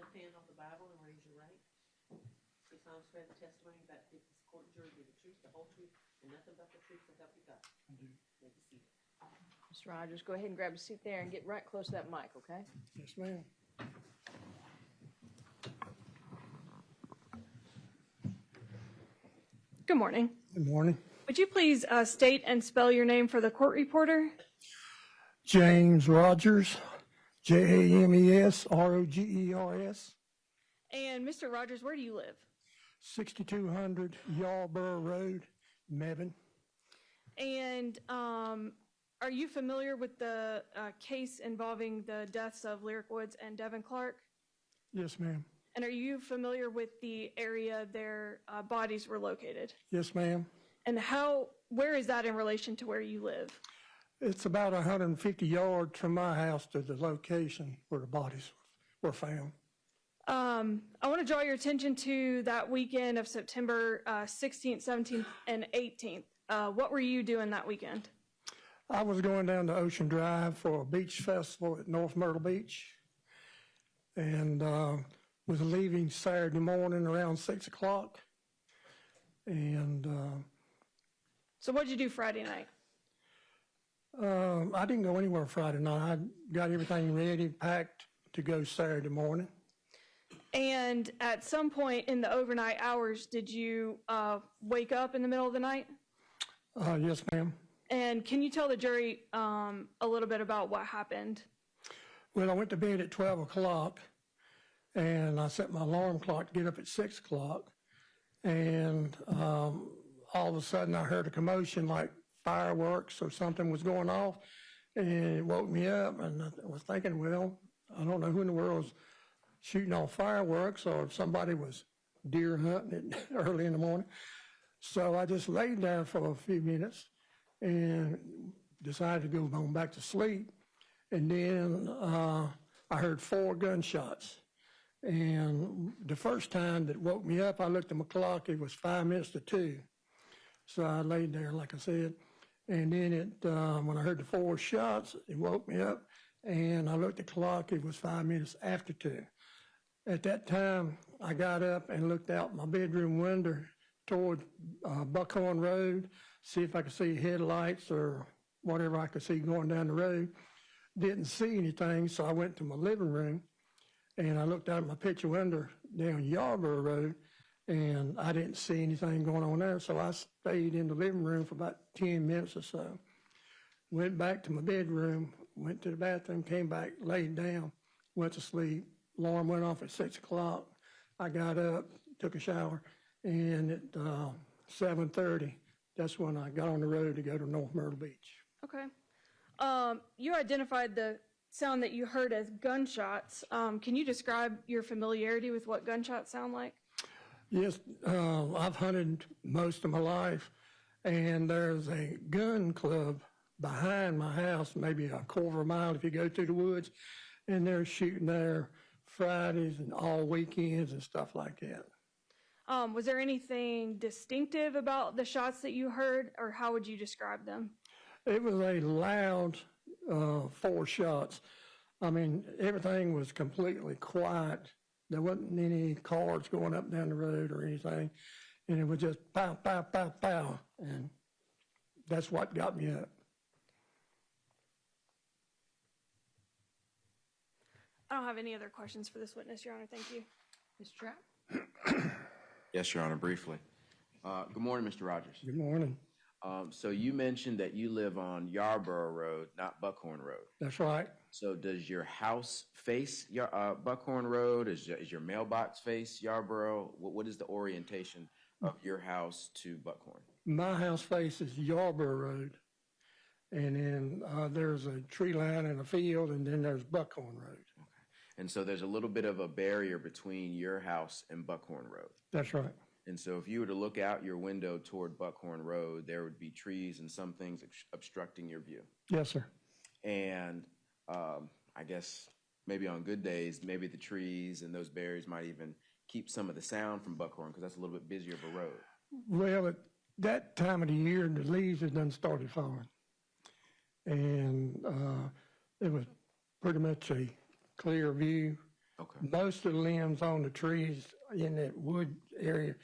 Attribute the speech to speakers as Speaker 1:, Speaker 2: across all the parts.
Speaker 1: left hand on the Bible and raise your right. You solemnly swear the testimony about this court and jury be the truth, the whole truth, and nothing but the truth, so help you God.
Speaker 2: I do.
Speaker 1: May be seated.
Speaker 3: Mr. Rogers, go ahead and grab a seat there and get right close to that mic, okay?
Speaker 2: Yes, ma'am.
Speaker 3: Good morning.
Speaker 2: Good morning.
Speaker 3: Would you please state and spell your name for the court reporter?
Speaker 2: James Rogers, Jamesrogers.
Speaker 3: And Mr. Rogers, where do you live?
Speaker 2: 6200 Yarborough Road, Mebane.
Speaker 3: And are you familiar with the case involving the deaths of Lyric Woods and Devin Clark?
Speaker 2: Yes, ma'am.
Speaker 3: And are you familiar with the area their bodies were located?
Speaker 2: Yes, ma'am.
Speaker 3: And where is that in relation to where you live?
Speaker 2: It's about 150 yards from my house to the location where the bodies were found.
Speaker 3: I want to draw your attention to that weekend of September 16th, 17th, and 18th. What were you doing that weekend?
Speaker 2: I was going down to Ocean Drive for a beach festival at North Myrtle Beach, and was leaving Saturday morning around 6 o'clock. And
Speaker 3: So what did you do Friday night?
Speaker 2: I didn't go anywhere Friday night. I got everything ready, packed to go Saturday morning.
Speaker 3: And at some point in the overnight hours, did you wake up in the middle of the night?
Speaker 2: Yes, ma'am.
Speaker 3: And can you tell the jury a little bit about what happened?
Speaker 2: Well, I went to bed at 12 o'clock, and I set my alarm clock to get up at 6 o'clock. And all of a sudden, I heard a commotion like fireworks or something was going off, and it woke me up. And I was thinking, well, I don't know who in the world was shooting off fireworks, or if somebody was deer hunting it early in the morning. So I just laid there for a few minutes and decided to go on back to sleep. And then I heard 4 gunshots. And the first time that woke me up, I looked at my clock, it was 5 minutes to 2. So I laid there, like I said. And then when I heard the 4 shots, it woke me up. And I looked at the clock, it was 5 minutes after 2. At that time, I got up and looked out my bedroom window toward Buckhorn Road, see if I could see headlights or whatever I could see going down the road. Didn't see anything, so I went to my living room, and I looked out my picture window down Yarborough Road, and I didn't see anything going on there, so I stayed in the living room for about 10 minutes or so. Went back to my bedroom, went to the bathroom, came back, laid down, went to sleep. Alarm went off at 6 o'clock. I got up, took a shower, and at 7:30, that's when I got on the road to go to North Myrtle Beach.
Speaker 3: Okay. You identified the sound that you heard as gunshots. Can you describe your familiarity with what gunshots sound like?
Speaker 2: Yes, I've hunted most of my life, and there's a gun club behind my house, maybe a quarter of a mile if you go through the woods, and they're shooting there Fridays and all weekends and stuff like that.
Speaker 3: Was there anything distinctive about the shots that you heard, or how would you describe them?
Speaker 2: It was a loud 4 shots. I mean, everything was completely quiet. There wasn't any cars going up down the road or anything. And it was just pow, pow, pow, pow. And that's what got me up.
Speaker 3: I don't have any other questions for this witness, Your Honor. Thank you.
Speaker 1: Mr. Trout?
Speaker 4: Yes, Your Honor, briefly. Good morning, Mr. Rogers.
Speaker 2: Good morning.
Speaker 4: So you mentioned that you live on Yarborough Road, not Buckhorn Road.
Speaker 2: That's right.
Speaker 4: So does your house face Buckhorn Road? Is your mailbox face Yarborough? What is the orientation of your house to Buckhorn?
Speaker 2: My house faces Yarborough Road. And then there's a tree line and a field, and then there's Buckhorn Road.
Speaker 4: Okay. And so there's a little bit of a barrier between your house and Buckhorn Road.
Speaker 2: That's right.
Speaker 4: And so if you were to look out your window toward Buckhorn Road, there would be trees and some things obstructing your view.
Speaker 2: Yes, sir.
Speaker 4: And I guess maybe on good days, maybe the trees and those barriers might even keep some of the sound from Buckhorn because that's a little bit busier of a road.
Speaker 2: Well, at that time of the year, the leaves had done started falling. And it was pretty much a clear view.
Speaker 4: Okay.
Speaker 2: Most of the limbs on the trees in that wood area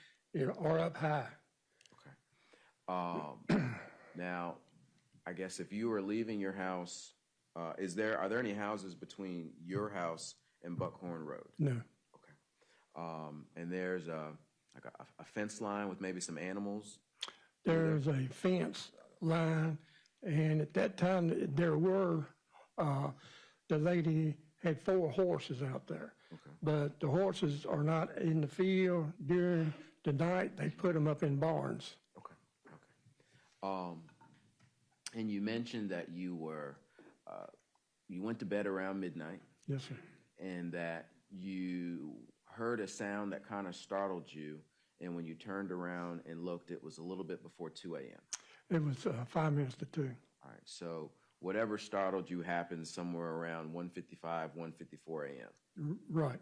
Speaker 2: are up high.
Speaker 4: Now, I guess if you were leaving your house, are there any houses between your house and Buckhorn Road?
Speaker 2: No.
Speaker 4: Okay. And there's like a fence line with maybe some animals?
Speaker 2: There's a fence line, and at that time, there were, the lady had 4 horses out there.
Speaker 4: Okay.
Speaker 2: But the horses are not in the field during the night. They put them up in barns.
Speaker 4: Okay. Okay. And you mentioned that you went to bed around midnight.
Speaker 2: Yes, sir.
Speaker 4: And that you heard a sound that kind of startled you, and when you turned around and looked, it was a little bit before 2 a.m.
Speaker 2: It was 5 minutes to 2.
Speaker 4: All right, so whatever startled you happened somewhere around 1:55, 1:54 a.m.
Speaker 2: Right.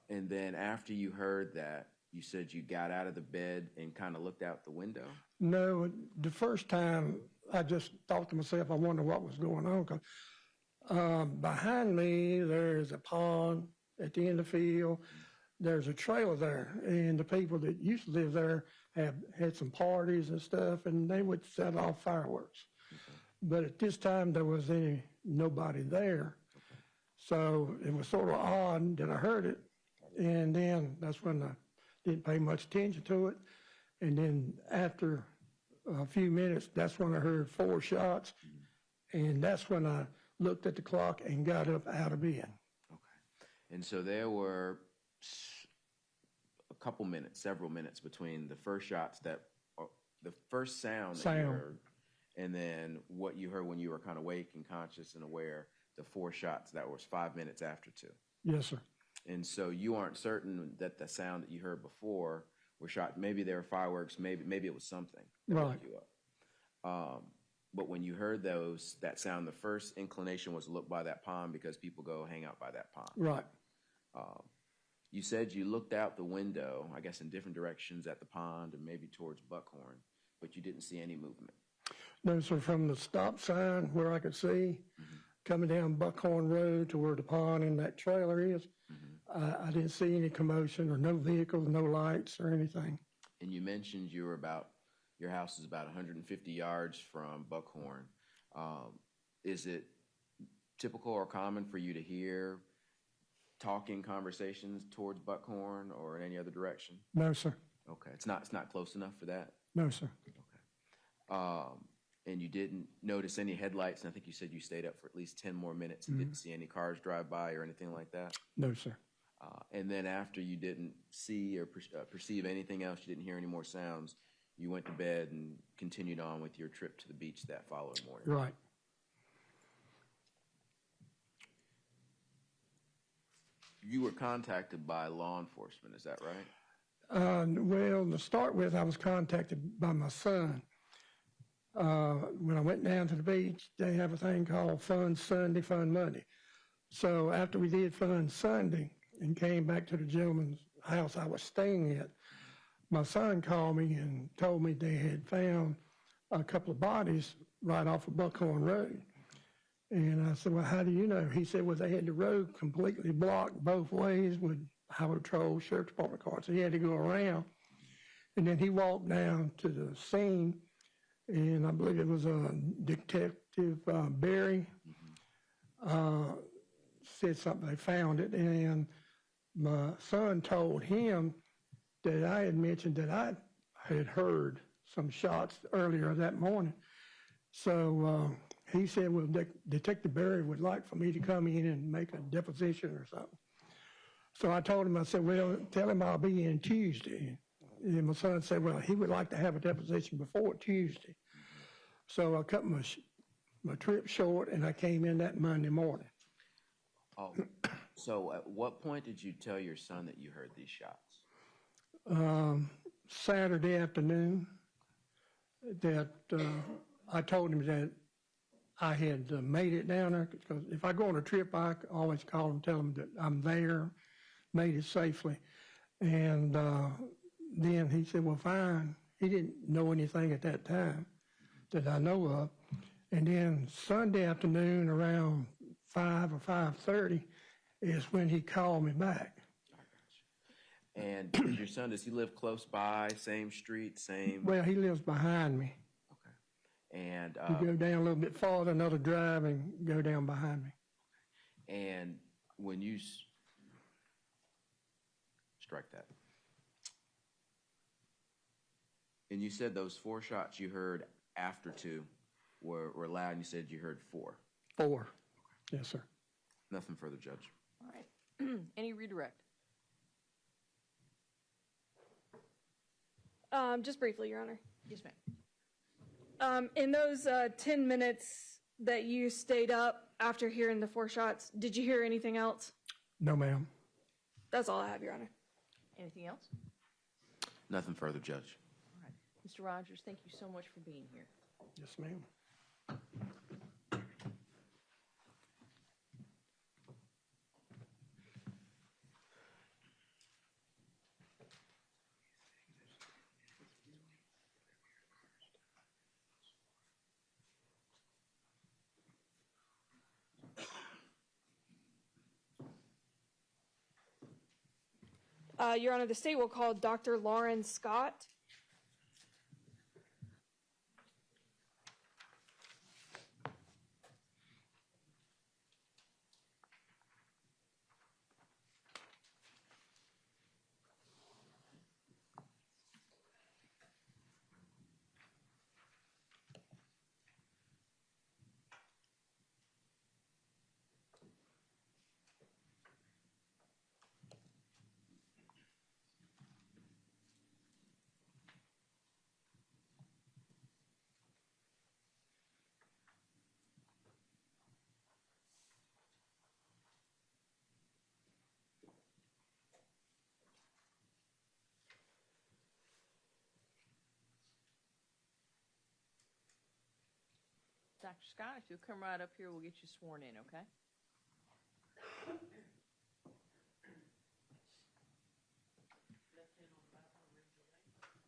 Speaker 4: And then after you heard that, you said you got out of the bed and kind of looked out the window?
Speaker 2: No, the first time I just thought to myself, I wonder what was going on. 'Cause, behind me, there's a pond at the end of the field. There's a trailer there, and the people that used to live there have had some parties and stuff, and they would set off fireworks.
Speaker 4: Okay.
Speaker 2: But at this time, there was nobody there.
Speaker 4: Okay.
Speaker 2: So it was sort of odd that I heard it, and then that's when I didn't pay much attention to it. And then after a few minutes, that's when I heard 4 shots, and that's when I looked at the clock and got up out of bed.
Speaker 4: Okay. And so there were a couple minutes, several minutes between the first shots the first sound that you heard, and then what you heard when you were kind of awake and conscious and aware, the 4 shots, that was 5 minutes after 2.
Speaker 2: Yes, sir.
Speaker 4: And so you aren't certain that the sound that you heard before were shot. Maybe they were fireworks. Maybe it was something that woke you up. But when you heard that sound, the first inclination was to look by that pond because people go hang out by that pond.
Speaker 2: Right.
Speaker 4: You said you looked out the window, I guess in different directions at the pond and maybe towards Buckhorn, but you didn't see any movement.
Speaker 2: No, sir. From the stop sign where I could see, coming down Buckhorn Road to where the pond and that trailer is, I didn't see any commotion or no vehicles, no lights or anything.
Speaker 4: And you mentioned your house is about 150 yards from Buckhorn. Is it typical or common for you to hear talking conversations towards Buckhorn or in any other direction?
Speaker 2: No, sir.
Speaker 4: Okay, it's not close enough for that?
Speaker 2: No, sir.
Speaker 4: Okay. And you didn't notice any headlights, and I think you said you stayed up for at least 10 more minutes and didn't see any cars drive by or anything like that?
Speaker 2: No, sir.
Speaker 4: And then after you didn't see or perceive anything else, you didn't hear any more sounds, you went to bed and continued on with your trip to the beach that following morning.
Speaker 2: Right.
Speaker 4: You were contacted by law enforcement, is that right?
Speaker 2: Well, to start with, I was contacted by my son. When I went down to the beach, they have a thing called Fun Sunday, Fun Monday. So after we did Fun Sunday and came back to the gentleman's house I was staying at, my son called me and told me they had found a couple of bodies right off of Buckhorn Road. And I said, well, how do you know? He said, well, they had the road completely blocked both ways with highway patrol, sheriff department cars. So he had to go around. And then he walked down to the scene, and I believe it was Detective Barry said something, they found it. And my son told him that I had mentioned that I had heard some shots earlier that morning. So he said, well, Detective Barry would like for me to come in and make a deposition or something. So I told him, I said, well, tell him I'll be in Tuesday. And my son said, well, he would like to have a deposition before Tuesday. So I cut my trip short, and I came in that Monday morning.
Speaker 4: Oh, so at what point did you tell your son that you heard these shots?
Speaker 2: Saturday afternoon, that I told him that I had made it down there, because if I go on a trip, I always call him, tell him that I'm there, made it safely. And then he said, well, fine. He didn't know anything at that time that I know of. And then Sunday afternoon around 5 or 5:30 is when he called me back.
Speaker 4: And your son, does he live close by, same street, same?
Speaker 2: Well, he lives behind me.
Speaker 4: Okay. And,
Speaker 2: You go down a little bit farther, another drive, and go down behind me.
Speaker 4: and when you strike that. And you said those 4 shots you heard after 2 were loud, and you said you heard 4.
Speaker 2: 4. Yes, sir.
Speaker 4: Nothing further, Judge.
Speaker 5: All right. Any redirect?
Speaker 3: Just briefly, Your Honor.
Speaker 5: Yes, ma'am.
Speaker 3: In those 10 minutes that you stayed up after hearing the 4 shots, did you hear anything else?
Speaker 2: No, ma'am.
Speaker 3: That's all I have, Your Honor.
Speaker 5: Anything else?
Speaker 4: Nothing further, Judge.
Speaker 5: All right. Mr. Rogers, thank you so much for being here.
Speaker 2: Yes, ma'am.
Speaker 3: Your Honor, the state will call Dr. Lauren Scott.
Speaker 5: Dr. Scott, if you'll come right up here, we'll get you sworn in, okay?
Speaker 1: Left hand on the Bible and raise your right.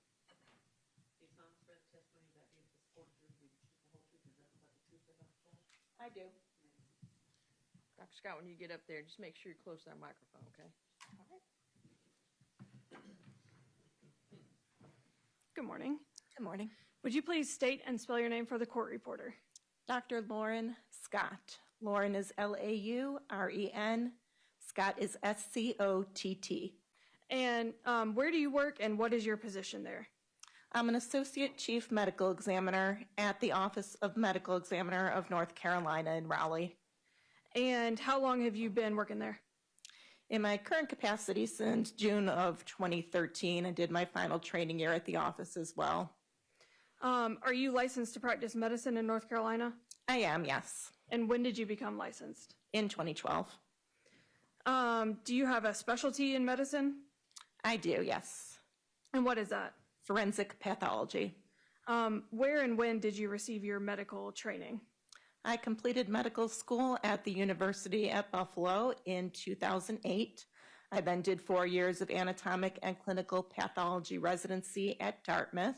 Speaker 1: Do you solemnly swear the testimony that you give this court jury will be the truth, the whole truth, and nothing but the truth, so help you God?
Speaker 5: I do. Dr. Scott, when you get up there, just make sure you're close to that microphone, okay? All right.
Speaker 3: Good morning.
Speaker 6: Good morning.
Speaker 3: Would you please state and spell your name for the court reporter?
Speaker 6: Dr. Lauren Scott. Lauren is Lauren. Scott is Scott.
Speaker 3: And where do you work and what is your position there?
Speaker 6: I'm an Associate Chief Medical Examiner at the Office of Medical Examiner of North Carolina in Raleigh.
Speaker 3: And how long have you been working there?
Speaker 6: In my current capacity since June of 2013, I did my final training year at the office as well.
Speaker 3: Are you licensed to practice medicine in North Carolina?
Speaker 6: I am, yes,
Speaker 3: And when did you become licensed?
Speaker 6: in 2012.
Speaker 3: Do you have a specialty in medicine?
Speaker 6: I do, yes.
Speaker 3: And what is that?
Speaker 6: Forensic pathology.
Speaker 3: Where and when did you receive your medical training?
Speaker 6: I completed medical school at the University at Buffalo in 2008. I then did 4 years of anatomic and clinical pathology residency at Dartmouth.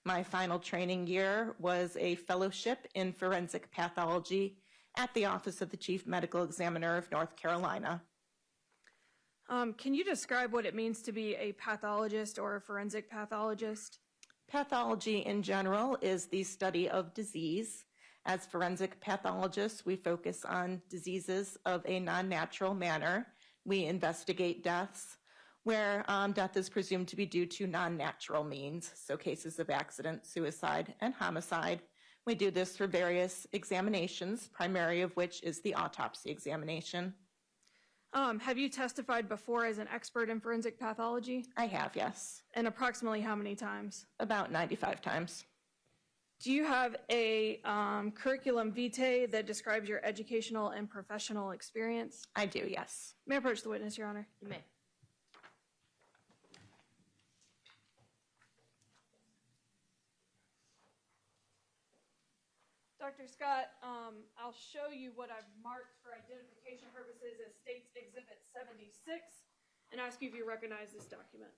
Speaker 6: My final training year was a fellowship in forensic pathology at the Office of the Chief Medical Examiner of North Carolina.
Speaker 3: Can you describe what it means to be a pathologist or a forensic pathologist?
Speaker 6: Pathology in general is the study of disease. As forensic pathologists, we focus on diseases of a non-natural manner. We investigate deaths where death is presumed to be due to non-natural means, so cases of accident, suicide, and homicide. We do this for various examinations, primary of which is the autopsy examination.
Speaker 3: Have you testified before as an expert in forensic pathology?
Speaker 6: I have, yes,
Speaker 3: And approximately how many times?
Speaker 6: about 95 times.
Speaker 3: Do you have a curriculum vitae that describes your educational and professional experience?
Speaker 6: I do, yes.
Speaker 3: May I approach the witness, Your Honor?
Speaker 5: You may.
Speaker 3: Dr. Scott, I'll show you what I've marked for identification purposes as State's Exhibit 76 and ask you if you recognize this document.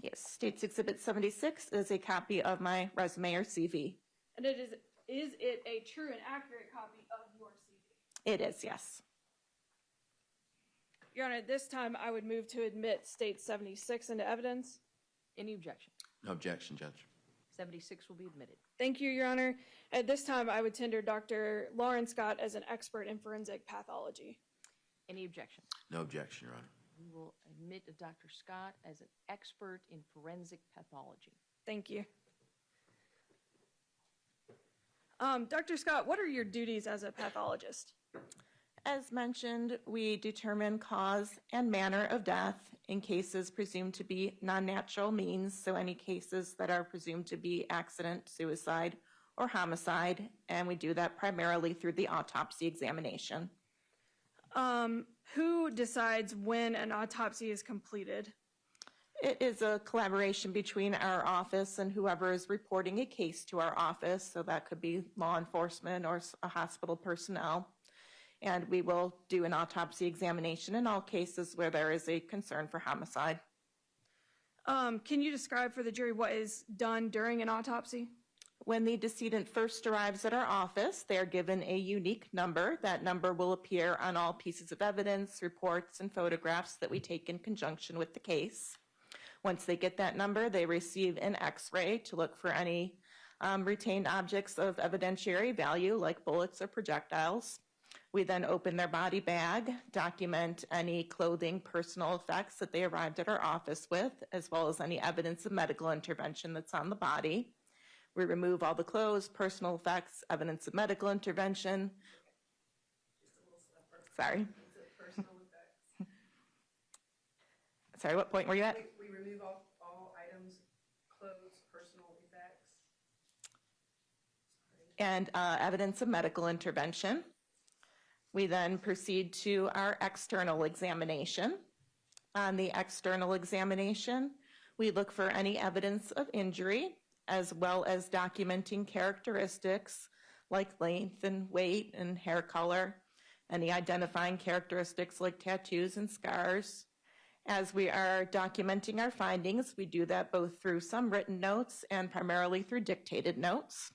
Speaker 6: Yes, State's Exhibit 76 is a copy of my resume or CV.
Speaker 3: And is it a true and accurate copy of your CV?
Speaker 6: It is, yes.
Speaker 3: Your Honor, at this time, I would move to admit State 76 into evidence.
Speaker 5: Any objection?
Speaker 4: No objection, Judge.
Speaker 5: 76 will be admitted.
Speaker 3: Thank you, Your Honor. At this time, I would tender Dr. Lauren Scott as an expert in forensic pathology.
Speaker 5: Any objection?
Speaker 4: No objection, Your Honor.
Speaker 5: We will admit Dr. Scott as an expert in forensic pathology.
Speaker 3: Thank you. Dr. Scott, what are your duties as a pathologist?
Speaker 6: As mentioned, we determine cause and manner of death in cases presumed to be non-natural means, so any cases that are presumed to be accident, suicide, or homicide, and we do that primarily through the autopsy examination.
Speaker 3: Who decides when an autopsy is completed?
Speaker 6: It is a collaboration between our office and whoever is reporting a case to our office, so that could be law enforcement or a hospital personnel. And we will do an autopsy examination in all cases where there is a concern for homicide.
Speaker 3: Can you describe for the jury what is done during an autopsy?
Speaker 6: When the decedent first arrives at our office, they are given a unique number. That number will appear on all pieces of evidence, reports, and photographs that we take in conjunction with the case. Once they get that number, they receive an X-ray to look for any retained objects of evidentiary value, like bullets or projectiles. We then open their body bag, document any clothing, personal effects that they arrived at our office with, as well as any evidence of medical intervention that's on the body. We remove all the clothes, personal effects, evidence of medical intervention. Sorry.
Speaker 1: Personal effects.
Speaker 6: Sorry, what point were you at?
Speaker 1: We remove all items, clothes, personal effects.
Speaker 6: And evidence of medical intervention. We then proceed to our external examination. On the external examination, we look for any evidence of injury, as well as documenting characteristics like length and weight and hair color, any identifying characteristics like tattoos and scars. As we are documenting our findings, we do that both through some written notes and primarily through dictated notes.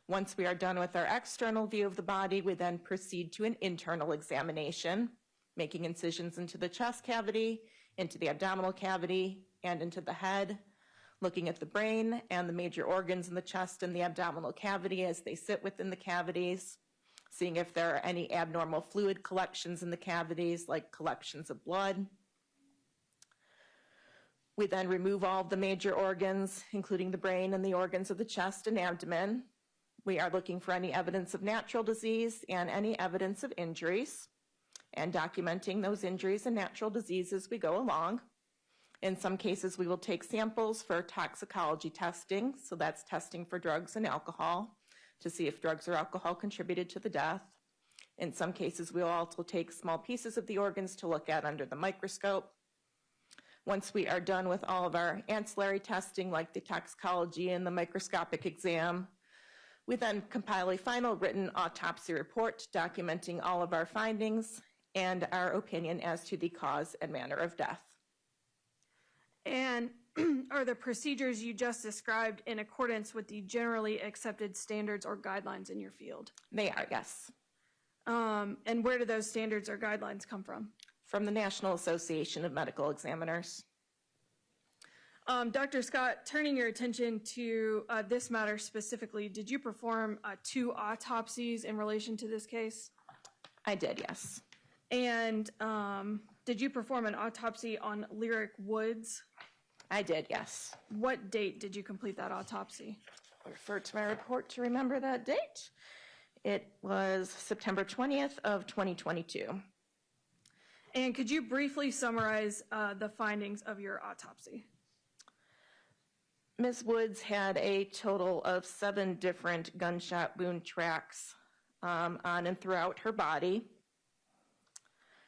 Speaker 6: Once we are done with our external view of the body, we then proceed to an internal examination, making incisions into the chest cavity, into the abdominal cavity, and into the head, looking at the brain and the major organs in the chest and the abdominal cavity as they sit within the cavities, seeing if there are any abnormal fluid collections in the cavities, like collections of blood. We then remove all of the major organs, including the brain and the organs of the chest and abdomen. We are looking for any evidence of natural disease and any evidence of injuries, and documenting those injuries and natural diseases as we go along. In some cases, we will take samples for toxicology testing, so that's testing for drugs and alcohol to see if drugs or alcohol contributed to the death. In some cases, we will also take small pieces of the organs to look at under the microscope. Once we are done with all of our ancillary testing, like the toxicology and the microscopic exam, we then compile a final written autopsy report documenting all of our findings and our opinion as to the cause and manner of death.
Speaker 3: And are the procedures you just described in accordance with the generally accepted standards or guidelines in your field?
Speaker 6: They are, yes.
Speaker 3: And where do those standards or guidelines come from?
Speaker 6: From the National Association of Medical Examiners.
Speaker 3: Dr. Scott, turning your attention to this matter specifically, did you perform 2 autopsies in relation to this case?
Speaker 6: I did, yes.
Speaker 3: And did you perform an autopsy on Lyric Woods?
Speaker 6: I did, yes.
Speaker 3: What date did you complete that autopsy?
Speaker 6: I'll refer to my report to remember that date. It was September 20th of 2022.
Speaker 3: And could you briefly summarize the findings of your autopsy?
Speaker 6: Ms. Woods had a total of 7 different gunshot wound tracks on and throughout her body.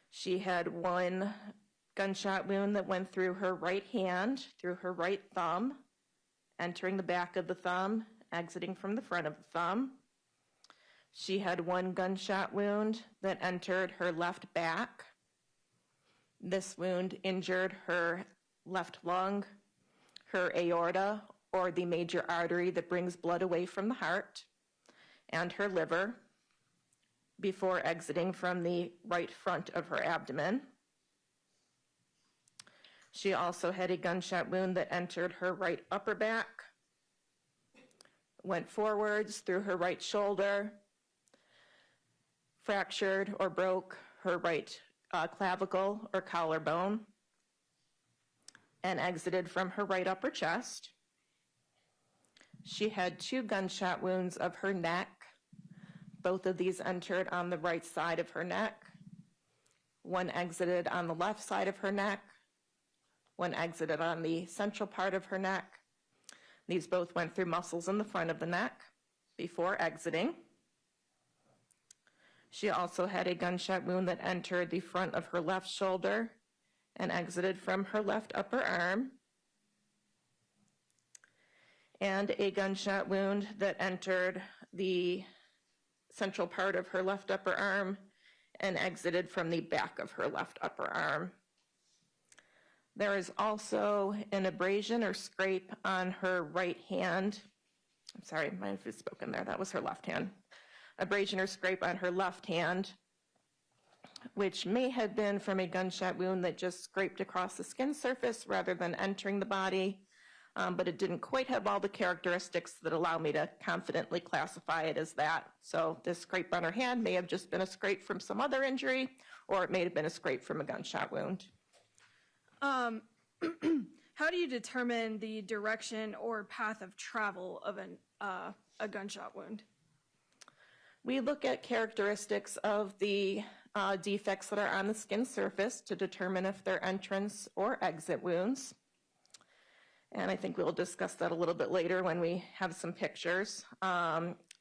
Speaker 6: She had 1 gunshot wound that went through her right hand, through her right thumb, entering the back of the thumb, exiting from the front of the thumb. She had 1 gunshot wound that entered her left back. This wound injured her left lung, her aorta, or the major artery that brings blood away from the heart, and her liver before exiting from the right front of her abdomen. She also had a gunshot wound that entered her right upper back, went forwards through her right shoulder, fractured or broke her right clavicle or collarbone, and exited from her right upper chest. She had 2 gunshot wounds of her neck. Both of these entered on the right side of her neck. One exited on the left side of her neck. One exited on the central part of her neck. These both went through muscles in the front of the neck before exiting. She also had a gunshot wound that entered the front of her left shoulder and exited from her left upper arm, and a gunshot wound that entered the central part of her left upper arm and exited from the back of her left upper arm. There is also an abrasion or scrape on her right hand. I'm sorry, my have spoken there. That was her left hand. Abrasion or scrape on her left hand, which may have been from a gunshot wound that just scraped across the skin surface rather than entering the body, but it didn't quite have all the characteristics that allow me to confidently classify it as that. So this scrape on her hand may have just been a scrape from some other injury, or it may have been a scrape from a gunshot wound.
Speaker 3: How do you determine the direction or path of travel of a gunshot wound?
Speaker 6: We look at characteristics of the defects that are on the skin surface to determine if they're entrance or exit wounds. And I think we'll discuss that a little bit later when we have some pictures.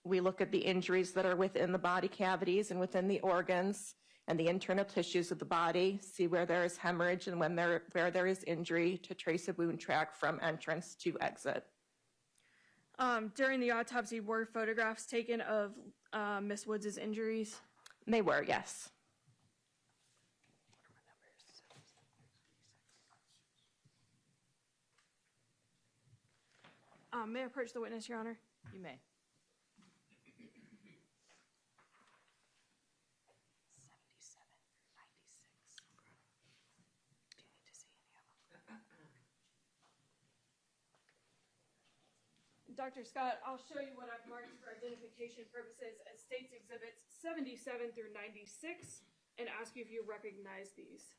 Speaker 6: We look at the injuries that are within the body cavities and within the organs and the internal tissues of the body, see where there is hemorrhage and where there is injury to trace a wound track from entrance to exit.
Speaker 3: During the autopsy, were photographs taken of Miss Woods' injuries?
Speaker 6: They were, yes.
Speaker 3: May I approach the witness, Your Honor?
Speaker 5: You may.
Speaker 3: Dr. Scott, I'll show you what I've marked for identification purposes as States Exhibits 77 through 96 and ask you if you recognize these.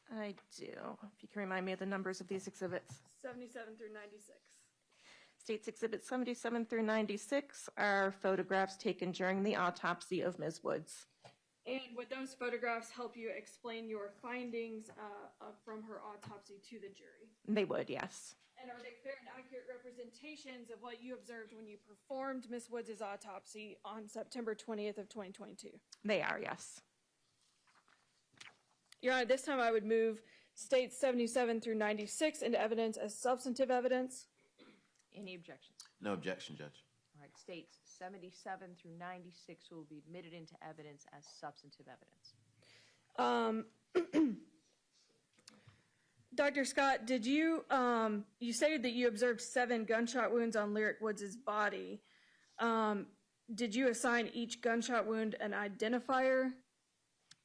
Speaker 6: I do. If you can remind me of the numbers of these exhibits.
Speaker 3: 77 through 96.
Speaker 6: States Exhibits 77 through 96 are photographs taken during the autopsy of Ms. Woods.
Speaker 3: And would those photographs help you explain your findings from her autopsy to the jury?
Speaker 6: They would, yes.
Speaker 3: And are they fair and accurate representations of what you observed when you performed Ms. Woods' autopsy on September 20th of 2022?
Speaker 6: They are, yes.
Speaker 3: Your Honor, this time I would move States 77 through 96 into evidence as substantive evidence.
Speaker 5: Any objections?
Speaker 4: No objection, Judge.
Speaker 5: All right, States 77 through 96 will be admitted into evidence as substantive evidence.
Speaker 3: Dr. Scott, did you, you stated that you observed 7 gunshot wounds on Lyric Woods' body. Did you assign each gunshot wound an identifier?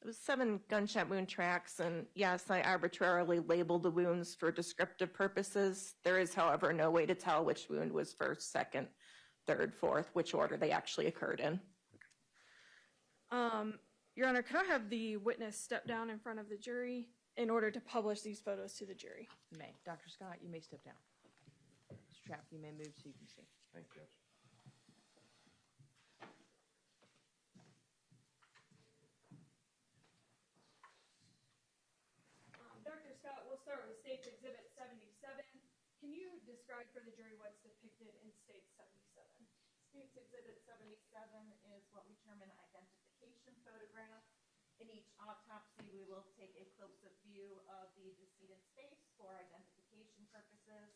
Speaker 6: It was 7 gunshot wound tracks, and yes, I arbitrarily labeled the wounds for descriptive purposes. There is, however, no way to tell which wound was first, second, third, fourth, which order they actually occurred in.
Speaker 3: Your Honor, could I have the witness step down in front of the jury in order to publish these photos to the jury?
Speaker 5: You may. Dr. Scott, you may step down. Mr. Trapp, you may move so you can see.
Speaker 4: Thank you, Judge.
Speaker 3: Dr. Scott, we'll start with State's Exhibit 77. Can you describe for the jury what's depicted in State's 77?
Speaker 6: State's Exhibit 77 is what we term an identification photograph. In each autopsy, we will take a close-up view of the decedent's face for identification purposes.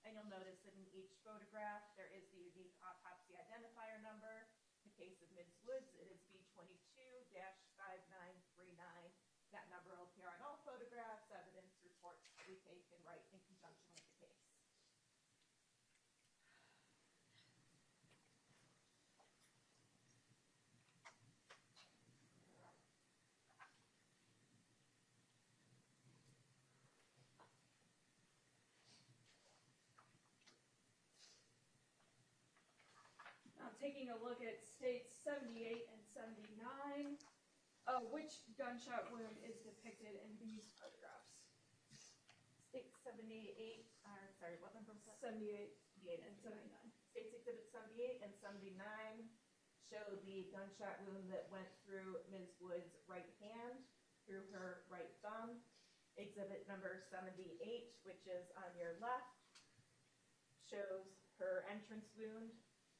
Speaker 6: And you'll notice that in each photograph, there is the unique autopsy identifier number. In the case of Ms. Woods, it is B22-5939. That number will appear on all photographs, evidence, reports we take and write in conjunction with the case.
Speaker 3: Now, taking a look at States 78 and 79, which gunshot wound is depicted in these photographs?
Speaker 6: State 78, sorry, what number was that?
Speaker 3: 78
Speaker 6: 78
Speaker 3: and 79.
Speaker 6: States Exhibit 78 and 79 show the gunshot wound that went through Ms. Woods' right hand, through her right thumb. Exhibit number 78, which is on your left, shows her entrance wound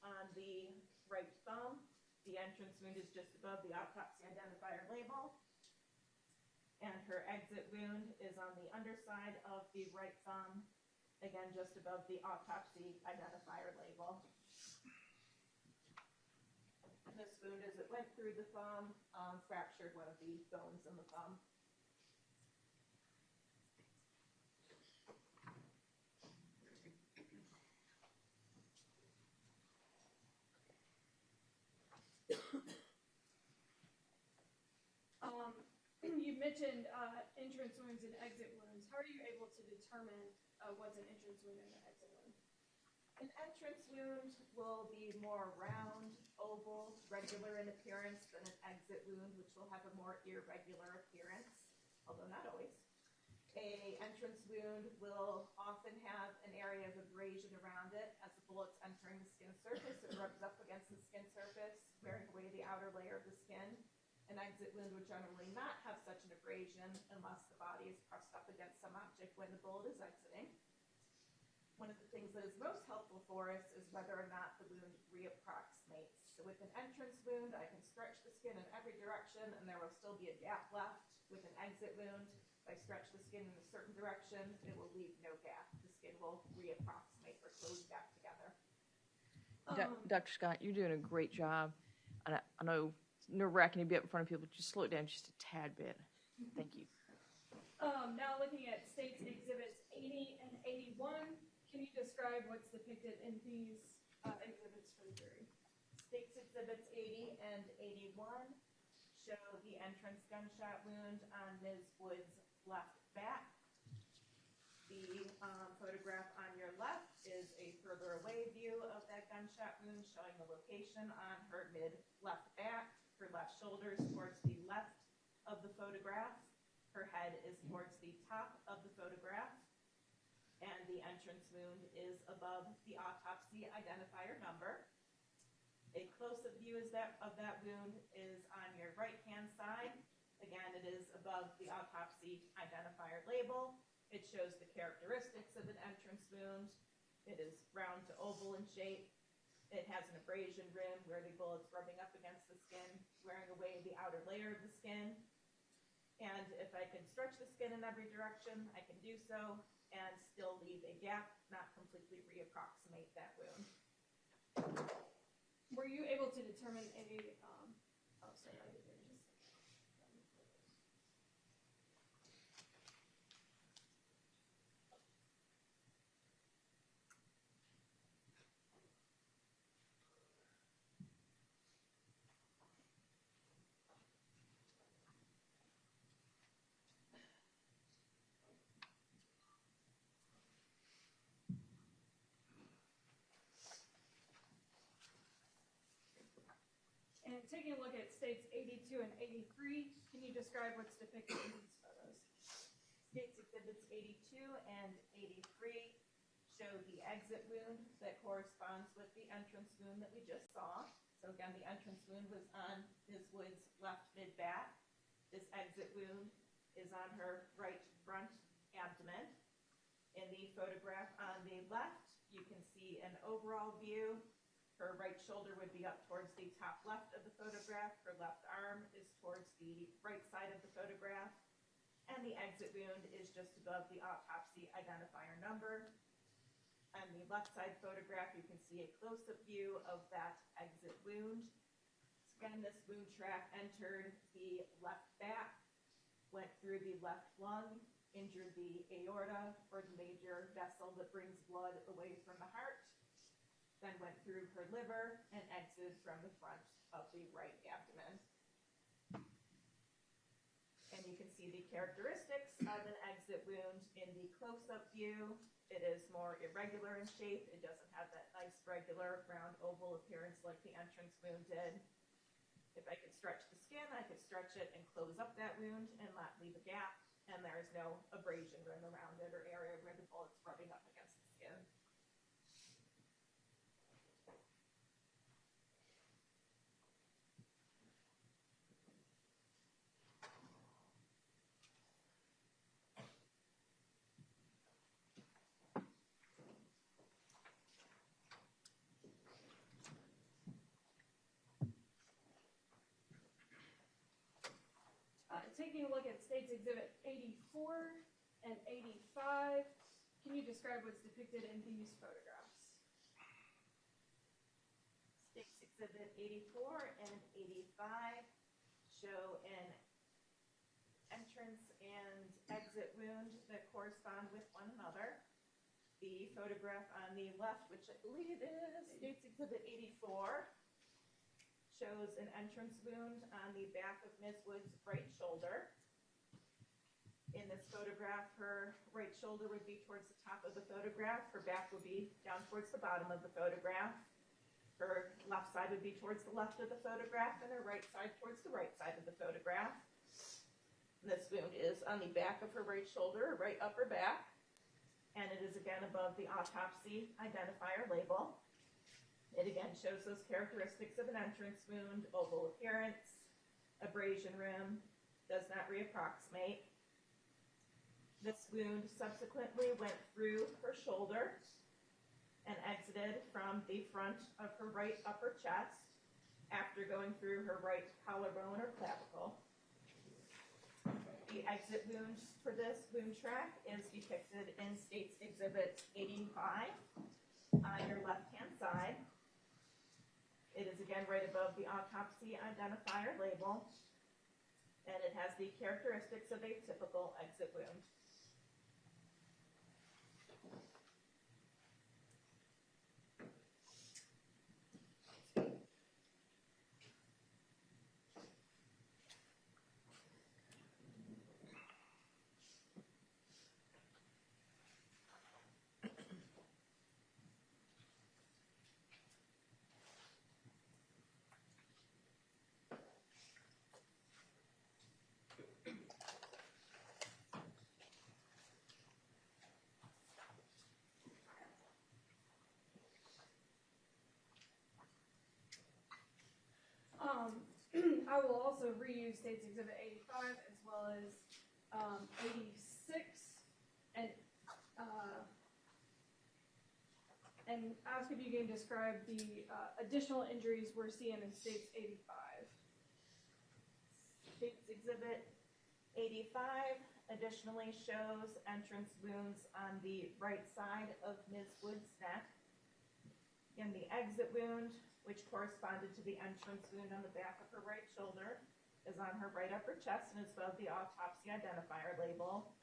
Speaker 6: on the right thumb. The entrance wound is just above the autopsy identifier label. And her exit wound is on the underside of the right thumb, again, just above the autopsy identifier label. This wound, as it went through the thumb, fractured one of the bones in the thumb.
Speaker 3: You mentioned entrance wounds and exit wounds. How are you able to determine what's an entrance wound and an exit wound?
Speaker 6: An entrance wound will be more round, oval, regular in appearance than an exit wound, which will have a more irregular appearance, although not always. A entrance wound will often have an area of abrasion around it. As the bullet's entering the skin surface, it rubs up against the skin surface, wearing away the outer layer of the skin. An exit wound would generally not have such an abrasion unless the body is pressed up against some object when the bullet is exiting. One of the things that is most helpful for us is whether or not the wound reapproximates. So with an entrance wound, I can stretch the skin in every direction and there will still be a gap left. With an exit wound, if I stretch the skin in a certain direction, it will leave no gap. The skin will reapproximate or close back together.
Speaker 5: Dr. Scott, you're doing a great job. And I know it's nerve-wracking to be up in front of people, just slow it down just a tad bit. Thank you.
Speaker 3: Now looking at States Exhibits 80 and 81, can you describe what's depicted in these exhibits for the jury?
Speaker 6: States Exhibits 80 and 81 show the entrance gunshot wound on Ms. Woods' left back. The photograph on your left is a further away view of that gunshot wound, showing the location on her mid-left back. Her left shoulder is towards the left of the photograph. Her head is towards the top of the photograph. And the entrance wound is above the autopsy identifier number. A close-up view of that wound is on your right-hand side. Again, it is above the autopsy identifier label. It shows the characteristics of an entrance wound. It is round to oval in shape. It has an abrasion rim where the bullet's rubbing up against the skin, wearing away the outer layer of the skin. And if I can stretch the skin in every direction, I can do so and still leave a gap, not completely reapproximate that wound.
Speaker 3: Were you able to determine any, And taking a look at states 82 and 83, can you describe what's depicted in these photos?
Speaker 6: States exhibits 82 and 83 show the exit wound that corresponds with the entrance wound that we just saw. So again, the entrance wound was on Ms. Woods' left mid-back. This exit wound is on her right front abdomen. In the photograph on the left, you can see an overall view. Her right shoulder would be up towards the top left of the photograph. Her left arm is towards the right side of the photograph. And the exit wound is just above the autopsy identifier number. On the left side photograph, you can see a close-up view of that exit wound. Again, this wound track entered the left back, went through the left lung, injured the aorta, or the major vessel that brings blood away from the heart, then went through her liver and exited from the front of the right abdomen. And you can see the characteristics of an exit wound in the close-up view. It is more irregular in shape. It doesn't have that nice, regular, round, oval appearance like the entrance wound did. If I could stretch the skin, I could stretch it and close up that wound and not leave a gap, and there is no abrasion rim around it or area where the bullet's rubbing up against the skin.
Speaker 3: Taking a look at States Exhibit 84 and 85, can you describe what's depicted in these photographs?
Speaker 6: States Exhibit 84 and 85 show an entrance and exit wound that correspond with one another. The photograph on the left, which I believe is States Exhibit 84, shows an entrance wound on the back of Ms. Woods' right shoulder. In this photograph, her right shoulder would be towards the top of the photograph. Her back would be down towards the bottom of the photograph. Her left side would be towards the left of the photograph, and her right side towards the right side of the photograph. And this wound is on the back of her right shoulder, right upper back, and it is again above the autopsy identifier label. It again shows those characteristics of an entrance wound: oval appearance, abrasion rim, does not reapproximate. This wound subsequently went through her shoulder and exited from the front of her right upper chest after going through her right collarbone or clavicle. The exit wound for this wound track is depicted in States Exhibit 85 on your left-hand side. It is again right above the autopsy identifier label, and it has the characteristics of a typical exit wound.
Speaker 3: I will also reuse States Exhibit 85 as well as 86 and ask if you can describe the additional injuries we're seeing in States 85.
Speaker 6: States Exhibit 85 additionally shows entrance wounds on the right side of Ms. Woods' neck. In the exit wound, which corresponded to the entrance wound on the back of her right shoulder, is on her right upper chest and is above the autopsy identifier label.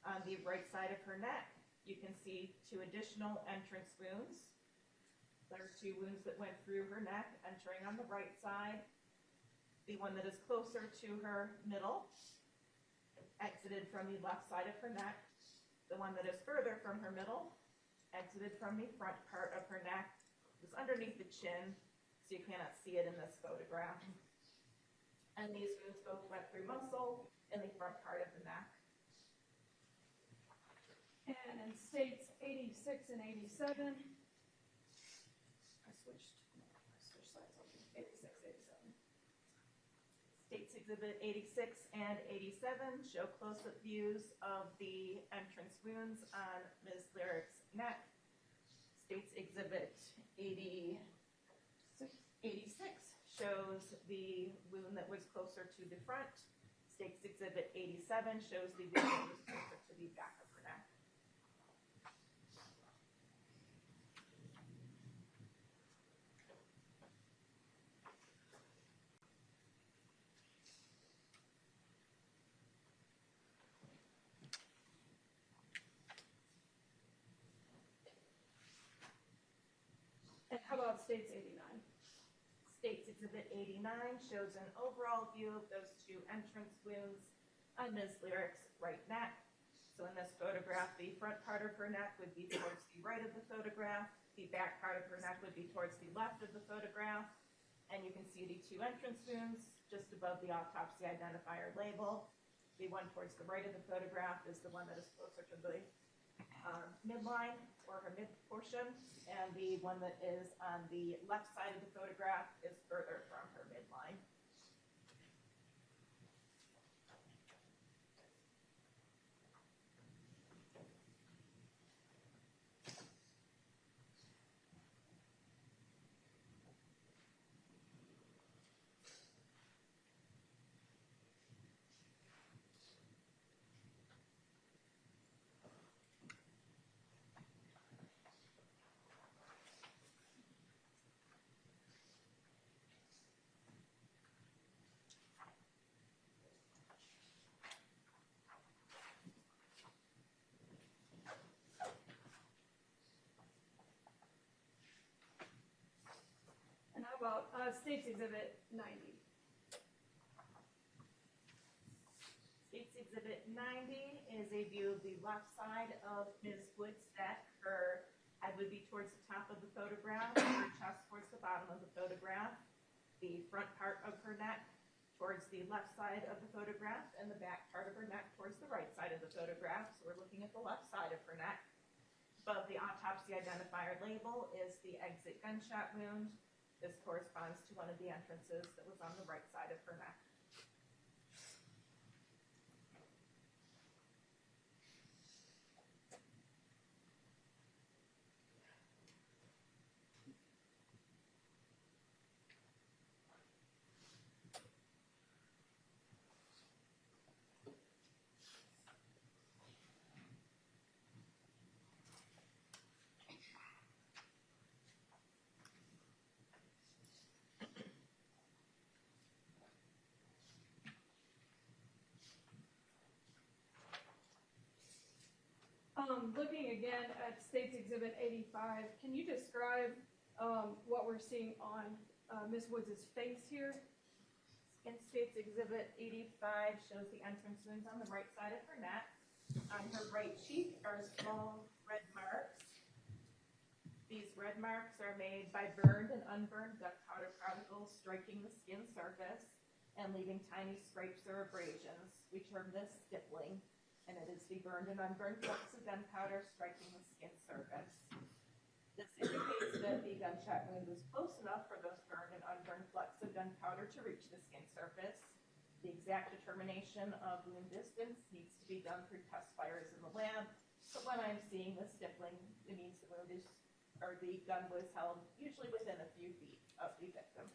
Speaker 6: On the right side of her neck, you can see two additional entrance wounds. There are two wounds that went through her neck, entering on the right side. The one that is closer to her middle exited from the left side of her neck. The one that is further from her middle exited from the front part of her neck. It was underneath the chin, so you cannot see it in this photograph. And these wounds both went through muscle in the front part of the neck.
Speaker 3: And in states 86 and 87, I switched slides on 86, 87.
Speaker 6: States Exhibit 86 and 87 show close-up views of the entrance wounds on Ms. Lyric's neck. States Exhibit 86 shows the wound that was closer to the front. States Exhibit 87 shows the wound that was closer to the back of her neck.
Speaker 3: And how about states 89?
Speaker 6: States Exhibit 89 shows an overall view of those two entrance wounds on Ms. Lyric's right neck. So in this photograph, the front part of her neck would be towards the right of the photograph. The back part of her neck would be towards the left of the photograph. And you can see the two entrance wounds just above the autopsy identifier label. The one towards the right of the photograph is the one that is closer to the midline or her mid portion, and the one that is on the left side of the photograph is further from her midline.
Speaker 3: About States Exhibit 90.
Speaker 6: States Exhibit 90 is a view of the left side of Ms. Woods' neck. Her head would be towards the top of the photograph, her chest towards the bottom of the photograph, the front part of her neck towards the left side of the photograph, and the back part of her neck towards the right side of the photograph. So we're looking at the left side of her neck. Above the autopsy identifier label is the exit gunshot wound. This corresponds to one of the entrances that was on the right side of her neck.
Speaker 3: Looking again at States Exhibit 85, can you describe what we're seeing on Ms. Woods' face here?
Speaker 6: In States Exhibit 85 shows the entrance wounds on the right side of her neck. On her right cheek are small red marks. These red marks are made by burned and unburned gunpowder particles striking the skin surface and leaving tiny scrapes or abrasions. We term this stippling, and it is the burned and unburned flecks of gunpowder striking the skin surface. This indicates that the gunshot wound was close enough for those burned and unburned flecks of gunpowder to reach the skin surface. The exact determination of wound distance needs to be done through test fires in the lab, but when I'm seeing this stippling, it means the wound is, or the gun was held usually within a few feet of the victim.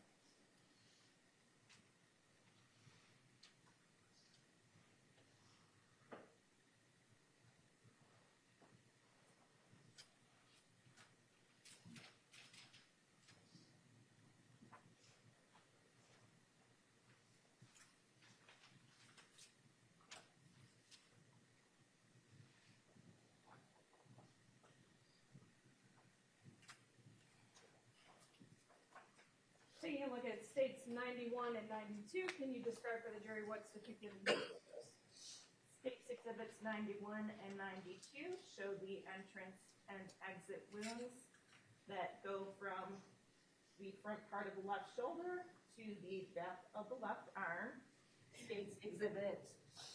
Speaker 3: Taking a look at states 91 and 92, can you describe for the jury what's depicted in both of those?
Speaker 6: States Exhibits 91 and 92 show the entrance and exit wounds that go from the front part of the left shoulder to the back of the left arm. States Exhibit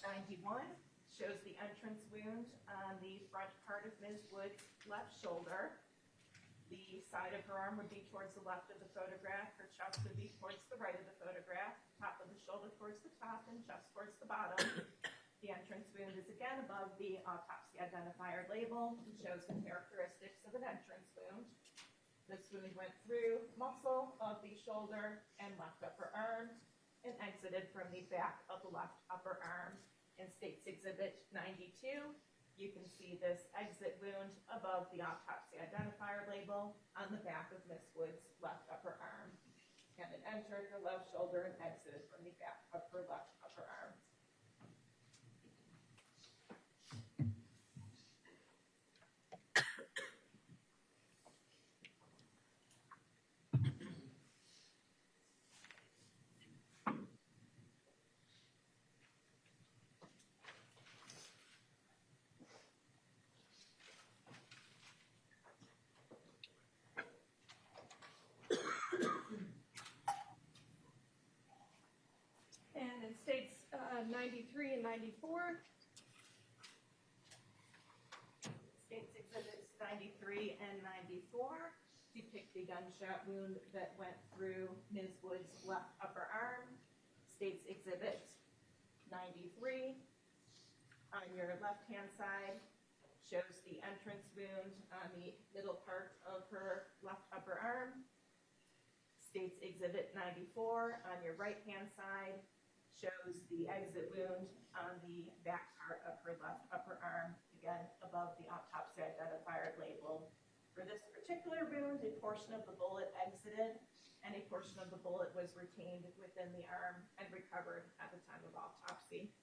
Speaker 6: 91 shows the entrance wound on the front part of Ms. Woods' left shoulder. The side of her arm would be towards the left of the photograph. Her chest would be towards the right of the photograph. Top of the shoulder towards the top and chest towards the bottom. The entrance wound is again above the autopsy identifier label and shows the characteristics of an entrance wound. This wound went through muscle of the shoulder and left upper arm and exited from the back of the left upper arm. In States Exhibit 92, you can see this exit wound above the autopsy identifier label on the back of Miss Woods' left upper arm. And it entered her left shoulder and exited from the back of her left upper arm.
Speaker 3: And in States 93 and 94,
Speaker 6: States Exhibits 93 and 94 depict the gunshot wound that went through Ms. Woods' left upper arm. States Exhibit 93 on your left-hand side shows the entrance wound on the middle part of her left upper arm. States Exhibit 94 on your right-hand side shows the exit wound on the back part of her left upper arm, again above the autopsy identifier label. For this particular wound, a portion of the bullet exited and a portion of the bullet was retained within the arm and recovered at the time of autopsy.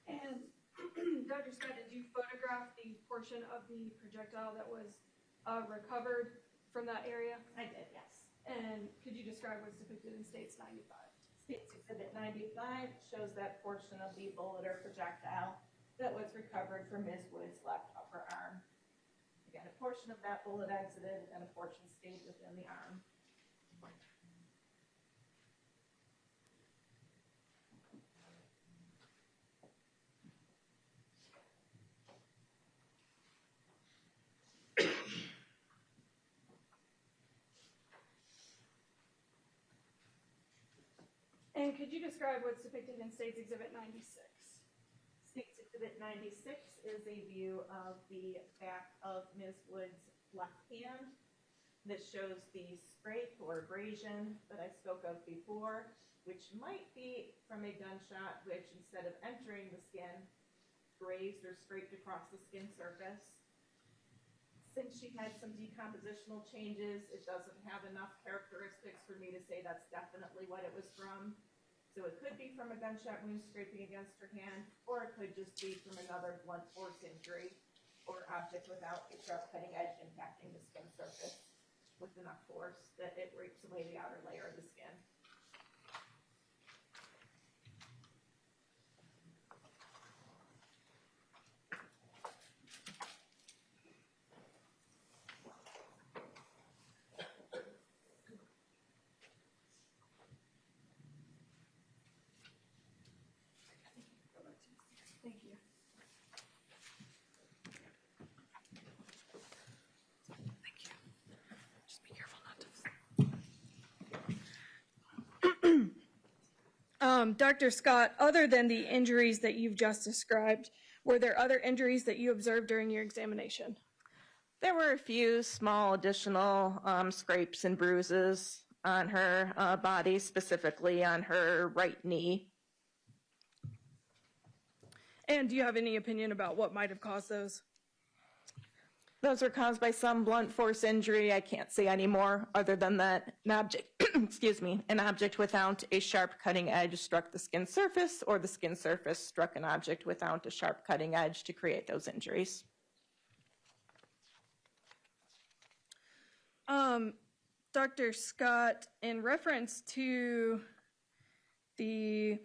Speaker 3: and Dr. Scott, did you photograph the portion of the projectile that was recovered from that area?
Speaker 6: I did, yes.
Speaker 3: And could you describe what's depicted in States 95?
Speaker 6: States Exhibit 95 shows that portion of the bullet or projectile that was recovered from Ms. Woods' left upper arm. Again, a portion of that bullet exited and a portion stayed within the arm.
Speaker 3: And could you describe what's depicted in States Exhibit 96?
Speaker 6: States Exhibit 96 is a view of the back of Ms. Woods' left hand. This shows the scrape or abrasion that I spoke of before, which might be from a gunshot which, instead of entering the skin, grazed or scraped across the skin surface. Since she had some decompositional changes, it doesn't have enough characteristics for me to say that's definitely what it was from. So it could be from a gunshot wound scraping against her hand, or it could just be from another blunt force injury or object without a sharp cutting edge impacting the skin surface with enough force that it rapes away the outer layer of the skin.
Speaker 3: Thank you.
Speaker 5: Just be careful not to.
Speaker 3: Dr. Scott, other than the injuries that you've just described, were there other injuries that you observed during your examination?
Speaker 6: There were a few small additional scrapes and bruises on her body, specifically on her right knee.
Speaker 3: And do you have any opinion about what might have caused those?
Speaker 6: Those are caused by some blunt force injury. I can't say any more other than that an object, excuse me, an object without a sharp cutting edge struck the skin surface, or the skin surface struck an object without a sharp cutting edge to create those injuries.
Speaker 3: Dr. Scott, in reference to the,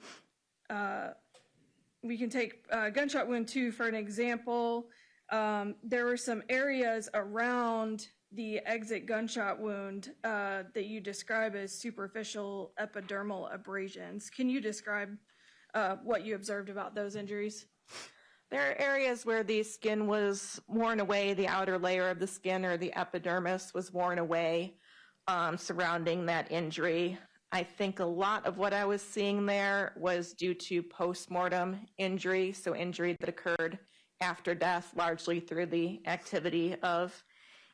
Speaker 3: we can take gunshot wound 2 for an example. There were some areas around the exit gunshot wound that you describe as superficial epidermal abrasions. Can you describe what you observed about those injuries?
Speaker 6: There are areas where the skin was worn away, the outer layer of the skin or the epidermis was worn away surrounding that injury. I think a lot of what I was seeing there was due to post-mortem injury, so injury that occurred after death, largely through the activity of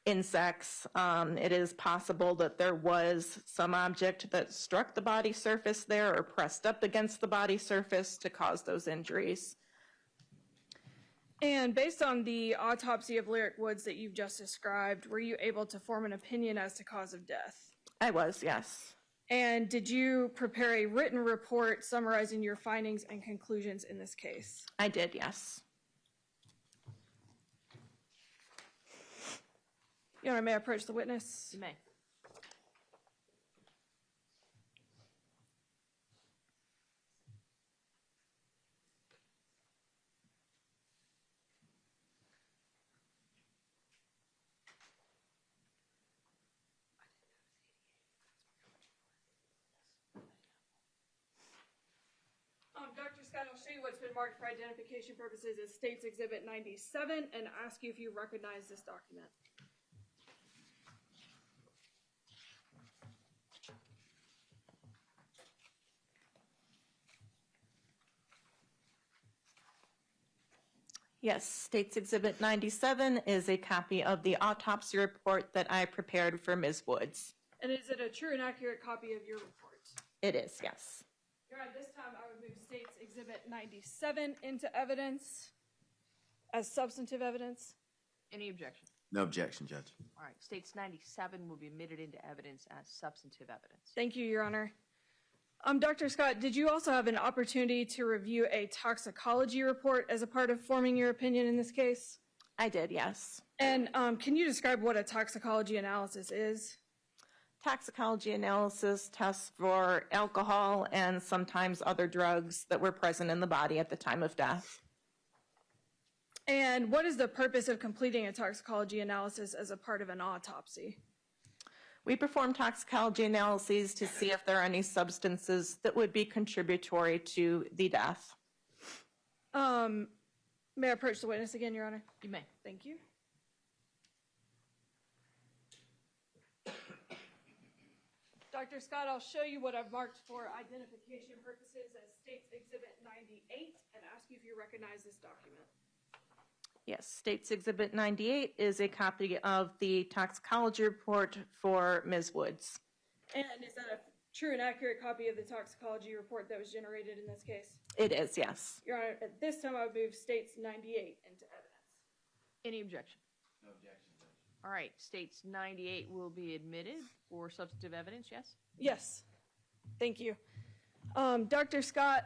Speaker 6: insects. It is possible that there was some object that struck the body surface there or pressed up against the body surface to cause those injuries.
Speaker 3: And based on the autopsy of Lyric Woods that you've just described, were you able to form an opinion as to cause of death?
Speaker 6: I was, yes.
Speaker 3: And did you prepare a written report summarizing your findings and conclusions in this case?
Speaker 6: I did, yes.
Speaker 3: Your Honor, may I approach the witness?
Speaker 5: You may.
Speaker 3: Dr. Scott, I'll show you what's been marked for identification purposes as State's Exhibit 97 and ask you if you recognize this document.
Speaker 6: Yes, State's Exhibit 97 is a copy of the autopsy report that I prepared for Ms. Woods.
Speaker 3: And is it a true and accurate copy of your report?
Speaker 6: It is, yes.
Speaker 3: Your Honor, this time I would move State's Exhibit 97 into evidence as substantive evidence.
Speaker 5: Any objection?
Speaker 4: No objection, Judge.
Speaker 5: All right, States 97 will be admitted into evidence as substantive evidence.
Speaker 3: Thank you, Your Honor. Dr. Scott, did you also have an opportunity to review a toxicology report as a part of forming your opinion in this case?
Speaker 6: I did, yes.
Speaker 3: And can you describe what a toxicology analysis is?
Speaker 6: Toxicology analysis tests for alcohol and sometimes other drugs that were present in the body at the time of death.
Speaker 3: And what is the purpose of completing a toxicology analysis as a part of an autopsy?
Speaker 6: We perform toxicology analyses to see if there are any substances that would be contributory to the death.
Speaker 3: May I approach the witness again, Your Honor?
Speaker 5: You may.
Speaker 3: Thank you. Dr. Scott, I'll show you what I've marked for identification purposes as State's Exhibit 98 and ask you if you recognize this document.
Speaker 6: Yes, State's Exhibit 98 is a copy of the toxicology report for Ms. Woods.
Speaker 3: And is that a true and accurate copy of the toxicology report that was generated in this case?
Speaker 6: It is, yes.
Speaker 3: Your Honor, at this time I would move States 98 into evidence.
Speaker 5: Any objection?
Speaker 4: No objection, Judge.
Speaker 5: All right, States 98 will be admitted for substantive evidence, yes?
Speaker 3: Yes. Thank you. Dr. Scott,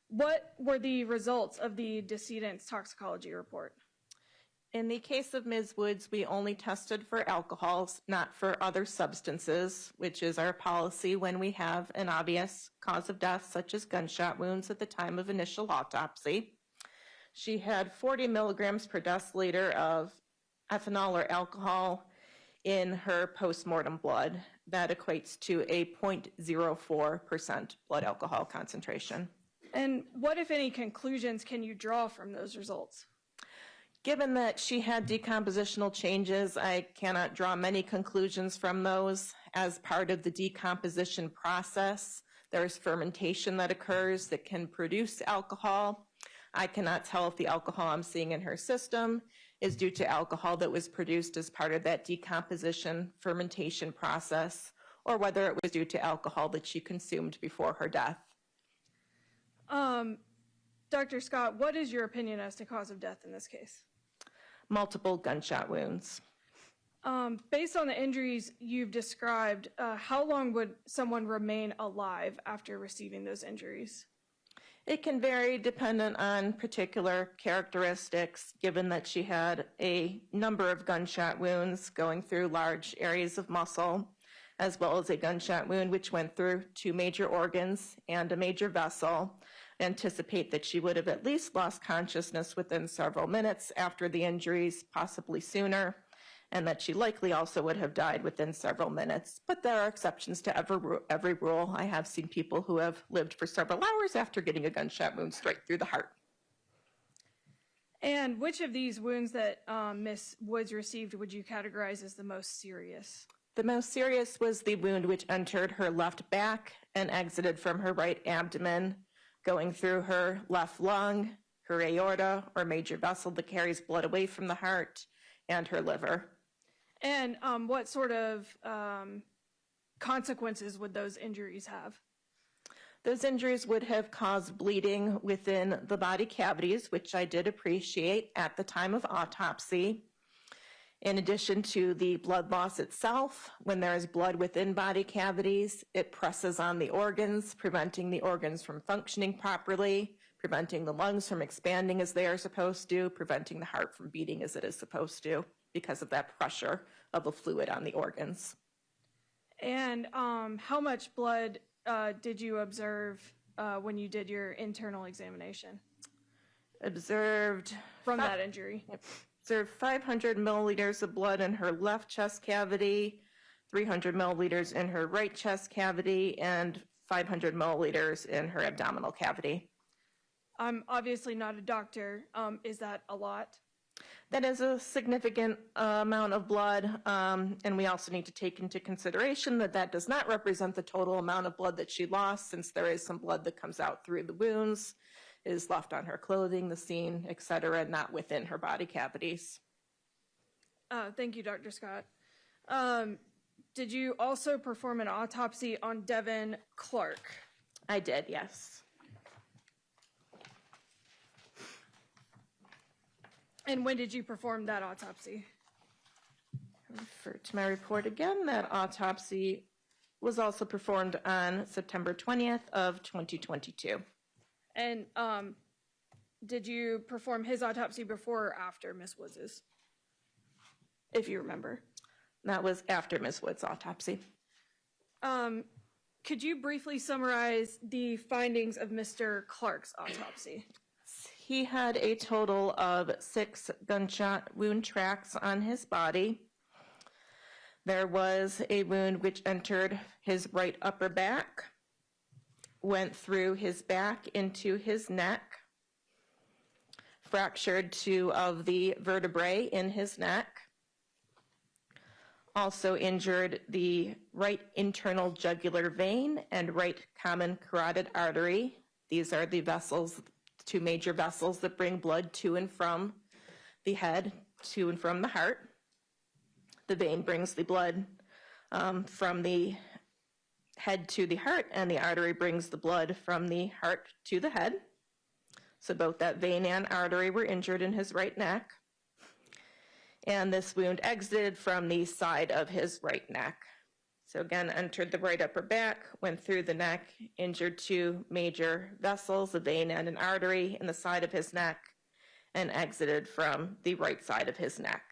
Speaker 3: what were the results of the decedent's toxicology report?
Speaker 6: In the case of Ms. Woods, we only tested for alcohols, not for other substances, which is our policy when we have an obvious cause of death, such as gunshot wounds at the time of initial autopsy. She had 40 milligrams per deciliter of ethanol or alcohol in her postmortem blood. That equates to a 0.04% blood alcohol concentration.
Speaker 3: And what, if any, conclusions can you draw from those results?
Speaker 6: Given that she had decompositional changes, I cannot draw many conclusions from those. As part of the decomposition process, there's fermentation that occurs that can produce alcohol. I cannot tell if the alcohol I'm seeing in her system is due to alcohol that was produced as part of that decomposition fermentation process, or whether it was due to alcohol that she consumed before her death.
Speaker 3: Dr. Scott, what is your opinion as to cause of death in this case?
Speaker 6: multiple gunshot wounds.
Speaker 3: Based on the injuries you've described, how long would someone remain alive after receiving those injuries?
Speaker 6: It can vary dependent on particular characteristics, given that she had a number of gunshot wounds going through large areas of muscle, as well as a gunshot wound which went through 2 major organs and a major vessel. I anticipate that she would have at least lost consciousness within several minutes after the injuries, possibly sooner, and that she likely also would have died within several minutes. But there are exceptions to every rule. I have seen people who have lived for several hours after getting a gunshot wound straight through the heart.
Speaker 3: And which of these wounds that Miss Woods received would you categorize as the most serious?
Speaker 6: The most serious was the wound which entered her left back and exited from her right abdomen, going through her left lung, her aorta, or major vessel that carries blood away from the heart, and her liver.
Speaker 3: And what sort of consequences would those injuries have?
Speaker 6: Those injuries would have caused bleeding within the body cavities, which I did appreciate at the time of autopsy. In addition to the blood loss itself, when there is blood within body cavities, it presses on the organs, preventing the organs from functioning properly, preventing the lungs from expanding as they are supposed to, preventing the heart from beating as it is supposed to, because of that pressure of the fluid on the organs.
Speaker 3: And how much blood did you observe when you did your internal examination?
Speaker 6: Observed
Speaker 3: from that injury.
Speaker 6: Observed 500 milliliters of blood in her left chest cavity, 300 milliliters in her right chest cavity, and 500 milliliters in her abdominal cavity.
Speaker 3: I'm obviously not a doctor. Is that a lot?
Speaker 6: That is a significant amount of blood, and we also need to take into consideration that that does not represent the total amount of blood that she lost, since there is some blood that comes out through the wounds, is left on her clothing, the scene, etc., not within her body cavities.
Speaker 3: Thank you, Dr. Scott. Did you also perform an autopsy on Devin Clark?
Speaker 6: I did, yes.
Speaker 3: And when did you perform that autopsy?
Speaker 6: Refer to my report again. That autopsy was also performed on September 20th of 2022.
Speaker 3: And did you perform his autopsy before or after Ms. Woods's, if you remember?
Speaker 6: That was after Ms. Woods' autopsy.
Speaker 3: Could you briefly summarize the findings of Mr. Clark's autopsy?
Speaker 6: He had a total of 6 gunshot wound tracks on his body. There was a wound which entered his right upper back, went through his back into his neck, fractured 2 of the vertebrae in his neck, also injured the right internal jugular vein and right common carotid artery. These are the vessels, 2 major vessels that bring blood to and from the head, to and from the heart. The vein brings the blood from the head to the heart, and the artery brings the blood from the heart to the head. So both that vein and artery were injured in his right neck. And this wound exited from the side of his right neck. So again, entered the right upper back, went through the neck, injured 2 major vessels, a vein and an artery in the side of his neck, and exited from the right side of his neck.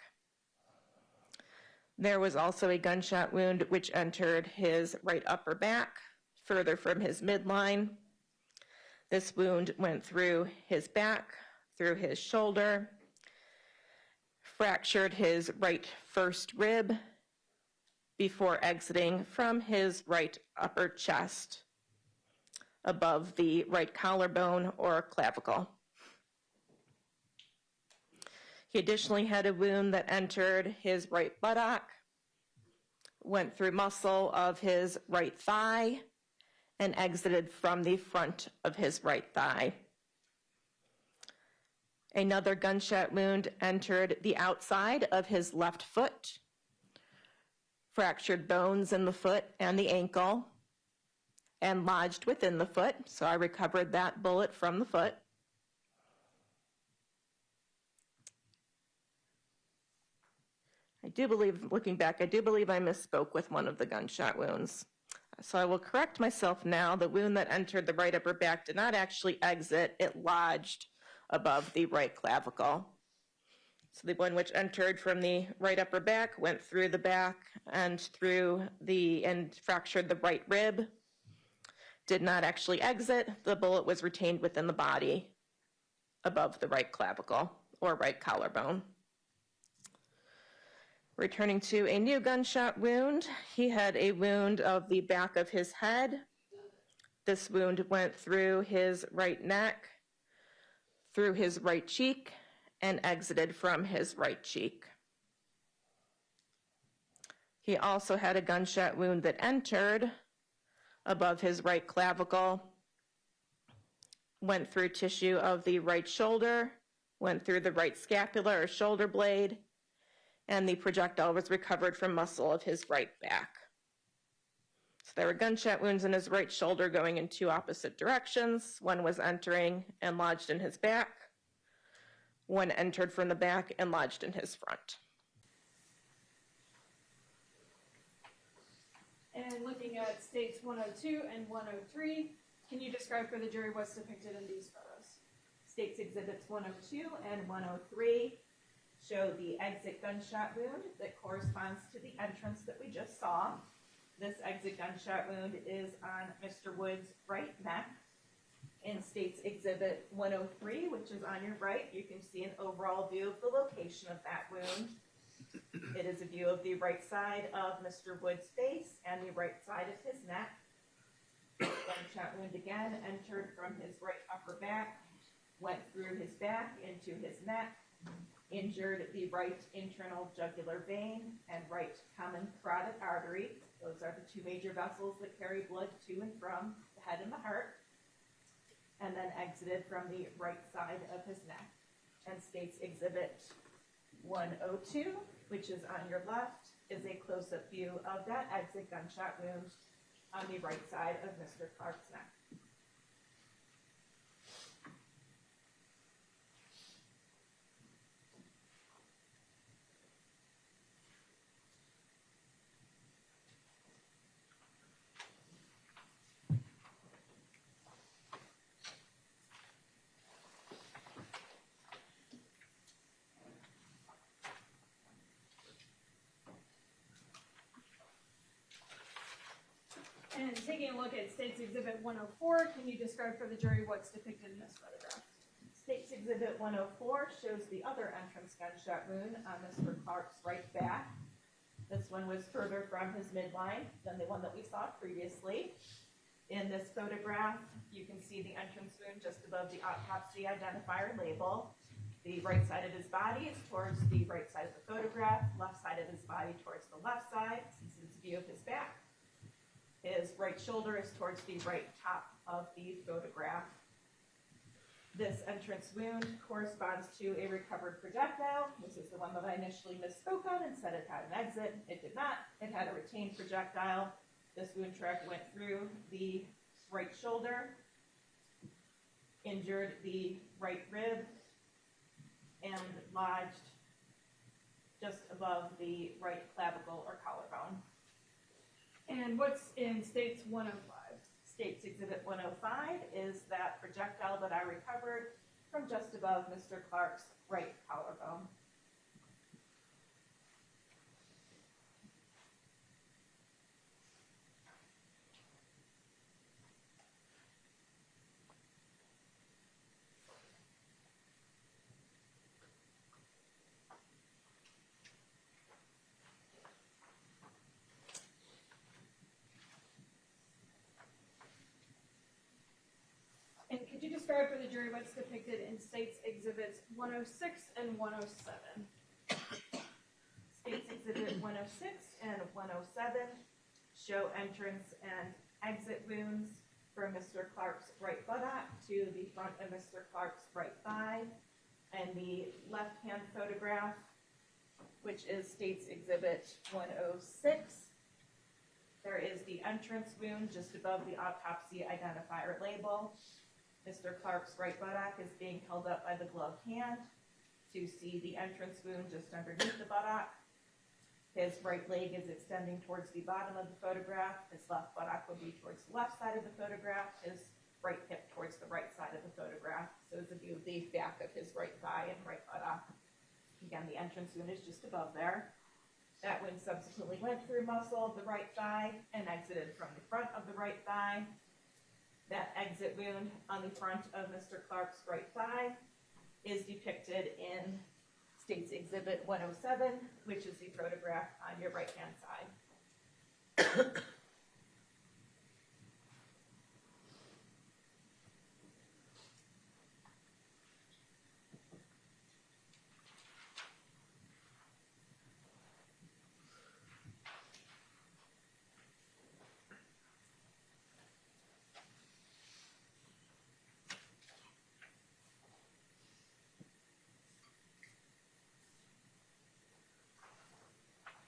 Speaker 6: There was also a gunshot wound which entered his right upper back, further from his midline. This wound went through his back, through his shoulder, fractured his right first rib before exiting from his right upper chest above the right collarbone or clavicle. He additionally had a wound that entered his right buttock, went through muscle of his right thigh, and exited from the front of his right thigh. Another gunshot wound entered the outside of his left foot, fractured bones in the foot and the ankle, and lodged within the foot. So I recovered that bullet from the foot. do believe, looking back, I do believe I misspoke with one of the gunshot wounds. So I will correct myself now. The wound that entered the right upper back did not actually exit. It lodged above the right clavicle. So the one which entered from the right upper back went through the back and fractured the right rib. Did not actually exit. The bullet was retained within the body above the right clavicle or right collarbone. Returning to a new gunshot wound, he had a wound of the back of his head. This wound went through his right neck, through his right cheek, and exited from his right cheek. He also had a gunshot wound that entered above his right clavicle, went through tissue of the right shoulder, went through the right scapula or shoulder blade, and the projectile was recovered from muscle of his right back. So there were gunshot wounds in his right shoulder going in two opposite directions. One was entering and lodged in his back. One entered from the back and lodged in his front.
Speaker 3: And looking at states 102 and 103, can you describe for the jury what's depicted in these photos?
Speaker 6: States Exhibits 102 and 103 show the exit gunshot wound that corresponds to the entrance that we just saw. This exit gunshot wound is on Mr. Woods' right neck. In States Exhibit 103, which is on your right, you can see an overall view of the location of that wound. It is a view of the right side of Mr. Woods' face and the right side of his neck. Gunshot wound again entered from his right upper back, went through his back into his neck, injured the right internal jugular vein and right common carotid artery. Those are the two major vessels that carry blood to and from the head and the heart, and then exited from the right side of his neck. And States Exhibit 102, which is on your left, is a close-up view of that exit gunshot wound on the right side of Mr. Clark's neck.
Speaker 3: And taking a look at States Exhibit 104, can you describe for the jury what's depicted in this photograph?
Speaker 6: States Exhibit 104 shows the other entrance gunshot wound on Mr. Clark's right back. This one was further from his midline than the one that we saw previously. In this photograph, you can see the entrance wound just above the autopsy identifier label. The right side of his body is towards the right side of the photograph, left side of his body towards the left side, since it's a view of his back. His right shoulder is towards the right top of the photograph. This entrance wound corresponds to a recovered projectile. This is the one that I initially misspoke on and said it had an exit. It did not. It had a retained projectile. This wound track went through the right shoulder, injured the right rib, and lodged just above the right clavicle or collarbone.
Speaker 3: And what's in States 105?
Speaker 6: States Exhibit 105 is that projectile that I recovered from just above Mr. Clark's right collarbone.
Speaker 3: And could you describe for the jury what's depicted in States Exhibits 106 and 107?
Speaker 6: States Exhibit 106 and 107 show entrance and exit wounds from Mr. Clark's right buttock to the front of Mr. Clark's right thigh. And the left-hand photograph, which is States Exhibit 106, there is the entrance wound just above the autopsy identifier label. Mr. Clark's right buttock is being held up by the gloved hand to see the entrance wound just underneath the buttock. His right leg is extending towards the bottom of the photograph. His left buttock would be towards the left side of the photograph. His right hip towards the right side of the photograph. So it's a view of the back of his right thigh and right buttock. Again, the entrance wound is just above there. That wound subsequently went through muscle of the right thigh and exited from the front of the right thigh. That exit wound on the front of Mr. Clark's right thigh is depicted in State's Exhibit 107, which is the photograph on your right-hand side.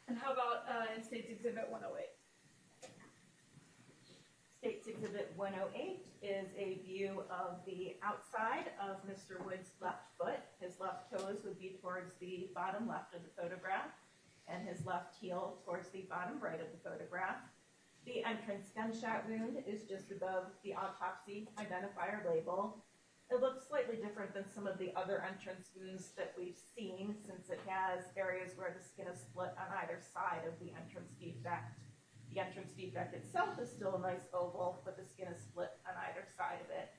Speaker 3: And how about in State's Exhibit 108?
Speaker 6: State's Exhibit 108 is a view of the outside of Mr. Wood's left foot. His left toes would be towards the bottom left of the photograph, and his left heel towards the bottom right of the photograph. The entrance gunshot wound is just above the autopsy identifier label. It looks slightly different than some of the other entrance wounds that we've seen, since it has areas where the skin is split on either side of the entrance defect. The entrance defect itself is still a nice oval, but the skin is split on either side of it.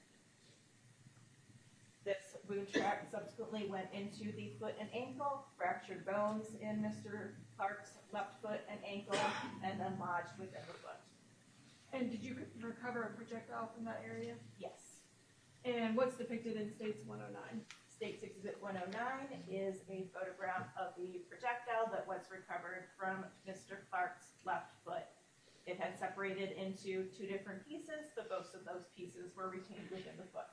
Speaker 6: This wound track subsequently went into the foot and ankle, fractured bones in Mr. Clark's left foot and ankle, and then lodged within the foot.
Speaker 3: And did you recover a projectile from that area?
Speaker 6: Yes.
Speaker 3: And what's depicted in State's 109?
Speaker 6: State's Exhibit 109 is a photograph of the projectile that was recovered from Mr. Clark's left foot. It had separated into two different pieces, but most of those pieces were retained within the foot.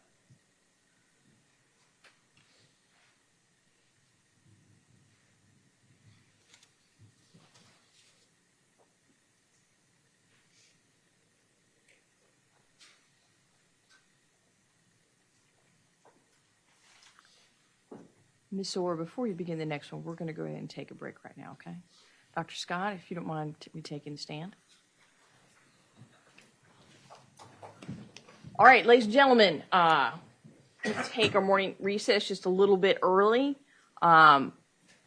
Speaker 5: Ms. Orr, before you begin the next one, we're going to go ahead and take a break right now, okay? Dr. Scott, if you don't mind me taking a stand. All right, ladies and gentlemen, we'll take our morning recess just a little bit early.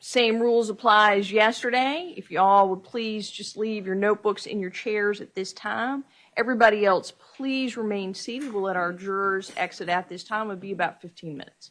Speaker 5: Same rules apply as yesterday. If you all would please just leave your notebooks in your chairs at this time. Everybody else, please remain seated. We'll let our jurors exit at this time. It'll be about 15 minutes.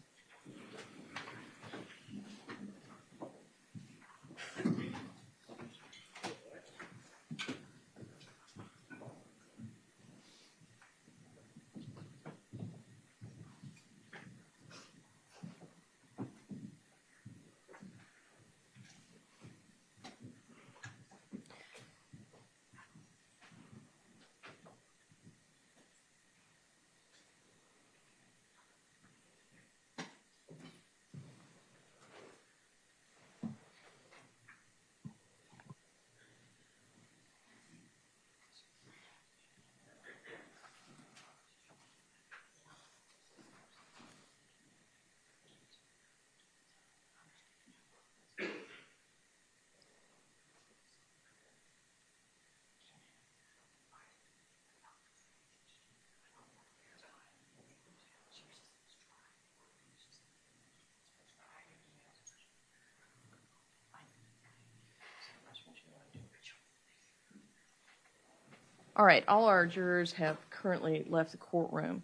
Speaker 5: All right, all our jurors have currently left the courtroom.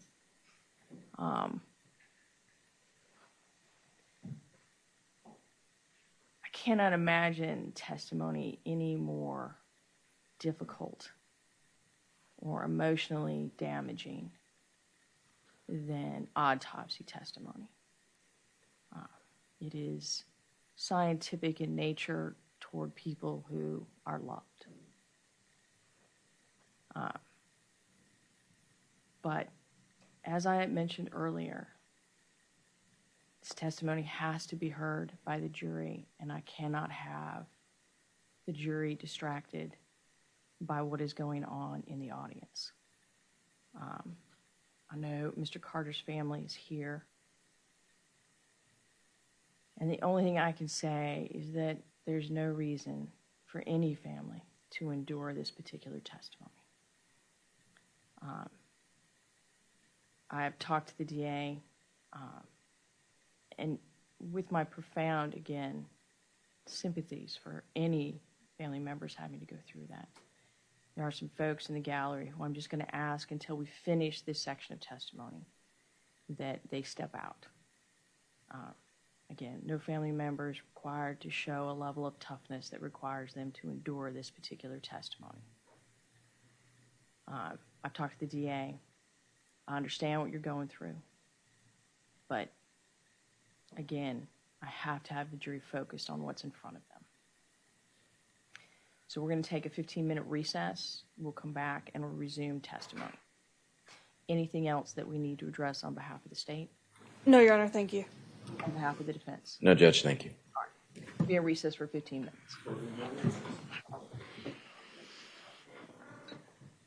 Speaker 5: I cannot imagine testimony any more difficult or emotionally damaging than autopsy testimony. It is scientific in nature toward people who are loved. But as I had mentioned earlier, this testimony has to be heard by the jury, and I cannot have the jury distracted by what is going on in the audience. I know Mr. Carter's family is here, and the only thing I can say is that there's no reason for any family to endure this particular testimony. I have talked to the DA, and with my profound, again, sympathies for any family members having to go through that. There are some folks in the gallery who I'm just going to ask until we finish this section of testimony that they step out. Again, no family member is required to show a level of toughness that requires them to endure this particular testimony. I've talked to the DA. I understand what you're going through. But again, I have to have the jury focused on what's in front of them. So we're going to take a 15-minute recess. We'll come back and we'll resume testimony. Anything else that we need to address on behalf of the state?
Speaker 3: No, Your Honor, thank you.
Speaker 5: On behalf of the defense?
Speaker 4: No, Judge, thank you.
Speaker 5: We'll be in recess for 15 minutes.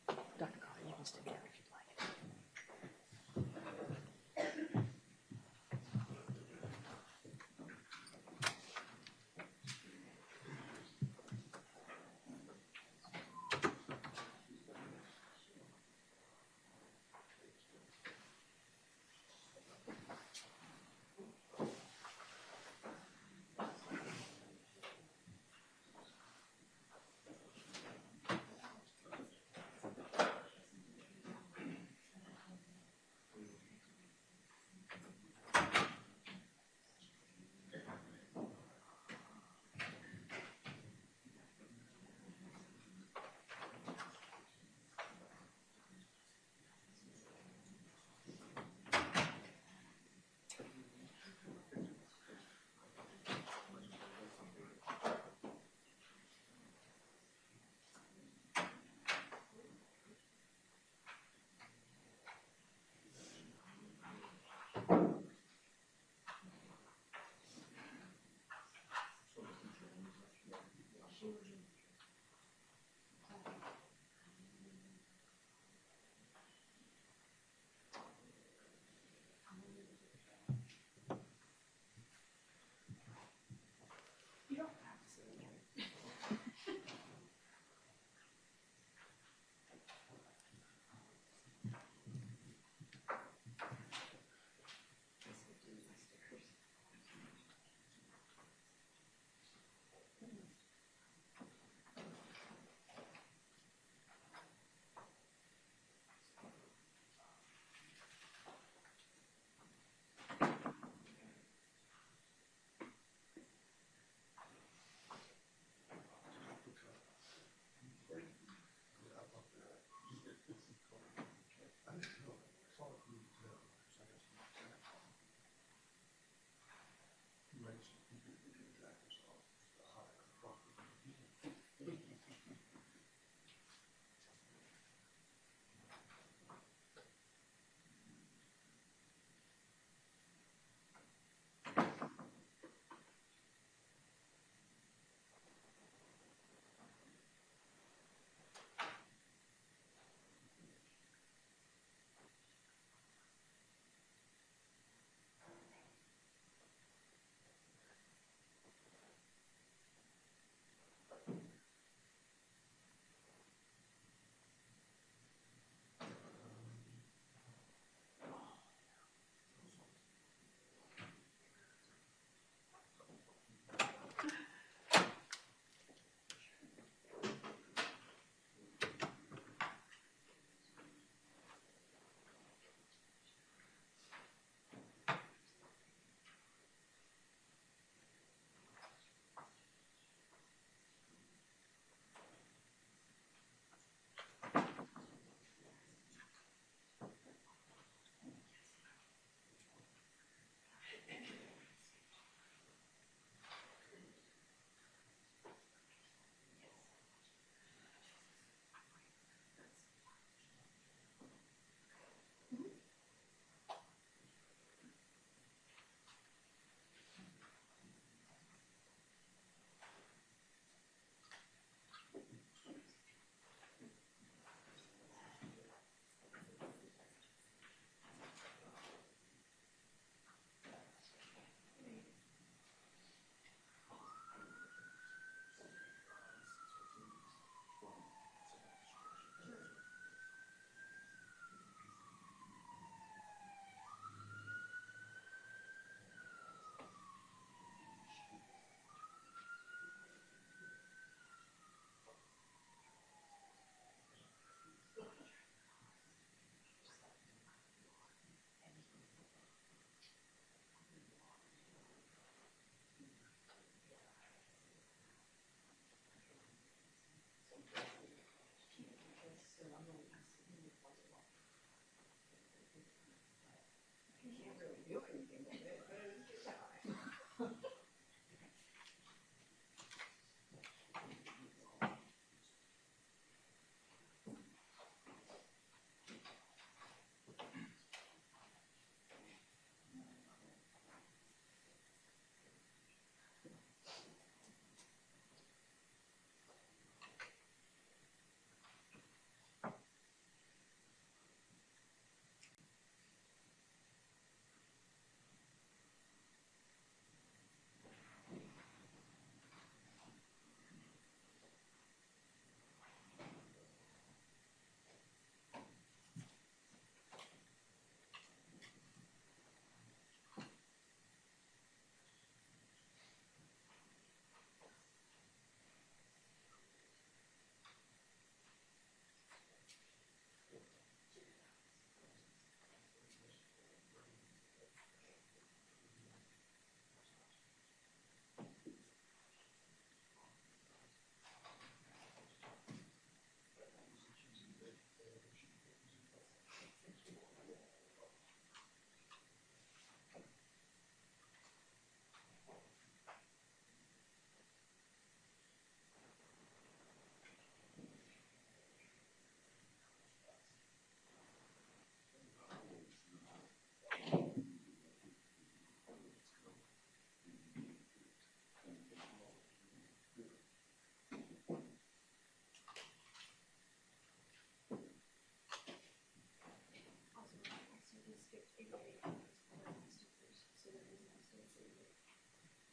Speaker 5: Dr. Carter, you can stay there if you'd like.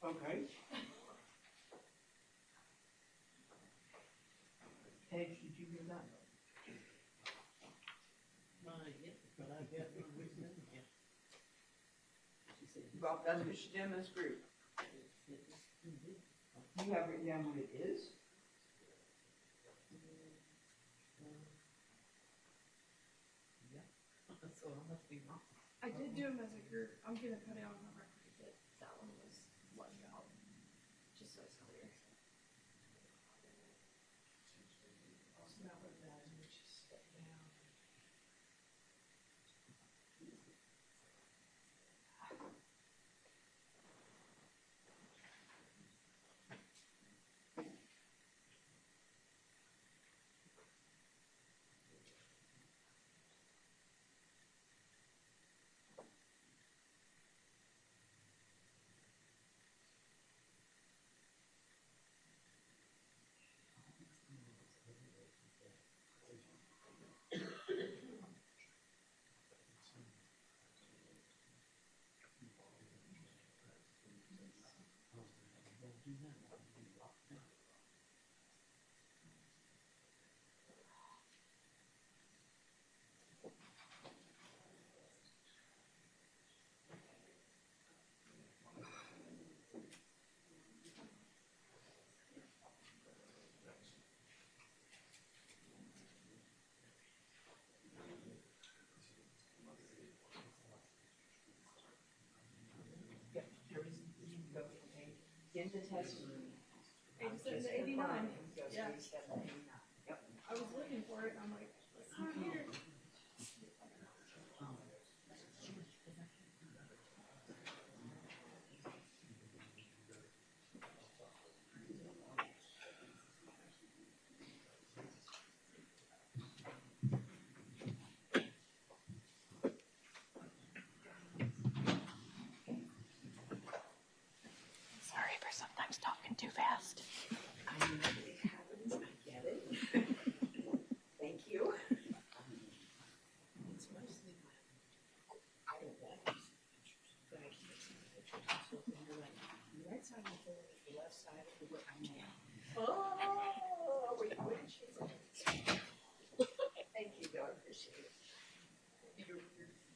Speaker 1: Okay. Paige, did you hear that? Not yet, but I got my wisdom again. She said,
Speaker 7: Well, that's what she did in this group. You have written down what it is?
Speaker 1: yeah, so I must be wrong.
Speaker 3: I did do them as a group. I'm gonna put it on the record that that one was left out, just so it's clear.
Speaker 7: So that was that, and we just step down. In the testimony.
Speaker 3: 87 to 89. Yeah.
Speaker 7: 87 to 89. Yep.
Speaker 3: I was looking for it, and I'm like, it's not here.
Speaker 6: Sorry for sometimes talking too fast.
Speaker 7: I know it happens, I get it. Thank you. It's mostly when I don't like pictures, but I can't see the pictures. So then you're like, the right side of the phone is the left side of the way I'm at. Oh, wait, what did she say? Thank you, though, I appreciate it. You're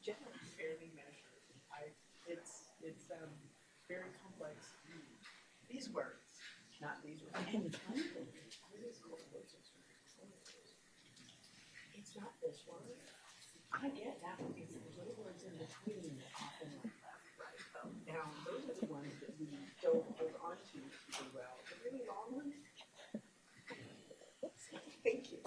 Speaker 7: generally fairly measured. It's very complex. These words, not these words. And the funny thing is, it is called words and words. It's not this word. I get that one. It's the little words in between that often like left, right, down. Those are the ones that we don't hold on to super well. The really long ones. Thank you.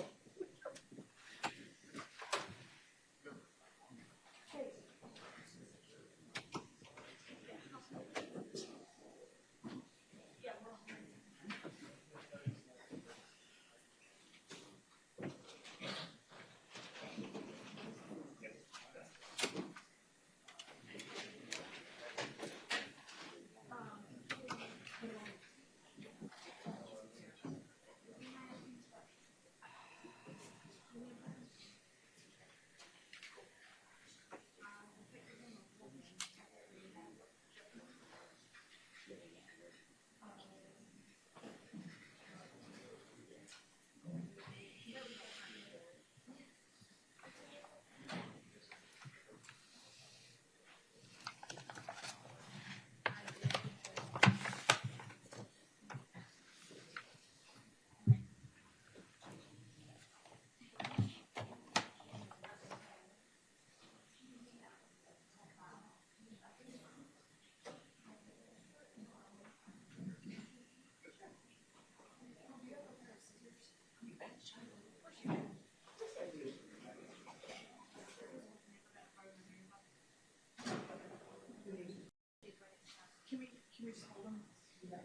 Speaker 7: Can we just hold them? Yeah.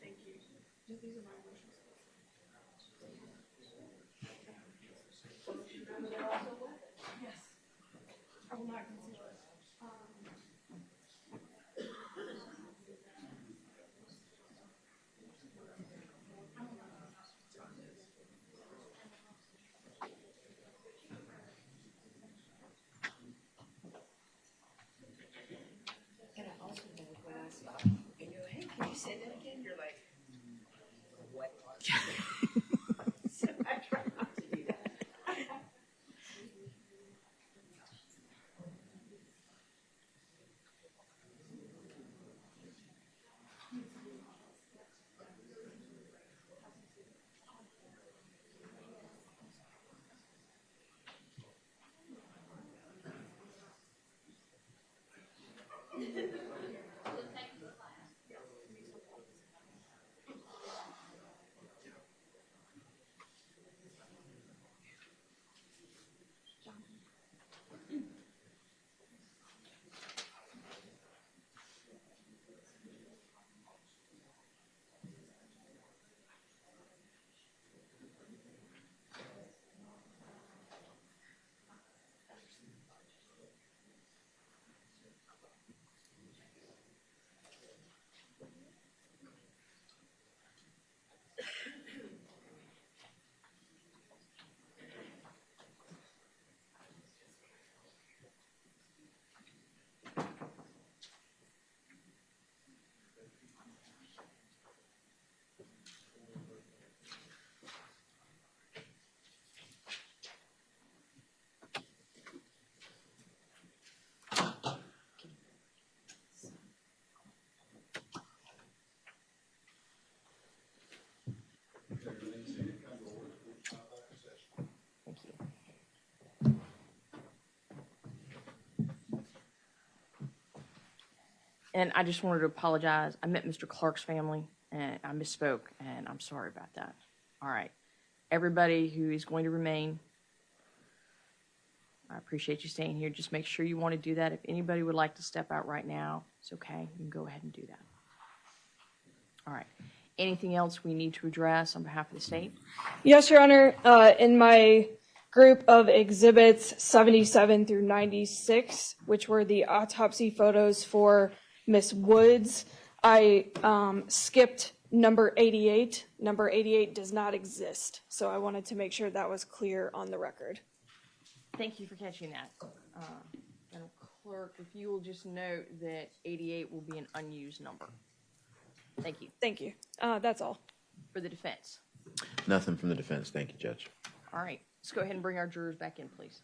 Speaker 7: Thank you. These are my wishes. Yes. I will not conceal it. And I also know when I stop and go, hey, can say that again, you're like, what? So I try not to do that.
Speaker 5: Thank you. And I just wanted to apologize. I met Mr. Clark's family, and I misspoke, and I'm sorry about that. All right. Everybody who is going to remain, I appreciate you staying here. Just make sure you want to do that. If anybody would like to step out right now, it's okay. You can go ahead and do that. All right. Anything else we need to address on behalf of the state?
Speaker 3: Yes, Your Honor. In my group of exhibits 77 through 96, which were the autopsy photos for Miss Woods, I skipped number 88. Number 88 does not exist, so I wanted to make sure that was clear on the record.
Speaker 5: Thank you for catching that. Madam Clerk, if you will just note that 88 will be an unused number. Thank you.
Speaker 3: Thank you. That's all.
Speaker 5: For the defense.
Speaker 4: Nothing from the defense. Thank you, Judge.
Speaker 5: All right. Let's go ahead and bring our jurors back in, please.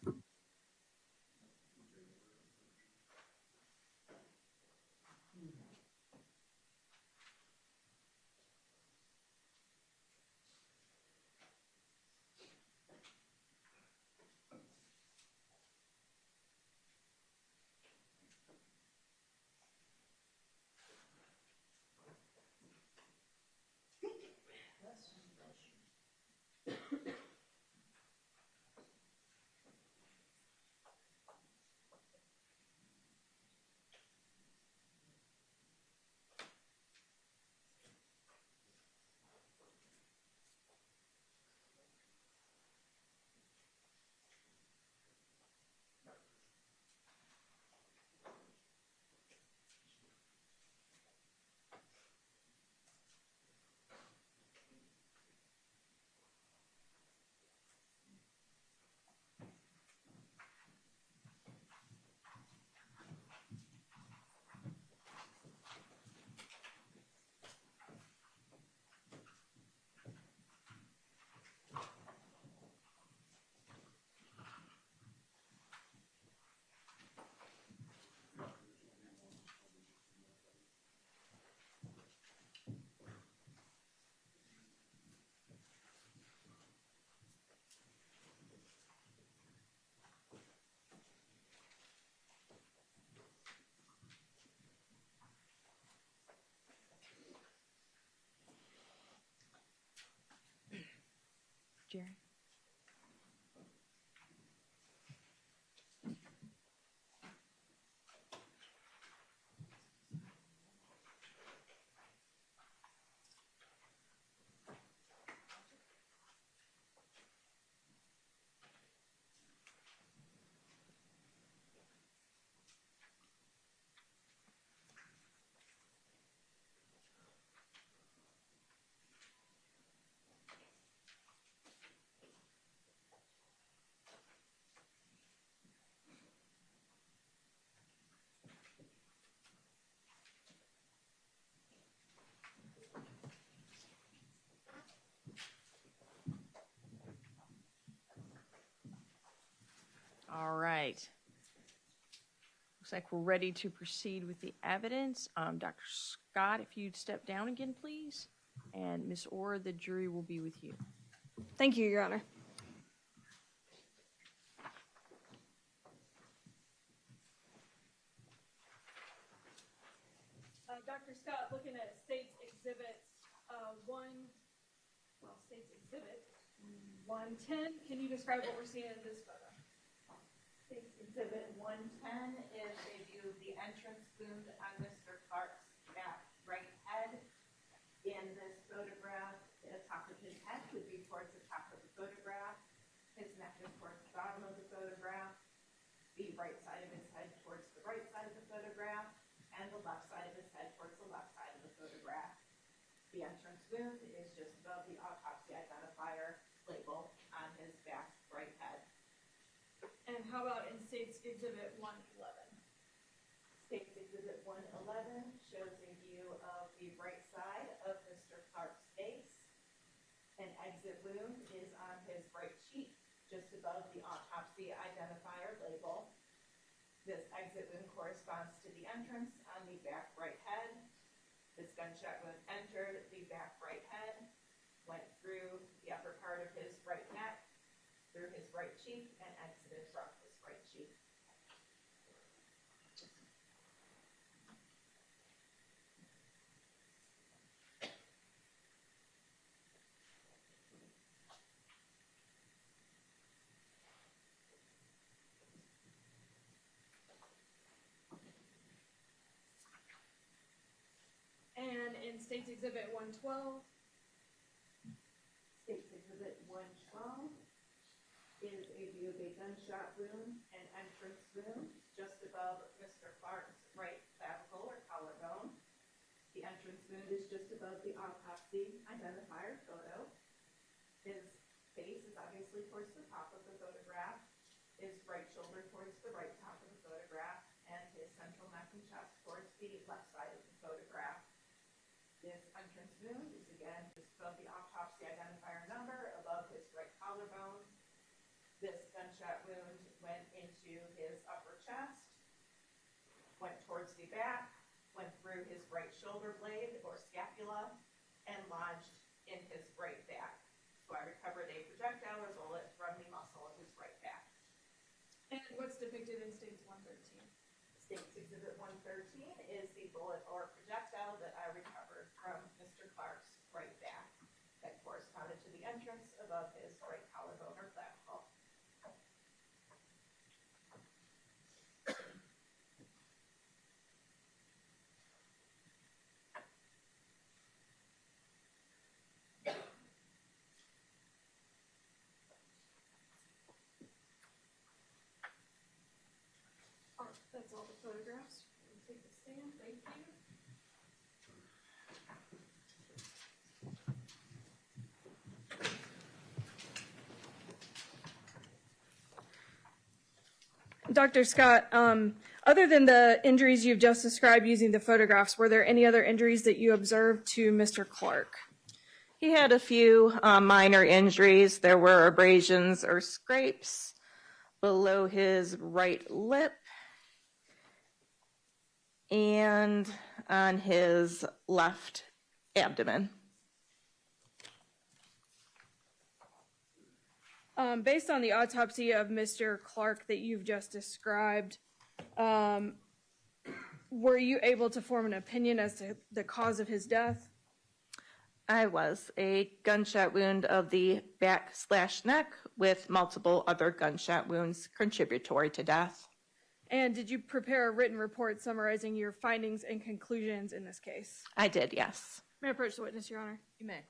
Speaker 5: Jerry? Looks like we're ready to proceed with the evidence. Dr. Scott, if you'd step down again, please. And Ms. Orr, the jury will be with you.
Speaker 3: Thank you, Your Honor. Dr. Scott, looking at State's Exhibit 110, can you describe what we're seeing in this photo?
Speaker 6: State's Exhibit 110 is a view of the entrance wound on Mr. Clark's back right head. In this photograph, the top of his head would be towards the top of the photograph. His neck is towards the bottom of the photograph. The right side of his head towards the right side of the photograph, and the left side of his head towards the left side of the photograph. The entrance wound is just above the autopsy identifier label on his back right head.
Speaker 3: And how about in State's Exhibit 111?
Speaker 6: State's Exhibit 111 shows a view of the right side of Mr. Clark's face. An exit wound is on his right cheek, just above the autopsy identifier label. This exit wound corresponds to the entrance on the back right head. This gunshot wound entered the back right head, went through the upper part of his right neck, through his right cheek, and exited from his right cheek.
Speaker 3: And in State's Exhibit 112?
Speaker 6: State's Exhibit 112 is a view of a gunshot wound and entrance wound just above Mr. Clark's right clavicle or collarbone. The entrance wound is just above the autopsy identifier photo. His face is obviously towards the top of the photograph, his right shoulder towards the right top of the photograph, and his central neck and chest towards the left side of the photograph. This entrance wound is again just above the autopsy identifier number above his right collarbone. This gunshot wound went into his upper chest, went towards the back, went through his right shoulder blade or scapula, and lodged in his right back. So I recovered a projectile or bullet from the muscle of his right back.
Speaker 3: And what's depicted in State's 113?
Speaker 6: State's Exhibit 113 is the bullet or projectile that I recovered from Mr. Clark's right back that corresponded to the entrance above his right collarbone or clavicle.
Speaker 3: That's all the photographs. Take the stand. Thank you. Dr. Scott, other than the injuries you've just described using the photographs, were there any other injuries that you observed to Mr. Clark?
Speaker 6: He had a few minor injuries. There were abrasions or scrapes below his right lip and on his left abdomen.
Speaker 3: Based on the autopsy of Mr. Clark that you've just described, were you able to form an opinion as to the cause of his death?
Speaker 6: I was. A gunshot wound of the back/neck with multiple other gunshot wounds contributory to death.
Speaker 3: And did you prepare a written report summarizing your findings and conclusions in this case?
Speaker 6: I did, yes.
Speaker 3: May I approach the witness, Your Honor?
Speaker 5: You may.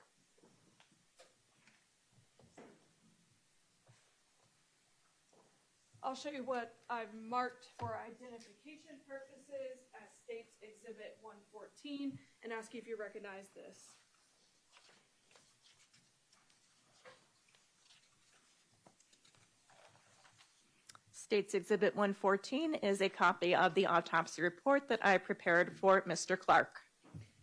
Speaker 3: I'll show you what I've marked for identification purposes as State's Exhibit 114 and ask you if you recognize this.
Speaker 6: State's Exhibit 114 is a copy of the autopsy report that I prepared for Mr. Clark.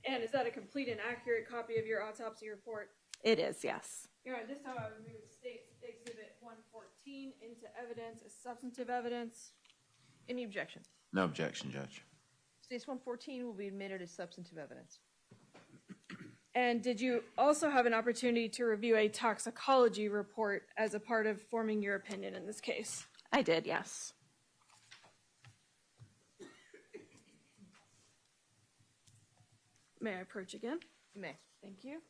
Speaker 3: And is that a complete and accurate copy of your autopsy report?
Speaker 6: It is, yes.
Speaker 3: Your Honor, this time I would move State's Exhibit 114 into evidence as substantive evidence.
Speaker 5: Any objection?
Speaker 4: No objection, Judge.
Speaker 5: States 114 will be admitted as substantive evidence.
Speaker 3: And did you also have an opportunity to review a toxicology report as a part of forming your opinion in this case?
Speaker 6: I did, yes.
Speaker 3: May I approach again?
Speaker 5: You may.
Speaker 3: Thank you.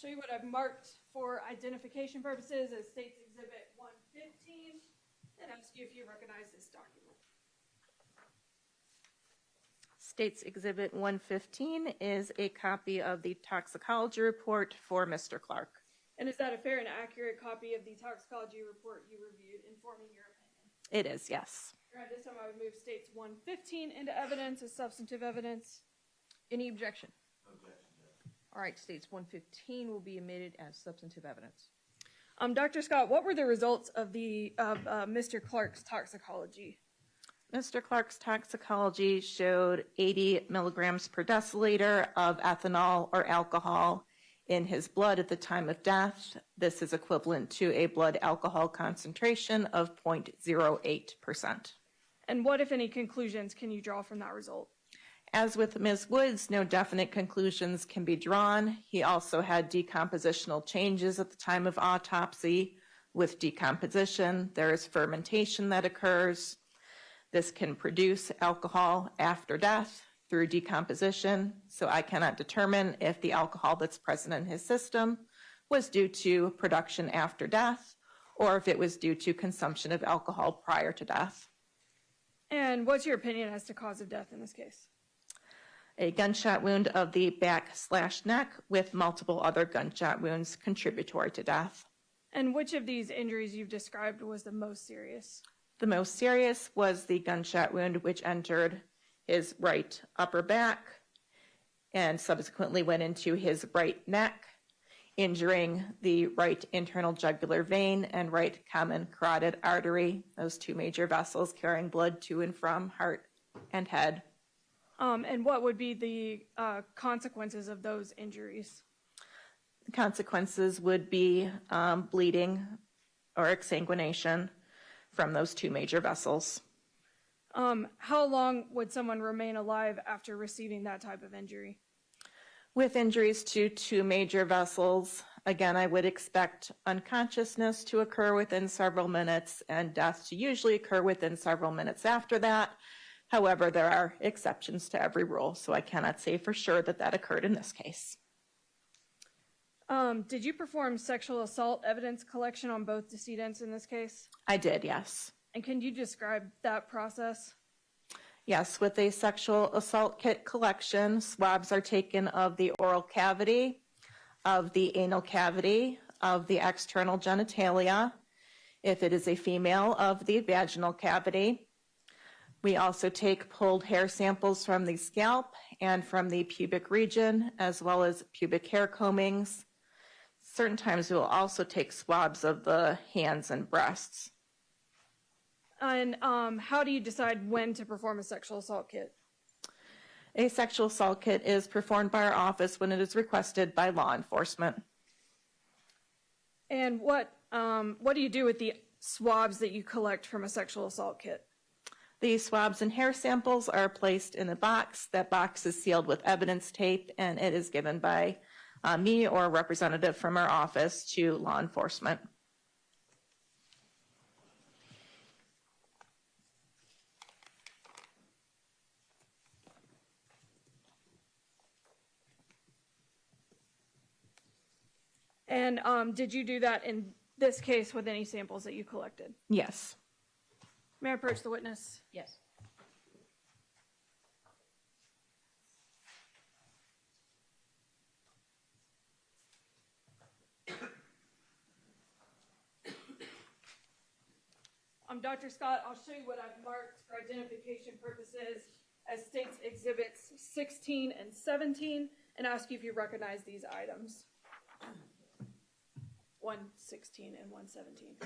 Speaker 3: Show you what I've marked for identification purposes as States Exhibit 115, and ask you if you recognize this document.
Speaker 6: States Exhibit 115 is a copy of the toxicology report for Mr. Clark.
Speaker 3: And is that a fair and accurate copy of the toxicology report you reviewed in forming your opinion?
Speaker 6: It is, yes.
Speaker 3: All right, this time I would move States 115 into evidence as substantive evidence.
Speaker 5: Any objection? All right, States 115 will be admitted as substantive evidence.
Speaker 3: Dr. Scott, what were the results of Mr. Clark's toxicology?
Speaker 6: Mr. Clark's toxicology showed 80 milligrams per deciliter of ethanol or alcohol in his blood at the time of death. This is equivalent to a blood alcohol concentration of 0.08%.
Speaker 3: And what, if any, conclusions can you draw from that result?
Speaker 6: As with Ms. Woods, no definite conclusions can be drawn. He also had decompositional changes at the time of autopsy. With decomposition, there is fermentation that occurs. This can produce alcohol after death through decomposition, so I cannot determine if the alcohol that's present in his system was due to production after death or if it was due to consumption of alcohol prior to death.
Speaker 3: And what's your opinion as to cause of death in this case?
Speaker 6: A gunshot wound of the back/neck with multiple other gunshot wounds contributory to death.
Speaker 3: And which of these injuries you've described was the most serious?
Speaker 6: The most serious was the gunshot wound which entered his right upper back and subsequently went into his right neck, injuring the right internal jugular vein and right common carotid artery, those two major vessels carrying blood to and from heart and head.
Speaker 3: And what would be the consequences of those injuries?
Speaker 6: The consequences would be bleeding or exsanguination from those two major vessels.
Speaker 3: How long would someone remain alive after receiving that type of injury?
Speaker 6: With injuries to two major vessels, again, I would expect unconsciousness to occur within several minutes and death to usually occur within several minutes after that. However, there are exceptions to every rule, so I cannot say for sure that that occurred in this case.
Speaker 3: Did you perform sexual assault evidence collection on both decedents in this case?
Speaker 6: I did, yes.
Speaker 3: And can you describe that process?
Speaker 6: Yes, with a sexual assault kit collection, swabs are taken of the oral cavity, of the anal cavity, of the external genitalia. If it is a female, of the vaginal cavity. We also take pulled hair samples from the scalp and from the pubic region, as well as pubic hair combings. Certain times we will also take swabs of the hands and breasts.
Speaker 3: And how do you decide when to perform a sexual assault kit?
Speaker 6: A sexual assault kit is performed by our office when it is requested by law enforcement.
Speaker 3: And what do you do with the swabs that you collect from a sexual assault kit?
Speaker 6: The swabs and hair samples are placed in a box. That box is sealed with evidence tape, and it is given by me or a representative from our office to law enforcement.
Speaker 3: And did you do that in this case with any samples that you collected?
Speaker 6: Yes.
Speaker 3: May I approach the witness?
Speaker 5: Yes.
Speaker 3: Dr. Scott, I'll show you what I've marked for identification purposes as States Exhibits 16 and 17 and ask you if you recognize these items. 116 and 117.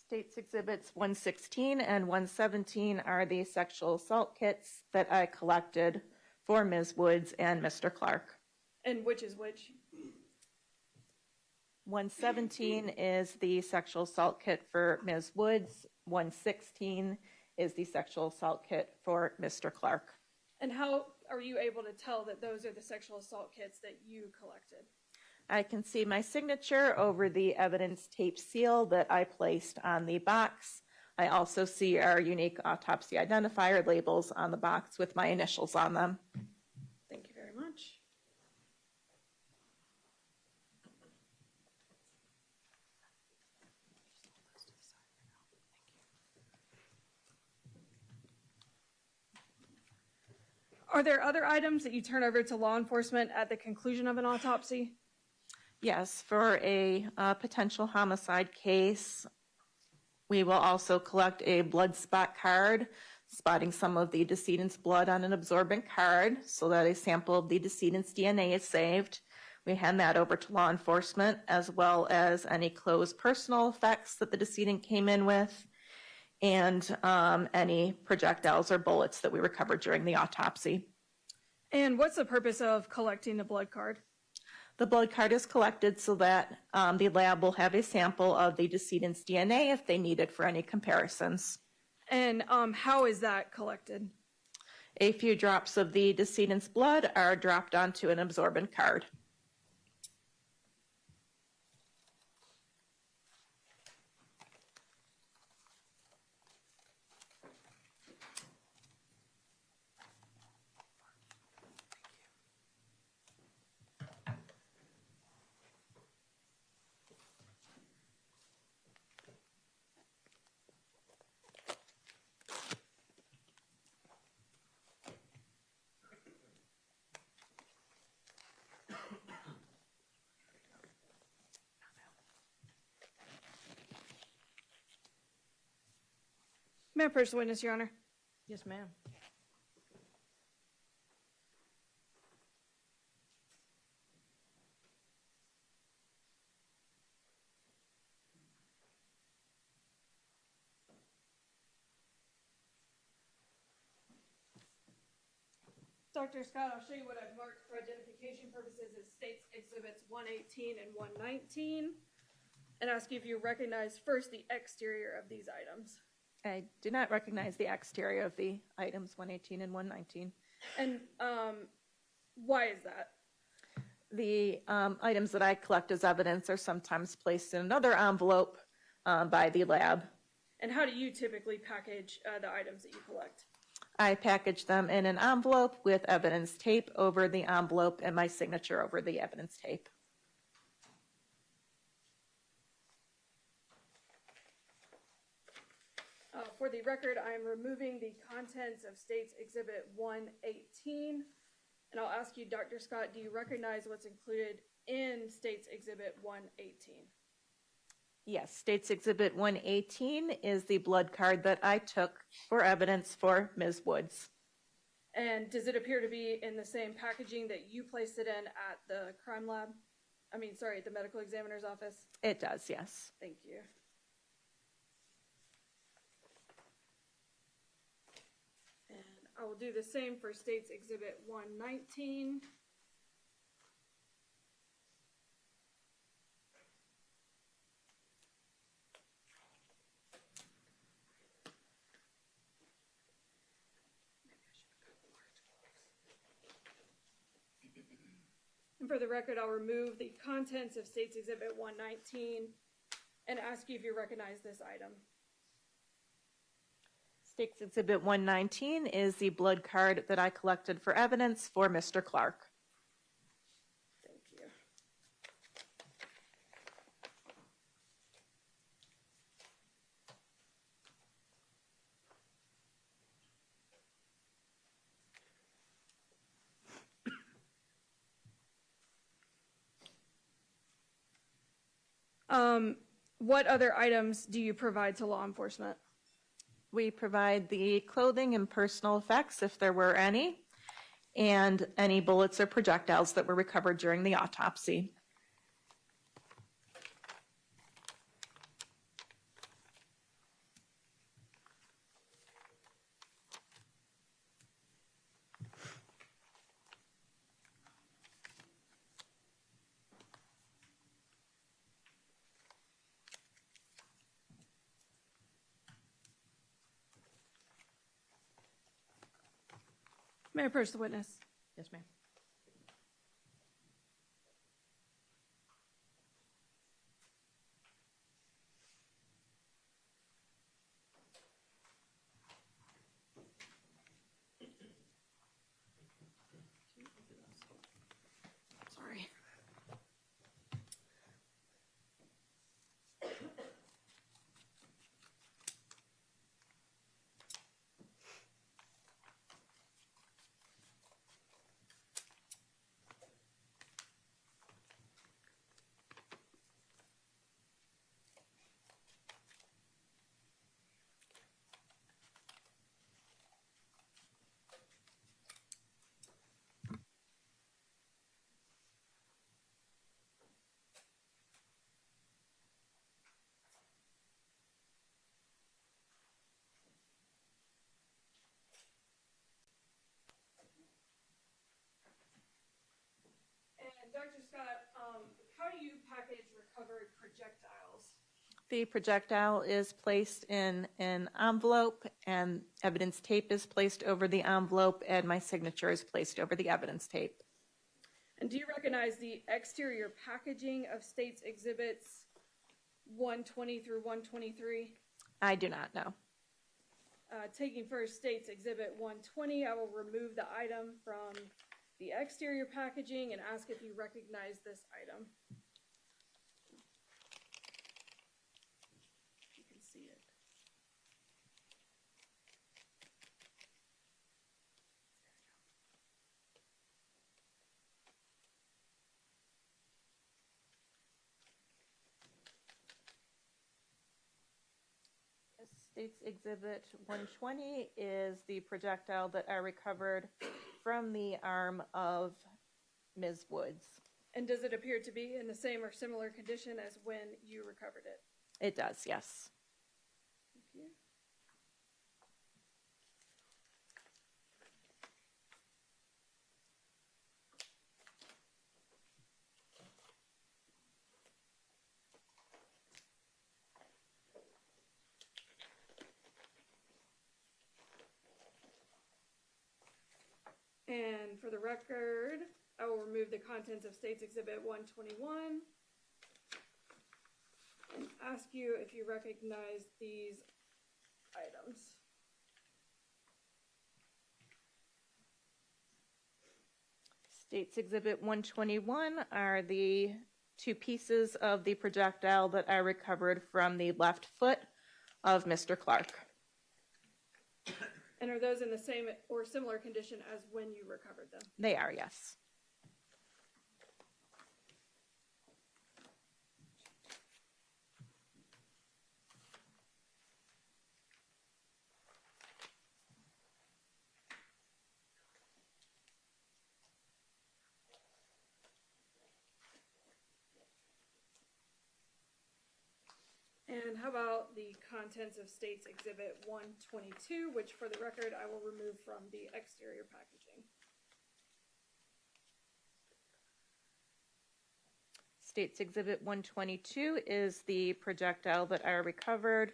Speaker 6: States Exhibits 116 and 117 are the sexual assault kits that I collected for Ms. Woods and Mr. Clark.
Speaker 3: And which is which?
Speaker 6: 117 is the sexual assault kit for Ms. Woods. 116 is the sexual assault kit for Mr. Clark.
Speaker 3: And how are you able to tell that those are the sexual assault kits that you collected?
Speaker 6: I can see my signature over the evidence tape seal that I placed on the box. I also see our unique autopsy identifier labels on the box with my initials on them.
Speaker 3: Thank you very much. Are there other items that you turn over to law enforcement at the conclusion of an autopsy?
Speaker 6: Yes, for a potential homicide case, we will also collect a blood spot card, spotting some of the decedent's blood on an absorbent card so that a sample of the decedent's DNA is saved. We hand that over to law enforcement, as well as any closed personal effects that the decedent came in with, and any projectiles or bullets that we recovered during the autopsy.
Speaker 3: And what's the purpose of collecting the blood card?
Speaker 6: The blood card is collected so that the lab will have a sample of the decedent's DNA if they need it for any comparisons.
Speaker 3: And how is that collected?
Speaker 6: A few drops of the decedent's blood are dropped onto an absorbent card.
Speaker 3: May I approach the witness, Your Honor?
Speaker 5: Yes, ma'am.
Speaker 3: Dr. Scott, I'll show you what I've marked for identification purposes as States Exhibits 118 and 119, and ask you if you recognize first the exterior of these items.
Speaker 6: I do not recognize the exterior of the items 118 and 119.
Speaker 3: And why is that?
Speaker 6: The items that I collect as evidence are sometimes placed in another envelope by the lab.
Speaker 3: And how do you typically package the items that you collect?
Speaker 6: I package them in an envelope with evidence tape over the envelope and my signature over the evidence tape.
Speaker 3: For the record, I am removing the contents of States Exhibit 118. And I'll ask you, Dr. Scott, do you recognize what's included in States Exhibit 118?
Speaker 6: Yes, States Exhibit 118 is the blood card that I took for evidence for Ms. Woods.
Speaker 3: And does it appear to be in the same packaging that you placed it in at the crime lab? At the medical examiner's office?
Speaker 6: It does, yes.
Speaker 3: Thank you. And I will do the same for States Exhibit 119. And for the record, I'll remove the contents of States Exhibit 119 and ask you if you recognize this item.
Speaker 6: States Exhibit 119 is the blood card that I collected for evidence for Mr. Clark.
Speaker 3: Thank you. What other items do you provide to law enforcement?
Speaker 6: We provide the clothing and personal effects, if there were any, and any bullets or projectiles that were recovered during the autopsy.
Speaker 3: May I approach the witness?
Speaker 5: Yes, ma'am.
Speaker 3: Sorry. And Dr. Scott, how do you package recovered projectiles?
Speaker 6: The projectile is placed in an envelope, and evidence tape is placed over the envelope, and my signature is placed over the evidence tape.
Speaker 3: And do you recognize the exterior packaging of State's Exhibits 120 through 123?
Speaker 6: I do not know.
Speaker 3: Taking first State's Exhibit 120, I will remove the item from the exterior packaging and ask if you recognize this item. You can see it.
Speaker 6: State's Exhibit 120 is the projectile that I recovered from the arm of Ms. Woods.
Speaker 3: And does it appear to be in the same or similar condition as when you recovered it?
Speaker 6: It does, yes.
Speaker 3: Thank you. And for the record, I will remove the contents of State's Exhibit 121 and ask you if you recognize these items.
Speaker 6: State's Exhibit 121 are the two pieces of the projectile that I recovered from the left foot of Mr. Clark.
Speaker 3: And are those in the same or similar condition as when you recovered them?
Speaker 6: They are, yes.
Speaker 3: And how about the contents of State's Exhibit 122, which for the record, I will remove from the exterior packaging.
Speaker 6: State's Exhibit 122 is the projectile that I recovered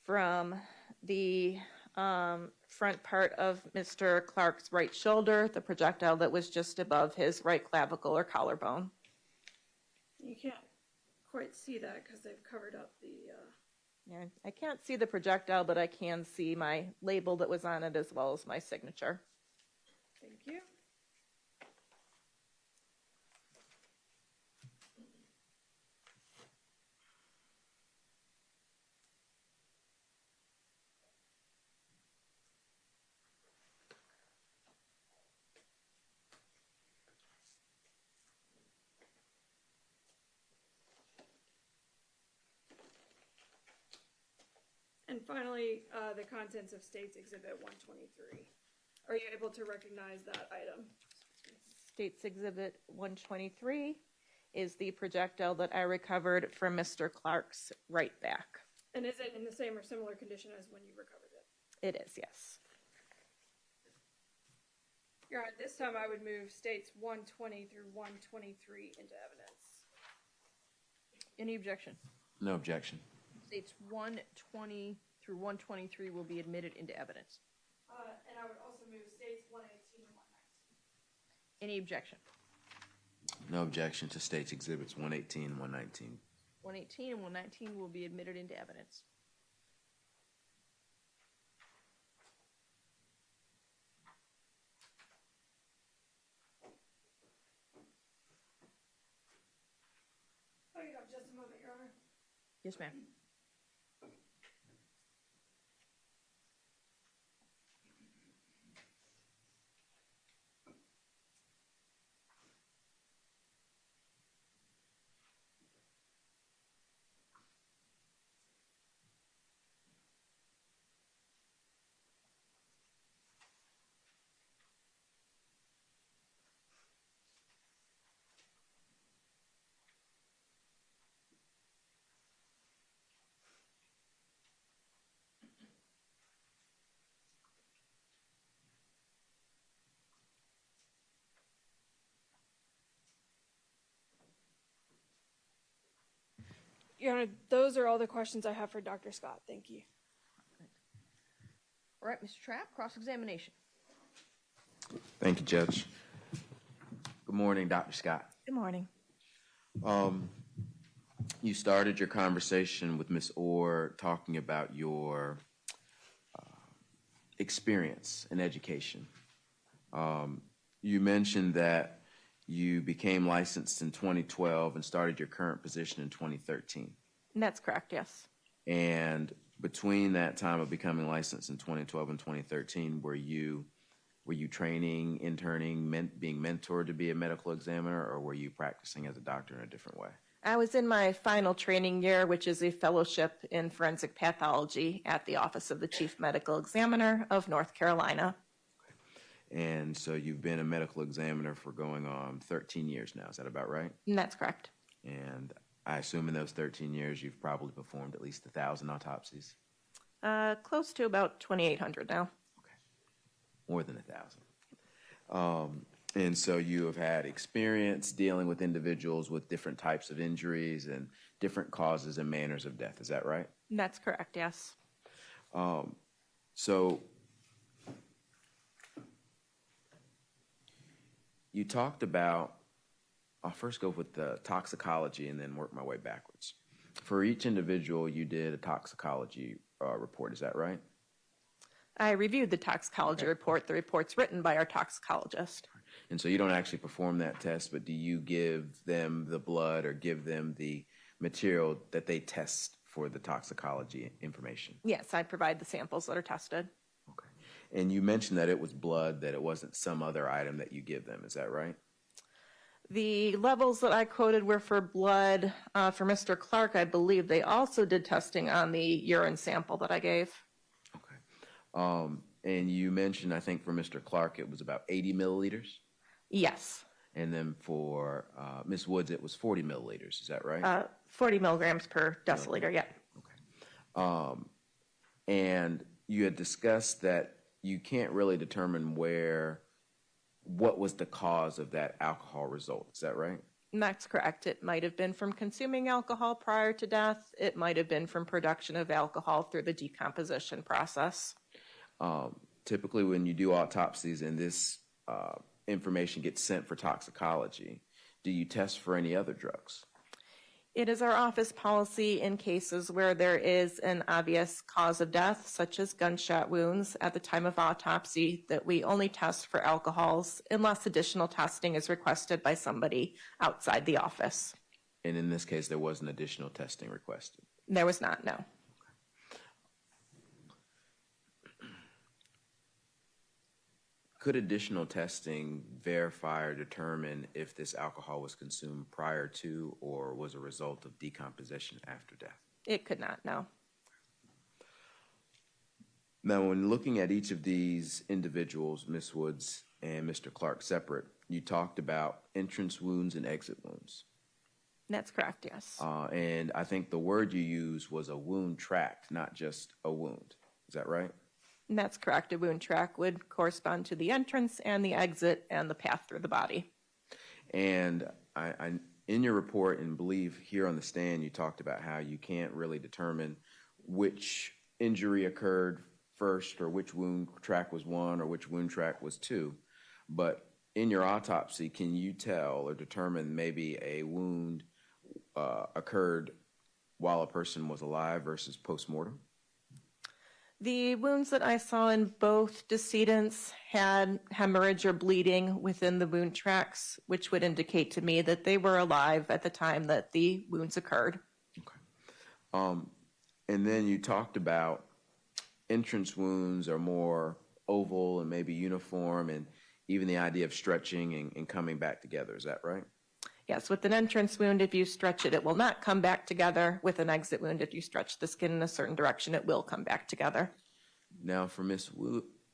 Speaker 6: from the front part of Mr. Clark's right shoulder, the projectile that was just above his right clavicle or collarbone.
Speaker 3: You can't quite see that because they've covered up the...
Speaker 6: Yeah, I can't see the projectile, but I can see my label that was on it as well as my signature.
Speaker 3: Thank you. And finally, the contents of State's Exhibit 123. Are you able to recognize that item?
Speaker 6: State's Exhibit 123 is the projectile that I recovered from Mr. Clark's right back.
Speaker 3: And is it in the same or similar condition as when you recovered it?
Speaker 6: It is, yes.
Speaker 3: Your Honor, this time I would move States 120 through 123 into evidence.
Speaker 5: Any objection?
Speaker 4: No objection.
Speaker 5: States 120 through 123 will be admitted into evidence.
Speaker 3: And I would also move States 118
Speaker 5: Any objection?
Speaker 4: No objection to state's exhibits 118 and 119.
Speaker 5: 118 and 119 will be admitted into evidence.
Speaker 3: Just a moment, Your Honor.
Speaker 5: Yes, ma'am.
Speaker 3: Your Honor, those are all the questions I have for Dr. Scott. Thank you.
Speaker 5: All right, Mr. Trapp, cross-examination.
Speaker 4: Thank you, Judge. Good morning, Dr. Scott.
Speaker 6: Good morning.
Speaker 4: You started your conversation with Ms. Orr talking about your experience in education. You mentioned that you became licensed in 2012 and started your current position in 2013.
Speaker 6: That's correct, yes.
Speaker 4: And between that time of becoming licensed in 2012 and 2013, were you training, interning, being mentored to be a medical examiner, or were you practicing as a doctor in a different way?
Speaker 6: I was in my final training year, which is a fellowship in forensic pathology at the Office of the Chief Medical Examiner of North Carolina.
Speaker 4: And so you've been a medical examiner for going on 13 years now. Is that about right?
Speaker 6: And that's correct.
Speaker 4: And I assume in those 13 years, you've probably performed at least 1,000 autopsies?
Speaker 6: Close to about 2,800 now.
Speaker 4: Okay. More than 1,000. And so you have had experience dealing with individuals with different types of injuries and different causes and manners of death. Is that right?
Speaker 6: And that's correct, yes.
Speaker 4: So you talked about, I'll first go with the toxicology and then work my way backwards. For each individual, you did a toxicology report. Is that right?
Speaker 6: I reviewed the toxicology report. The report's written by our toxicologist.
Speaker 4: And so you don't actually perform that test, but do you give them the blood or give them the material that they test for the toxicology information?
Speaker 6: Yes, I provide the samples that are tested.
Speaker 4: Okay. And you mentioned that it was blood, that it wasn't some other item that you give them. Is that right?
Speaker 6: The levels that I quoted were for blood. For Mr. Clark, I believe they also did testing on the urine sample that I gave.
Speaker 4: Okay. And you mentioned, I think for Mr. Clark, it was about 80 milliliters?
Speaker 6: Yes.
Speaker 4: And then for Ms. Woods, it was 40 milliliters. Is that right?
Speaker 6: 40 milligrams per deciliter, yeah.
Speaker 4: Okay. And you had discussed that you can't really determine what was the cause of that alcohol result. Is that right?
Speaker 6: And that's correct. It might have been from consuming alcohol prior to death. It might have been from production of alcohol through the decomposition process.
Speaker 4: Typically, when you do autopsies and this information gets sent for toxicology, do you test for any other drugs?
Speaker 6: It is our office policy in cases where there is an obvious cause of death, such as gunshot wounds, at the time of autopsy, that we only test for alcohols unless additional testing is requested by somebody outside the office.
Speaker 4: And in this case, there wasn't additional testing requested?
Speaker 6: There was not, no.
Speaker 4: Could additional testing verify or determine if this alcohol was consumed prior to or was a result of decomposition after death?
Speaker 6: It could not, no.
Speaker 4: Now, when looking at each of these individuals, Ms. Woods and Mr. Clark separate, you talked about entrance wounds and exit wounds.
Speaker 6: That's correct, yes.
Speaker 4: And I think the word you used was a wound tract, not just a wound. Is that right?
Speaker 6: And that's correct. A wound tract would correspond to the entrance and the exit and the path through the body.
Speaker 4: And I in your report, and believe here on the stand, you talked about how you can't really determine which injury occurred first or which wound tract was 1 or which wound tract was 2. But in your autopsy, can you tell or determine maybe a wound occurred while a person was alive versus post-mortem?
Speaker 6: The wounds that I saw in both decedents had hemorrhage or bleeding within the wound tracks, which would indicate to me that they were alive at the time that the wounds occurred.
Speaker 4: Okay. And then you talked about entrance wounds are more oval and maybe uniform, and even the idea of stretching and coming back together. Is that right?
Speaker 6: Yes, with an entrance wound, if you stretch it, it will not come back together. With an exit wound, if you stretch the skin in a certain direction, it will come back together.
Speaker 4: Now, for Ms.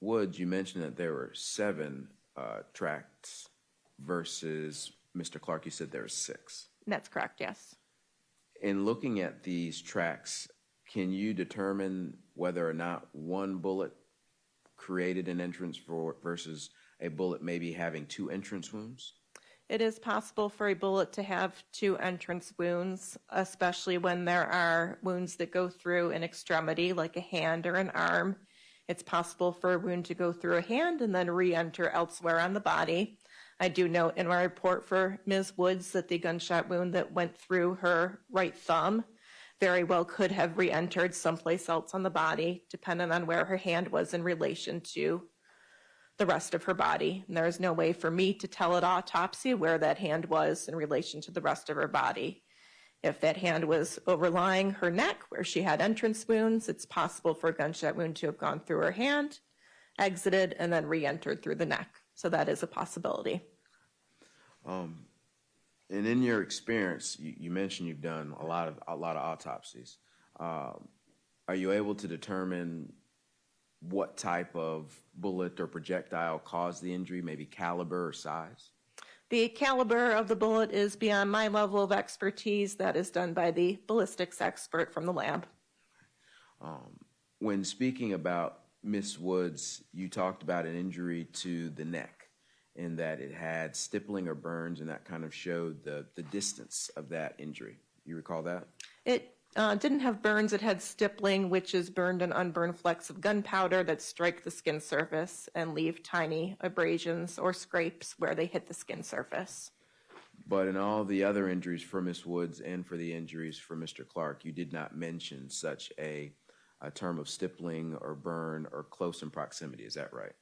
Speaker 4: Woods, you mentioned that there were 7 tracts versus Mr. Clark, you said there were 6.
Speaker 6: That's correct, yes.
Speaker 4: In looking at these tracks, can you determine whether or not one bullet created an entrance versus a bullet maybe having 2 entrance wounds?
Speaker 6: It is possible for a bullet to have 2 entrance wounds, especially when there are wounds that go through an extremity, like a hand or an arm. It's possible for a wound to go through a hand and then re-enter elsewhere on the body. I do note in my report for Ms. Woods that the gunshot wound that went through her right thumb very well could have re-entered someplace else on the body, depending on where her hand was in relation to the rest of her body. And there is no way for me to tell at autopsy where that hand was in relation to the rest of her body. If that hand was overlying her neck where she had entrance wounds, it's possible for a gunshot wound to have gone through her hand, exited, and then re-entered through the neck. So that is a possibility.
Speaker 4: And in your experience, you mentioned you've done a lot of autopsies. Are you able to determine what type of bullet or projectile caused the injury, maybe caliber or size?
Speaker 6: The caliber of the bullet is beyond my level of expertise. That is done by the ballistics expert from the lab.
Speaker 4: When speaking about Miss Woods, you talked about an injury to the neck and that it had stippling or burns, and that kind of showed the distance of that injury. You recall that?
Speaker 6: It didn't have burns. It had stippling, which is burned and unburned flecks of gunpowder that strike the skin surface and leave tiny abrasions or scrapes where they hit the skin surface.
Speaker 4: But in all the other injuries for Miss Woods and for the injuries for Mr. Clark, you did not mention such a term of stippling or burn or close in proximity. Is that right?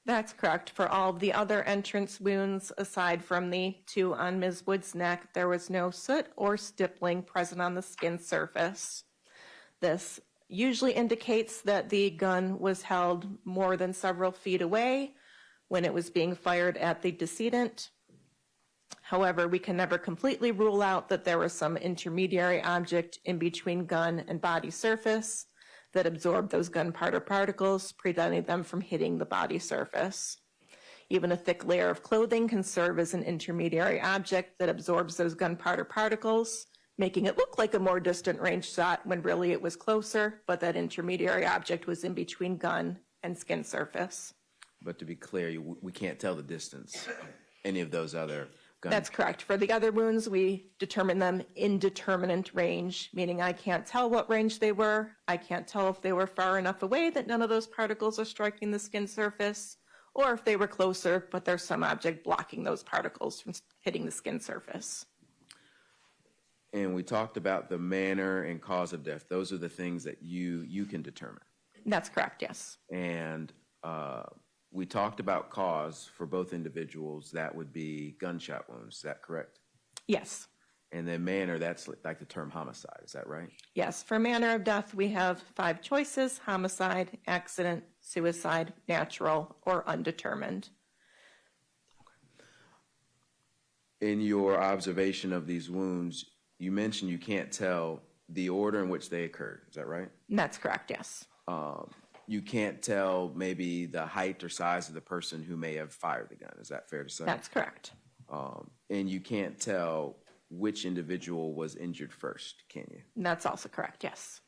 Speaker 6: That's correct. For all of the other entrance wounds, aside from the 2 on Ms. Wood's neck, there was no soot or stippling present on the skin surface. This usually indicates that the gun was held more than several feet away when it was being fired at the decedent. However, we can never completely rule out that there was some intermediary object in between gun and body surface that absorbed those gunpowder particles, preventing them from hitting the body surface. Even a thick layer of clothing can serve as an intermediary object that absorbs those gunpowder particles, making it look like a more distant range shot when really it was closer, but that intermediary object was in between gun and skin surface.
Speaker 4: But to be clear, we can't tell the distance of any of those other guns.
Speaker 6: That's correct. For the other wounds, we determine them indeterminate range, meaning I can't tell what range they were. I can't tell if they were far enough away that none of those particles are striking the skin surface, or if they were closer, but there's some object blocking those particles from hitting the skin surface.
Speaker 4: And we talked about the manner and cause of death. Those are the things that you can determine.
Speaker 6: That's correct, yes.
Speaker 4: And we talked about cause for both individuals. That would be gunshot wounds. Is that correct?
Speaker 6: Yes.
Speaker 4: And then manner, that's like the term homicide. Is that right?
Speaker 6: Yes. For manner of death, we have 5 choices: homicide, accident, suicide, natural, or undetermined.
Speaker 4: In your observation of these wounds, you mentioned you can't tell the order in which they occurred. Is that right?
Speaker 6: That's correct, yes.
Speaker 4: You can't tell maybe the height or size of the person who may have fired the gun. Is that fair to say?
Speaker 6: That's correct.
Speaker 4: And you can't tell which individual was injured first, can you?
Speaker 6: That's also correct, yes.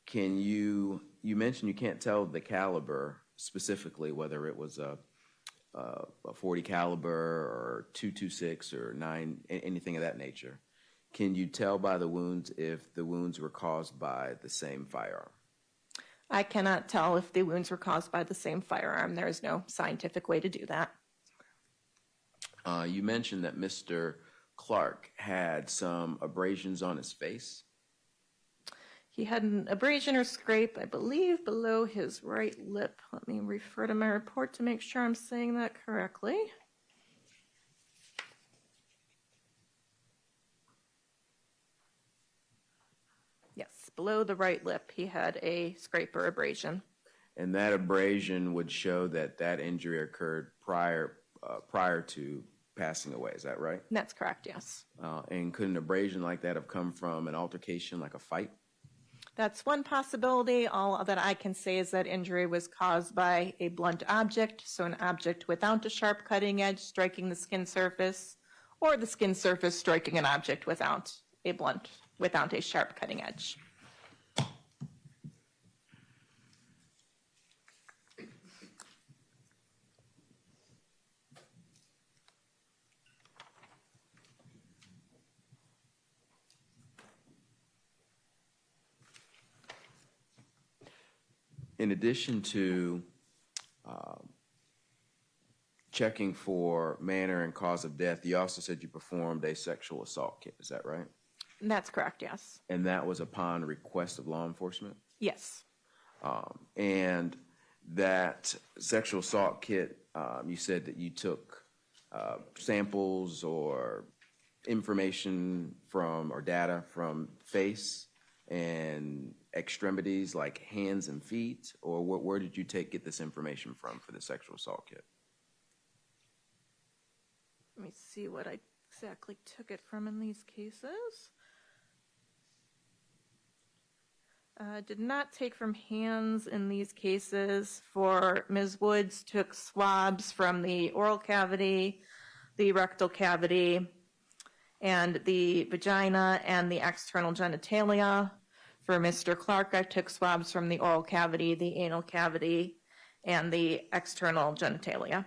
Speaker 4: Can you mentioned you can't tell the caliber specifically, whether it was a 40 caliber or .226 or 9, anything of that nature. Can you tell by the wounds if the wounds were caused by the same firearm?
Speaker 6: I cannot tell if the wounds were caused by the same firearm. There is no scientific way to do that.
Speaker 4: You mentioned that Mr. Clark had some abrasions on his face.
Speaker 6: He had an abrasion or scrape, I believe, below his right lip. Let me refer to my report to make sure I'm saying that correctly. Yes, below the right lip, he had a scrape or abrasion.
Speaker 4: And that abrasion would show that that injury occurred prior to passing away. Is that right?
Speaker 6: That's correct, yes.
Speaker 4: And could an abrasion like that have come from an altercation, like a fight?
Speaker 6: That's one possibility. All that I can say is that injury was caused by a blunt object, so an object without a sharp cutting edge striking the skin surface, or the skin surface striking an object without a sharp cutting edge.
Speaker 4: In addition to checking for manner and cause of death, you also said you performed a sexual assault kit. Is that right?
Speaker 6: That's correct, yes.
Speaker 4: And that was upon request of law enforcement?
Speaker 6: Yes.
Speaker 4: And that sexual assault kit, you said that you took samples or information from, or data from face and extremities like hands and feet, or where did you get this information from for the sexual assault kit?
Speaker 6: Let me see what I exactly took it from in these cases. Did not take from hands in these cases. For Ms. Woods, took swabs from the oral cavity, the rectal cavity, and the vagina and the external genitalia. For Mr. Clark, I took swabs from the oral cavity, the anal cavity, and the external genitalia.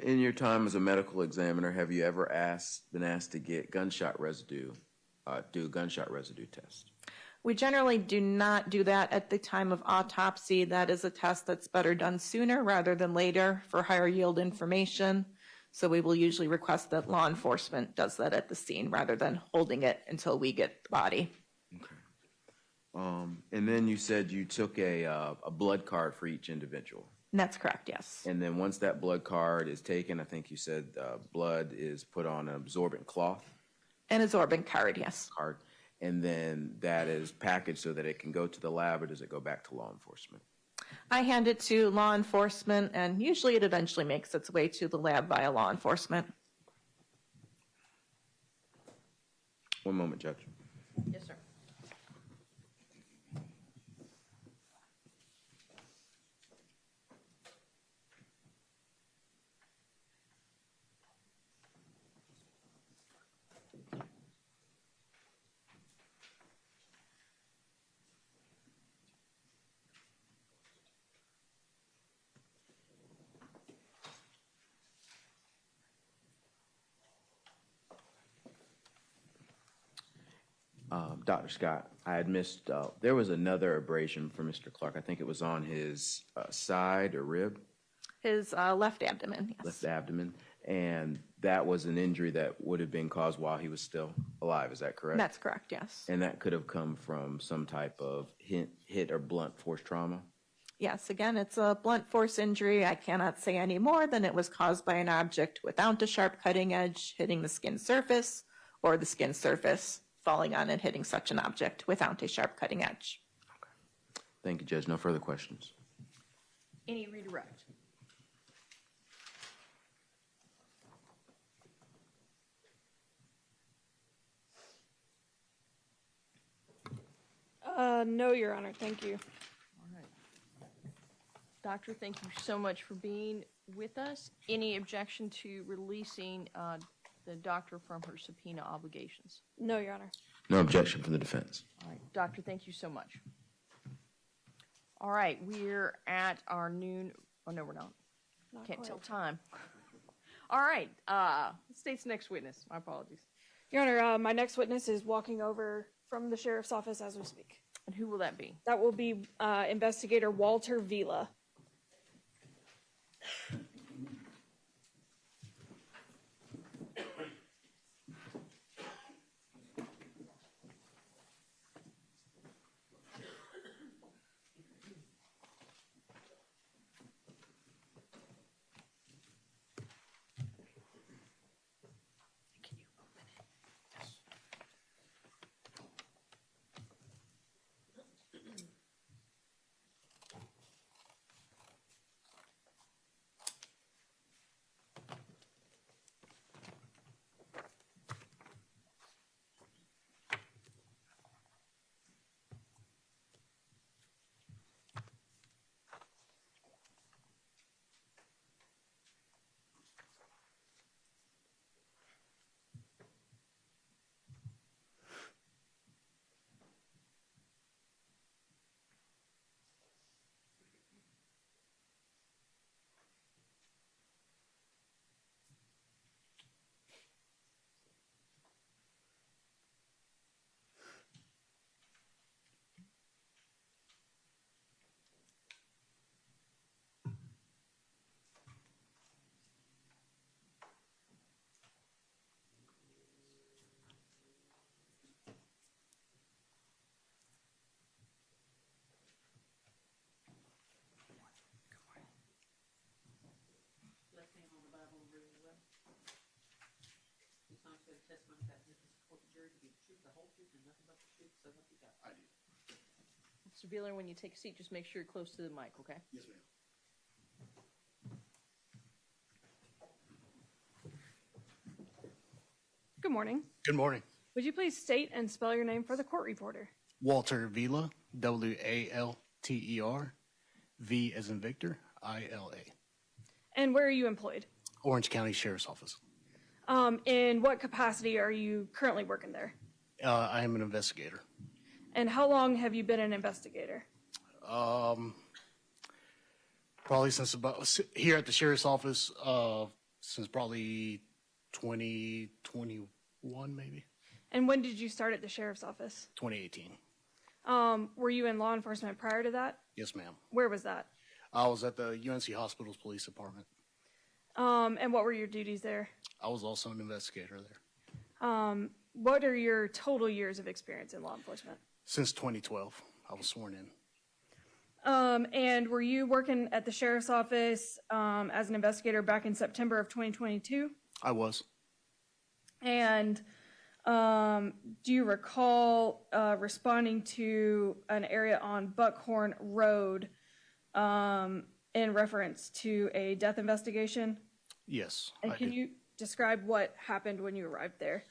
Speaker 4: In your time as a medical examiner, have you ever been asked to get gunshot residue, do a gunshot residue test?
Speaker 6: We generally do not do that at the time of autopsy. That is a test that's better done sooner rather than later for higher yield information. So we will usually request that law enforcement does that at the scene rather than holding it until we get the body.
Speaker 4: Okay. And then you said you took a blood card for each individual.
Speaker 6: That's correct, yes.
Speaker 4: And then once that blood card is taken, I think you said blood is put on an absorbent cloth.
Speaker 6: An absorbent card, yes.
Speaker 4: And then that is packaged so that it can go to the lab, or does it go back to law enforcement?
Speaker 6: I hand it to law enforcement, and usually it eventually makes its way to the lab via law enforcement.
Speaker 4: One moment, Judge.
Speaker 5: Yes, sir.
Speaker 4: Dr. Scott, I had missed, there was another abrasion for Mr. Clark. I think it was on his side or rib.
Speaker 6: His left abdomen, yes.
Speaker 4: Left abdomen. And that was an injury that would have been caused while he was still alive. Is that correct?
Speaker 6: That's correct, yes.
Speaker 4: And that could have come from some type of hit or blunt force trauma?
Speaker 6: Yes, again, it's a blunt force injury. I cannot say any more than it was caused by an object without a sharp cutting edge hitting the skin surface, or the skin surface falling on and hitting such an object without a sharp cutting edge.
Speaker 4: Okay. Thank you, Judge. No further questions.
Speaker 5: Any redirect?
Speaker 3: No, Your Honor, thank you.
Speaker 5: All right. Doctor, thank you so much for being with us. Any objection to releasing the doctor from her subpoena obligations?
Speaker 3: No, Your Honor.
Speaker 4: No objection from the defense.
Speaker 5: All right, doctor, thank you so much. All right, we're at our noon, oh no, we're not. Can't tell time. All right, state's next witness, my apologies.
Speaker 3: Your Honor, my next witness is walking over from the sheriff's office as we speak.
Speaker 5: And who will that be?
Speaker 3: That will be Investigator Walter Vila.
Speaker 1: solemnly swear the testimony about this court jury to be the truth, the whole truth, and nothing but the truth, so help you God?
Speaker 8: I do.
Speaker 5: Mr. Vila, when you take a seat, just make sure you're close to the mic, okay?
Speaker 8: Yes, ma'am.
Speaker 3: Good morning.
Speaker 8: Good morning.
Speaker 3: Would you please state and spell your name for the court reporter?
Speaker 8: Walter Vila, Walter, V as in Victor, ILA.
Speaker 3: And where are you employed?
Speaker 8: Orange County Sheriff's Office.
Speaker 3: In what capacity are you currently working there?
Speaker 8: I am an investigator.
Speaker 3: And how long have you been an investigator?
Speaker 8: Probably since here at the Sheriff's Office, since probably 2021, maybe,
Speaker 3: And when did you start at the sheriff's office?
Speaker 8: 2018.
Speaker 3: Were you in law enforcement prior to that?
Speaker 8: Yes, ma'am.
Speaker 3: Where was that?
Speaker 8: I was at the UNC Hospitals Police Department.
Speaker 3: And what were your duties there?
Speaker 8: I was also an investigator there.
Speaker 3: What are your total years of experience in law enforcement?
Speaker 8: Since 2012, I was sworn in.
Speaker 3: And were you working at the sheriff's office as an investigator back in September of 2022?
Speaker 8: I was.
Speaker 3: And do you recall responding to an area on Buckhorn Road in reference to a death investigation?
Speaker 8: Yes.
Speaker 3: And
Speaker 8: I
Speaker 3: can
Speaker 8: did.
Speaker 3: you describe what happened when you arrived there?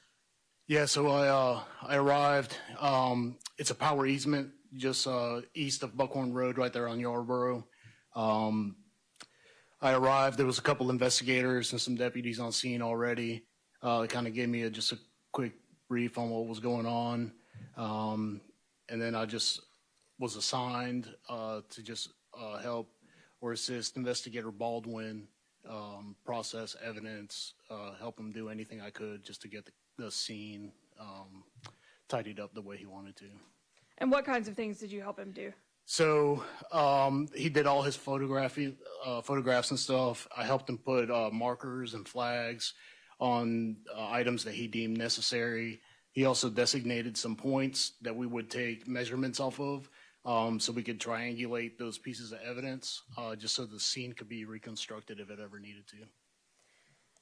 Speaker 8: Yeah, so I arrived. It's a power easement just east of Buckhorn Road, right there on Yarborough. I arrived. There was a couple investigators and some deputies on scene already. They kind of gave me just a quick brief on what was going on, and then I just was assigned to just help or assist Investigator Baldwin process evidence, help him do anything I could just to get the scene tidied up the way he wanted to.
Speaker 3: And what kinds of things did you help him do?
Speaker 8: So he did all his photographs and stuff. I helped him put markers and flags on items that he deemed necessary. He also designated some points that we would take measurements off of, so we could triangulate those pieces of evidence, just so the scene could be reconstructed if it ever needed to.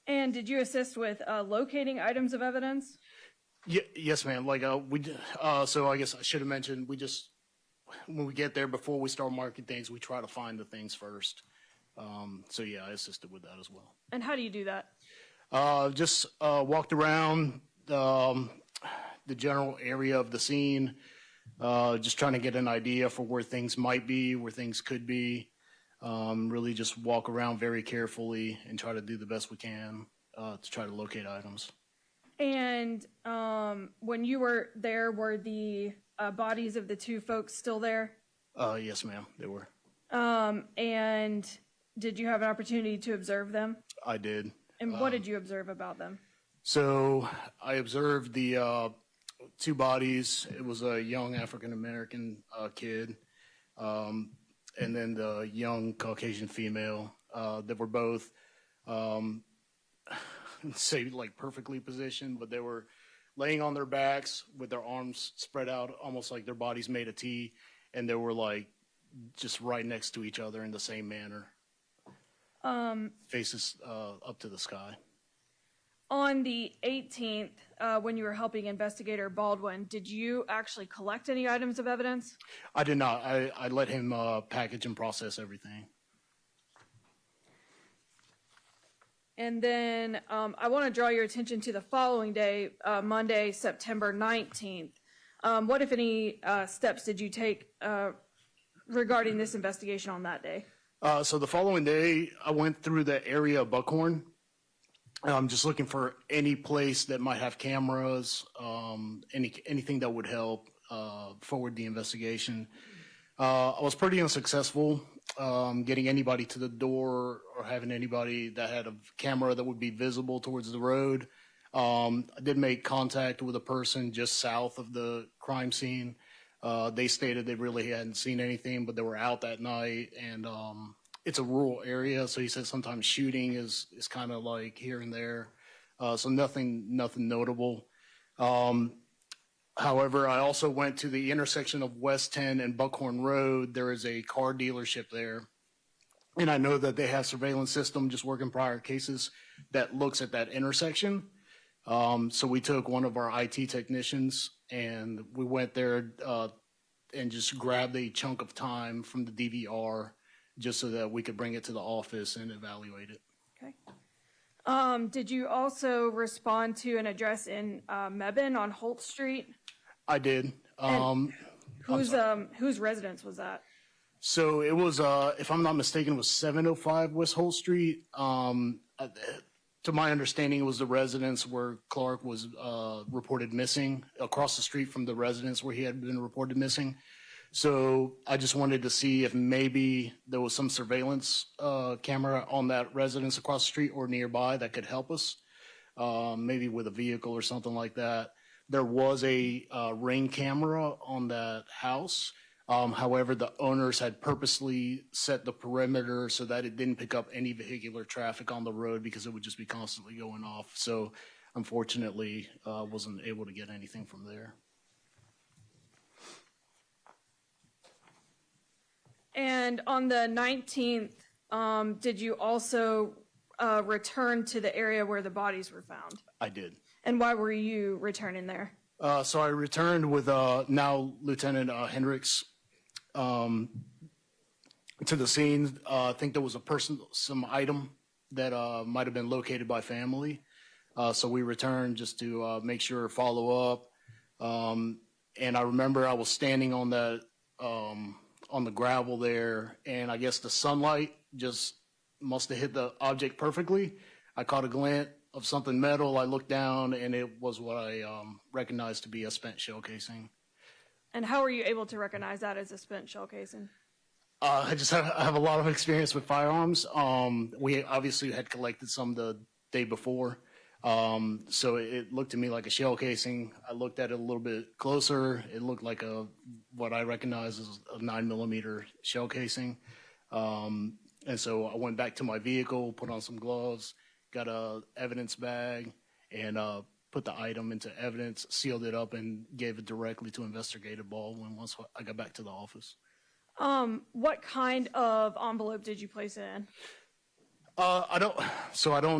Speaker 3: And did you assist with locating items of evidence?
Speaker 8: Yes, ma'am. Like so I guess I should have mentioned, when we get there, before we start marking things, we try to find the things first. So yeah, I assisted with that as well.
Speaker 3: And how do you do that?
Speaker 8: Just walked around the general area of the scene, just trying to get an idea for where things might be, where things could be. Really just walk around very carefully and try to do the best we can to try to locate items.
Speaker 3: And when you were there, were the bodies of the two folks still there?
Speaker 8: Yes, ma'am, they were.
Speaker 3: And did you have an opportunity to observe them?
Speaker 8: I did.
Speaker 3: And what did you observe about them?
Speaker 8: So I observed the two bodies. It was a young African-American kid, and then the young Caucasian female that were both, say, like perfectly positioned, but they were laying on their backs with their arms spread out, almost like their bodies made a T, and they were like just right next to each other in the same manner. Faces up to the sky.
Speaker 3: On the 18th, when you were helping Investigator Baldwin, did you actually collect any items of evidence?
Speaker 8: I did not. I let him package and process everything.
Speaker 3: And then I want to draw your attention to the following day, Monday, September 19th. What, if any, steps did you take regarding this investigation on that day?
Speaker 8: So the following day, I went through the area of Buckhorn, just looking for any place that might have cameras, anything that would help forward the investigation. I was pretty unsuccessful getting anybody to the door or having anybody that had a camera that would be visible towards the road. I did make contact with a person just south of the crime scene. They stated they really hadn't seen anything, but they were out that night, and it's a rural area, so he said sometimes shooting is kind of like here and there, so nothing notable. However, I also went to the intersection of West 10 and Buckhorn Road. There is a car dealership there, and I know that they have surveillance system just working prior cases that looks at that intersection. So we took one of our IT technicians and we went there and just grabbed a chunk of time from the DVR just so that we could bring it to the office and evaluate it.
Speaker 3: Okay. Did you also respond to an address in Mebane on Holt Street?
Speaker 8: I did.
Speaker 3: Whose residence was that?
Speaker 8: So it was, if I'm not mistaken, it was 705 West Holt Street. To my understanding, it was the residence where Clark was reported missing, across the street from the residence where he had been reported missing. So I just wanted to see if maybe there was some surveillance camera on that residence across the street or nearby that could help us, maybe with a vehicle or something like that. There was a Ring camera on that house. However, the owners had purposely set the perimeter so that it didn't pick up any vehicular traffic on the road because it would just be constantly going off. So unfortunately, wasn't able to get anything from there.
Speaker 3: And on the 19th, did you also return to the area where the bodies were found?
Speaker 8: I did.
Speaker 3: And why were you returning there?
Speaker 8: So I returned with now Lieutenant Hendricks to the scene. I think there was some item that might have been located by family. So we returned just to make sure, follow up. And I remember I was standing on the gravel there, and I guess the sunlight just must have hit the object perfectly. I caught a glint of something metal. I looked down, and it was what I recognized to be a spent shell casing.
Speaker 3: And how were you able to recognize that as a spent shell casing?
Speaker 8: I have a lot of experience with firearms. We obviously had collected some the day before, so it looked to me like a shell casing. I looked at it a little bit closer. It looked like what I recognize as a 9mm shell casing. And so I went back to my vehicle, put on some gloves, got a evidence bag, and put the item into evidence, sealed it up, and gave it directly to Investigator Baldwin once I got back to the office.
Speaker 3: What kind of envelope did you place it in?
Speaker 8: I don't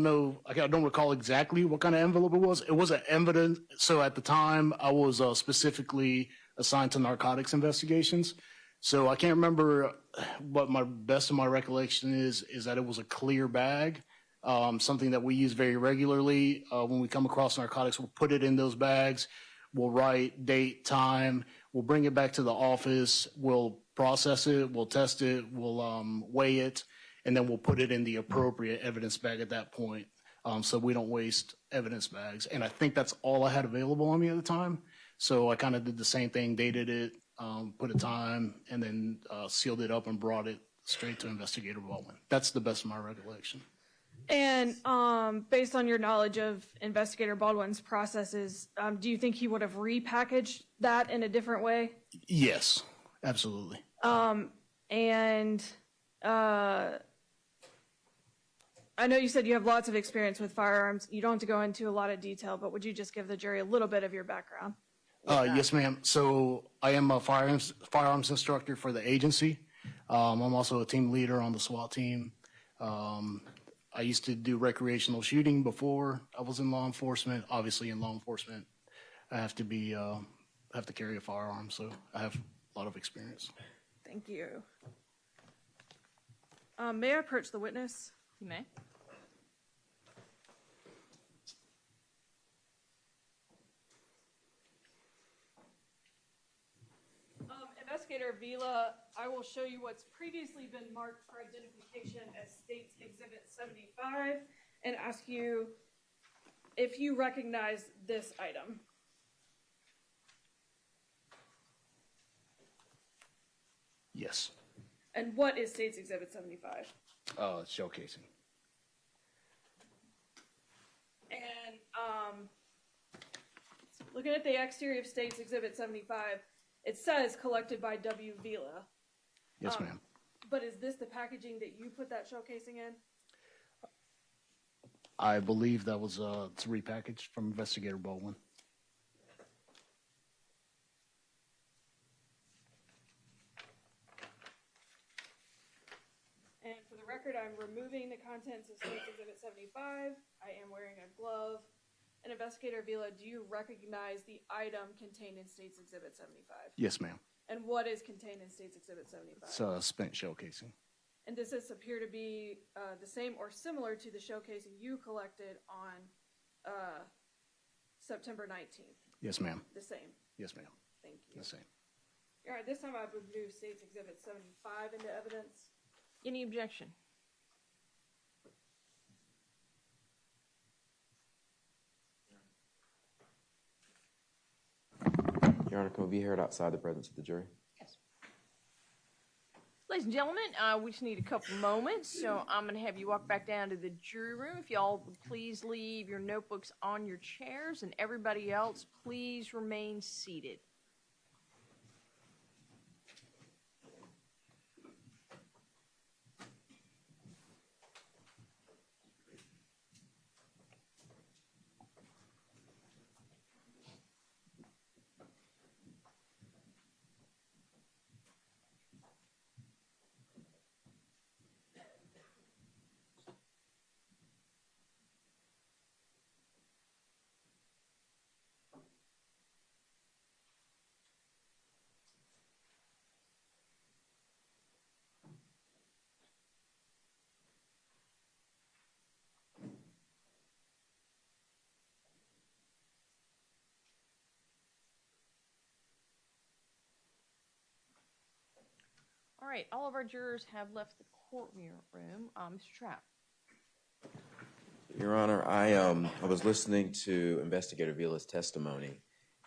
Speaker 8: know. I don't recall exactly what kind of envelope it was. It was an evidence. So at the time, I was specifically assigned to narcotics investigations. So I can't remember what my best of my recollection is that it was a clear bag, something that we use very regularly. When we come across narcotics, we'll put it in those bags. We'll write date, time. We'll bring it back to the office. We'll process it. We'll test it. We'll weigh it. And then we'll put it in the appropriate evidence bag at that point, so we don't waste evidence bags. And I think that's all I had available on me at the time. So I kind of did the same thing, dated it, put a time, and then sealed it up and brought it straight to Investigator Baldwin. That's the best of my recollection.
Speaker 3: And based on your knowledge of Investigator Baldwin's processes, do you think he would have repackaged that in a different way?
Speaker 8: Yes, absolutely.
Speaker 3: I know you said you have lots of experience with firearms. You don't have to go into a lot of detail, but would you just give the jury a little bit of your background?
Speaker 8: Yes, ma'am. So I am a firearms instructor for the agency. I'm also a team leader on the SWAT team. I used to do recreational shooting before I was in law enforcement. Obviously, in law enforcement, I have to carry a firearm, so I have a lot of experience.
Speaker 3: Thank you. May I approach the witness?
Speaker 5: You may.
Speaker 3: Investigator Vila, I will show you what's previously been marked for identification as State's Exhibit 75 and ask you if you recognize this item.
Speaker 8: Yes.
Speaker 3: And what is State's Exhibit 75?
Speaker 8: Shell casing.
Speaker 3: And looking at the exterior of State's Exhibit 75, it says collected by W. Vila.
Speaker 8: Yes, ma'am.
Speaker 3: But is this the packaging that you put that shell casing in?
Speaker 8: I believe that was it's repackaged from Investigator Baldwin.
Speaker 3: And for the record, I'm removing the contents of State's Exhibit 75. I am wearing a glove. And Investigator Vila, do you recognize the item contained in State's Exhibit 75?
Speaker 8: Yes, ma'am.
Speaker 3: And what is contained in State's Exhibit 75?
Speaker 8: It's a spent shell casing.
Speaker 3: And does this appear to be the same or similar to the show casing you collected on September 19th?
Speaker 8: Yes, ma'am.
Speaker 3: The same.
Speaker 8: Yes, ma'am.
Speaker 3: Thank you.
Speaker 8: The same.
Speaker 3: All right, this time I would move State's Exhibit 75 into evidence.
Speaker 5: Any objection?
Speaker 4: Your Honor, can we be heard outside the presence of the jury?
Speaker 5: Yes. Ladies and gentlemen, we just need a couple moments, so I'm going to have you walk back down to the jury room. If y'all would please leave your notebooks on your chairs, and everybody else, please remain seated. All right, all of our jurors have left the courtroom. Mr. Trapp.
Speaker 4: Your Honor, I was listening to Investigator Vila's testimony,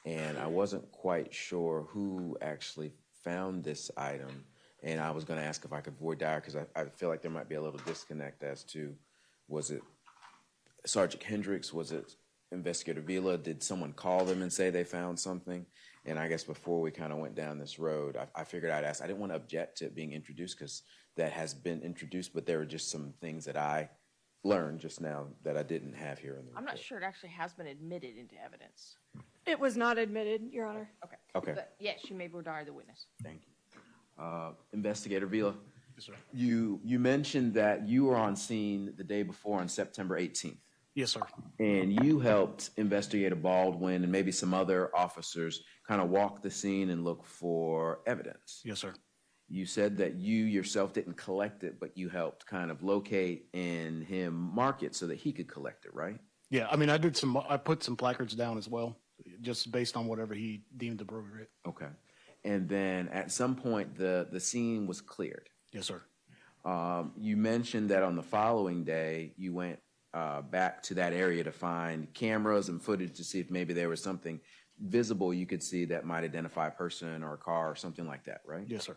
Speaker 4: and I wasn't quite sure who actually found this item, and I was going to ask if I could void dire because I feel like there might be a little disconnect as to, was it Sergeant Hendricks, was it Investigator Vila? Did someone call them and say they found something? And I guess before we kind of went down this road, I figured I'd ask. I didn't want to object to it being introduced because that has been introduced, but there were just some things that I learned just now that I didn't have here in the report.
Speaker 5: I'm not sure it actually has been admitted into evidence.
Speaker 3: It was not admitted, Your Honor.
Speaker 5: Okay.
Speaker 4: Okay.
Speaker 5: But yes, you may void dire the witness.
Speaker 4: Thank you. Investigator Vila,
Speaker 8: Yes, sir.
Speaker 4: you mentioned that you were on scene the day before on September 18th.
Speaker 8: Yes, sir.
Speaker 4: And you helped Investigator Baldwin and maybe some other officers kind of walk the scene and look for evidence.
Speaker 8: Yes, sir.
Speaker 4: You said that you yourself didn't collect it, but you helped kind of locate and him mark it so that he could collect it, right?
Speaker 8: Yeah, I mean, I put some placards down as well, just based on whatever he deemed appropriate.
Speaker 4: Okay. And then at some point, the scene was cleared.
Speaker 8: Yes, sir.
Speaker 4: You mentioned that on the following day, you went back to that area to find cameras and footage to see if maybe there was something visible you could see that might identify a person or a car or something like that, right?
Speaker 8: Yes, sir.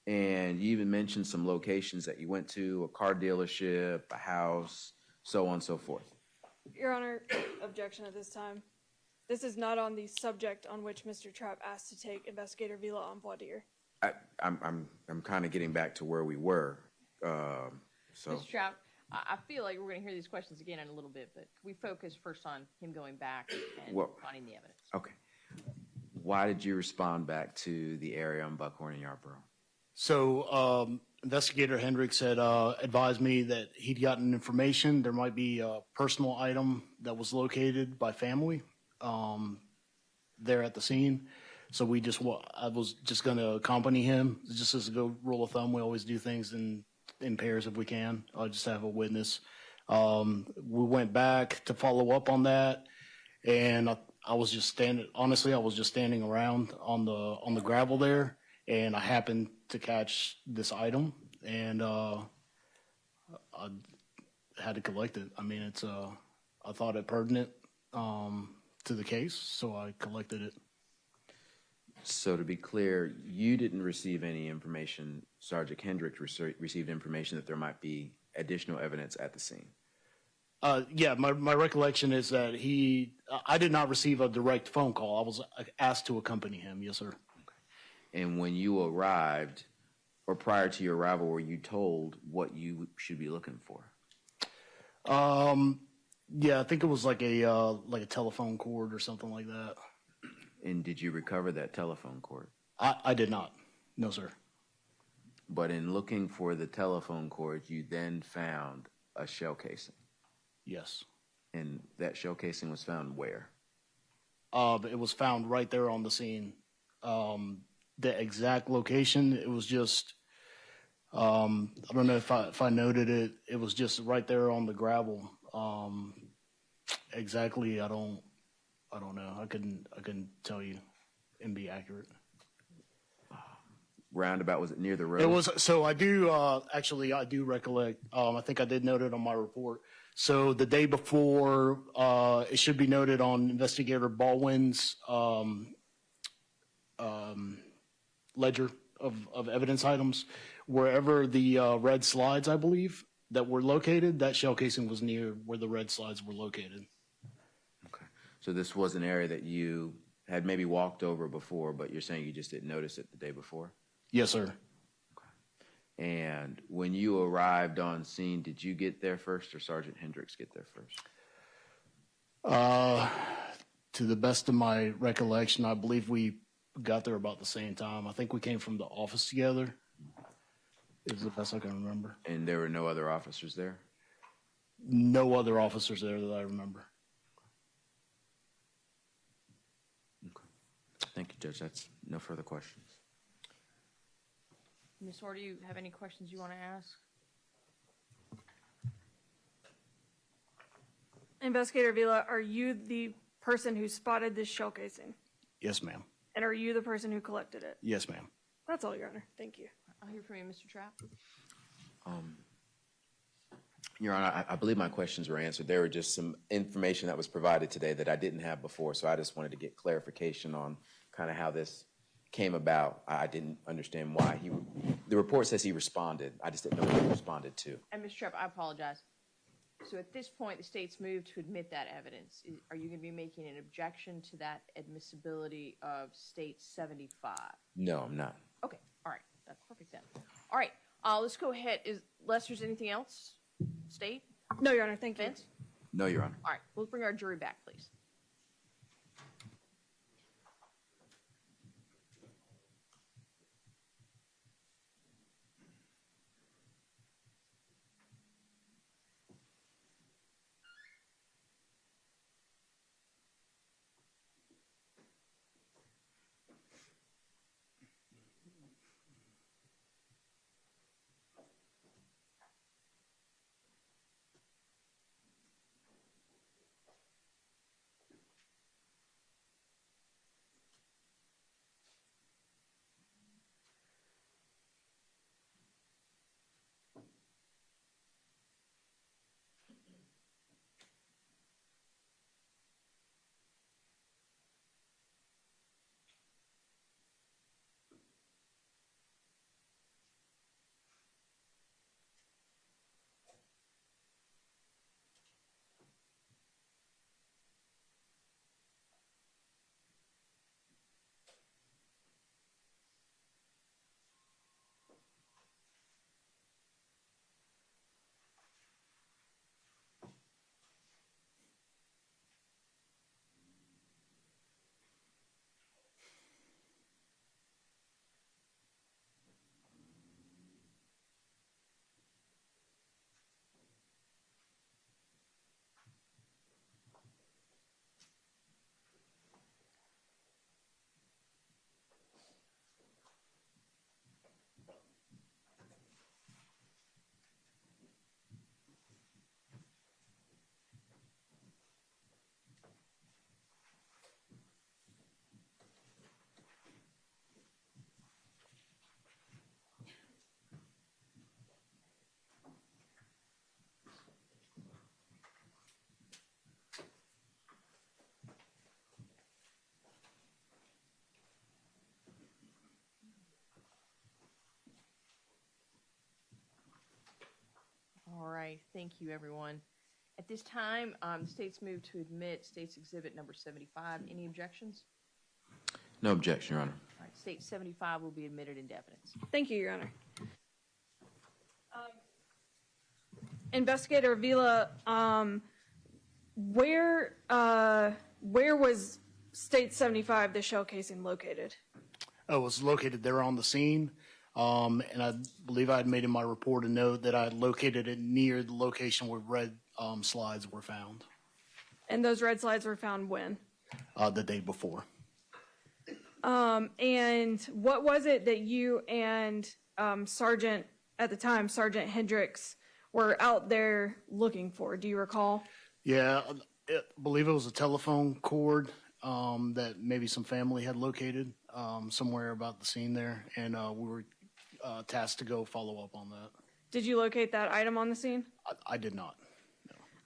Speaker 4: And you even mentioned some locations that you went to, a car dealership, a house, so on and so forth.
Speaker 3: Your Honor, objection at this time. This is not on the subject on which Mr. Trapp asked to take Investigator Vila on voir dire.
Speaker 4: I'm kind of getting back to where we were. So
Speaker 5: Mr. Trout, I feel like we're going to hear these questions again in a little bit, but can we focus first on him going back and finding the evidence?
Speaker 4: okay. Why did you respond back to the area on Buckhorn and Yarborough?
Speaker 8: So Investigator Hendricks had advised me that he'd gotten information. There might be a personal item that was located by family there at the scene. So I was just going to accompany him. Just as a good rule of thumb, we always do things in pairs if we can. I'll just have a witness. We went back to follow up on that, and I was just standing around on the gravel there, and I happened to catch this item, and I had to collect it. I mean, I thought it pertinent to the case, so I collected it.
Speaker 4: So to be clear, you didn't receive any information. Sergeant Hendricks received information that there might be additional evidence at the scene.
Speaker 8: Yeah, my recollection is that I did not receive a direct phone call. I was asked to accompany him. Yes, sir.
Speaker 4: And when you arrived, or prior to your arrival, were you told what you should be looking for?
Speaker 8: Yeah, I think it was like a telephone cord or something like that.
Speaker 4: And did you recover that telephone cord?
Speaker 8: I did not. No, sir.
Speaker 4: But in looking for the telephone cord, you then found a shell casing.
Speaker 8: Yes.
Speaker 4: And that shell casing was found where?
Speaker 8: It was found right there on the scene. The exact location, it was just, I don't know if I noted it. It was just right there on the gravel. Exactly, I don't know. I couldn't tell you and be accurate.
Speaker 4: Roundabout, was it near the road?
Speaker 8: It was, so I do, actually, I do recollect, I think I did note it on my report. So the day before, it should be noted on Investigator Baldwin's, ledger of evidence items, wherever the, red slides, I believe, that were located, that shell casing was near where the red slides were located.
Speaker 4: Okay. So this was an area that you had maybe walked over before, but you're saying you just didn't notice it the day before?
Speaker 8: Yes, sir.
Speaker 4: And when you arrived on scene, did you get there first or Sergeant Hendricks get there first?
Speaker 8: To the best of my recollection, I believe we got there about the same time. I think we came from the office together, is the best I can remember.
Speaker 4: And there were no other officers there?
Speaker 8: No other officers there that I remember.
Speaker 4: Okay. Thank you, Judge. That's no further questions.
Speaker 5: Ms. Orr, do you have any questions you want to ask?
Speaker 3: Investigator Vila, are you the person who spotted this shell casing?
Speaker 8: Yes, ma'am.
Speaker 3: And are you the person who collected it?
Speaker 8: Yes, ma'am.
Speaker 3: That's all, Your Honor. Thank you.
Speaker 5: I'll hear from you, Mr. Trapp.
Speaker 4: Your Honor, I believe my questions were answered. There were just some information that was provided today that I didn't have before, so I just wanted to get clarification on kind of how this came about. I didn't understand why the report says he responded. I just didn't know what he responded to.
Speaker 5: And Mr. Trapp, I apologize. So at this point, the state's moved to admit that evidence. Are you going to be making an objection to that admissibility of State 75?
Speaker 4: No, I'm not.
Speaker 5: Okay, all right. That's perfect then. All right, let's go ahead. Unless there's anything else? State?
Speaker 3: No, Your Honor. Thank you.
Speaker 5: Vince?
Speaker 4: No, Your Honor.
Speaker 5: All right, we'll bring our jury back, please. All right, thank you, everyone. At this time, the state's moved to admit State's Exhibit number 75. Any objections?
Speaker 4: No objection, Your Honor.
Speaker 5: All right, State 75 will be admitted into evidence.
Speaker 3: Thank you, Your Honor. Investigator Vila, where was State 75, the shell casing, located?
Speaker 8: Oh, it was located there on the scene. And I believe I had made in my report a note that I had located it near the location where red slides were found.
Speaker 3: And those red slides were found when?
Speaker 8: The day before.
Speaker 3: And what was it that you and Sergeant, at the time, Sergeant Hendricks, were out there looking for? Do you recall?
Speaker 8: Yeah, I believe it was a telephone cord that maybe some family had located somewhere about the scene there, and we were tasked to go follow up on that.
Speaker 3: Did you locate that item on the scene?
Speaker 8: I did not.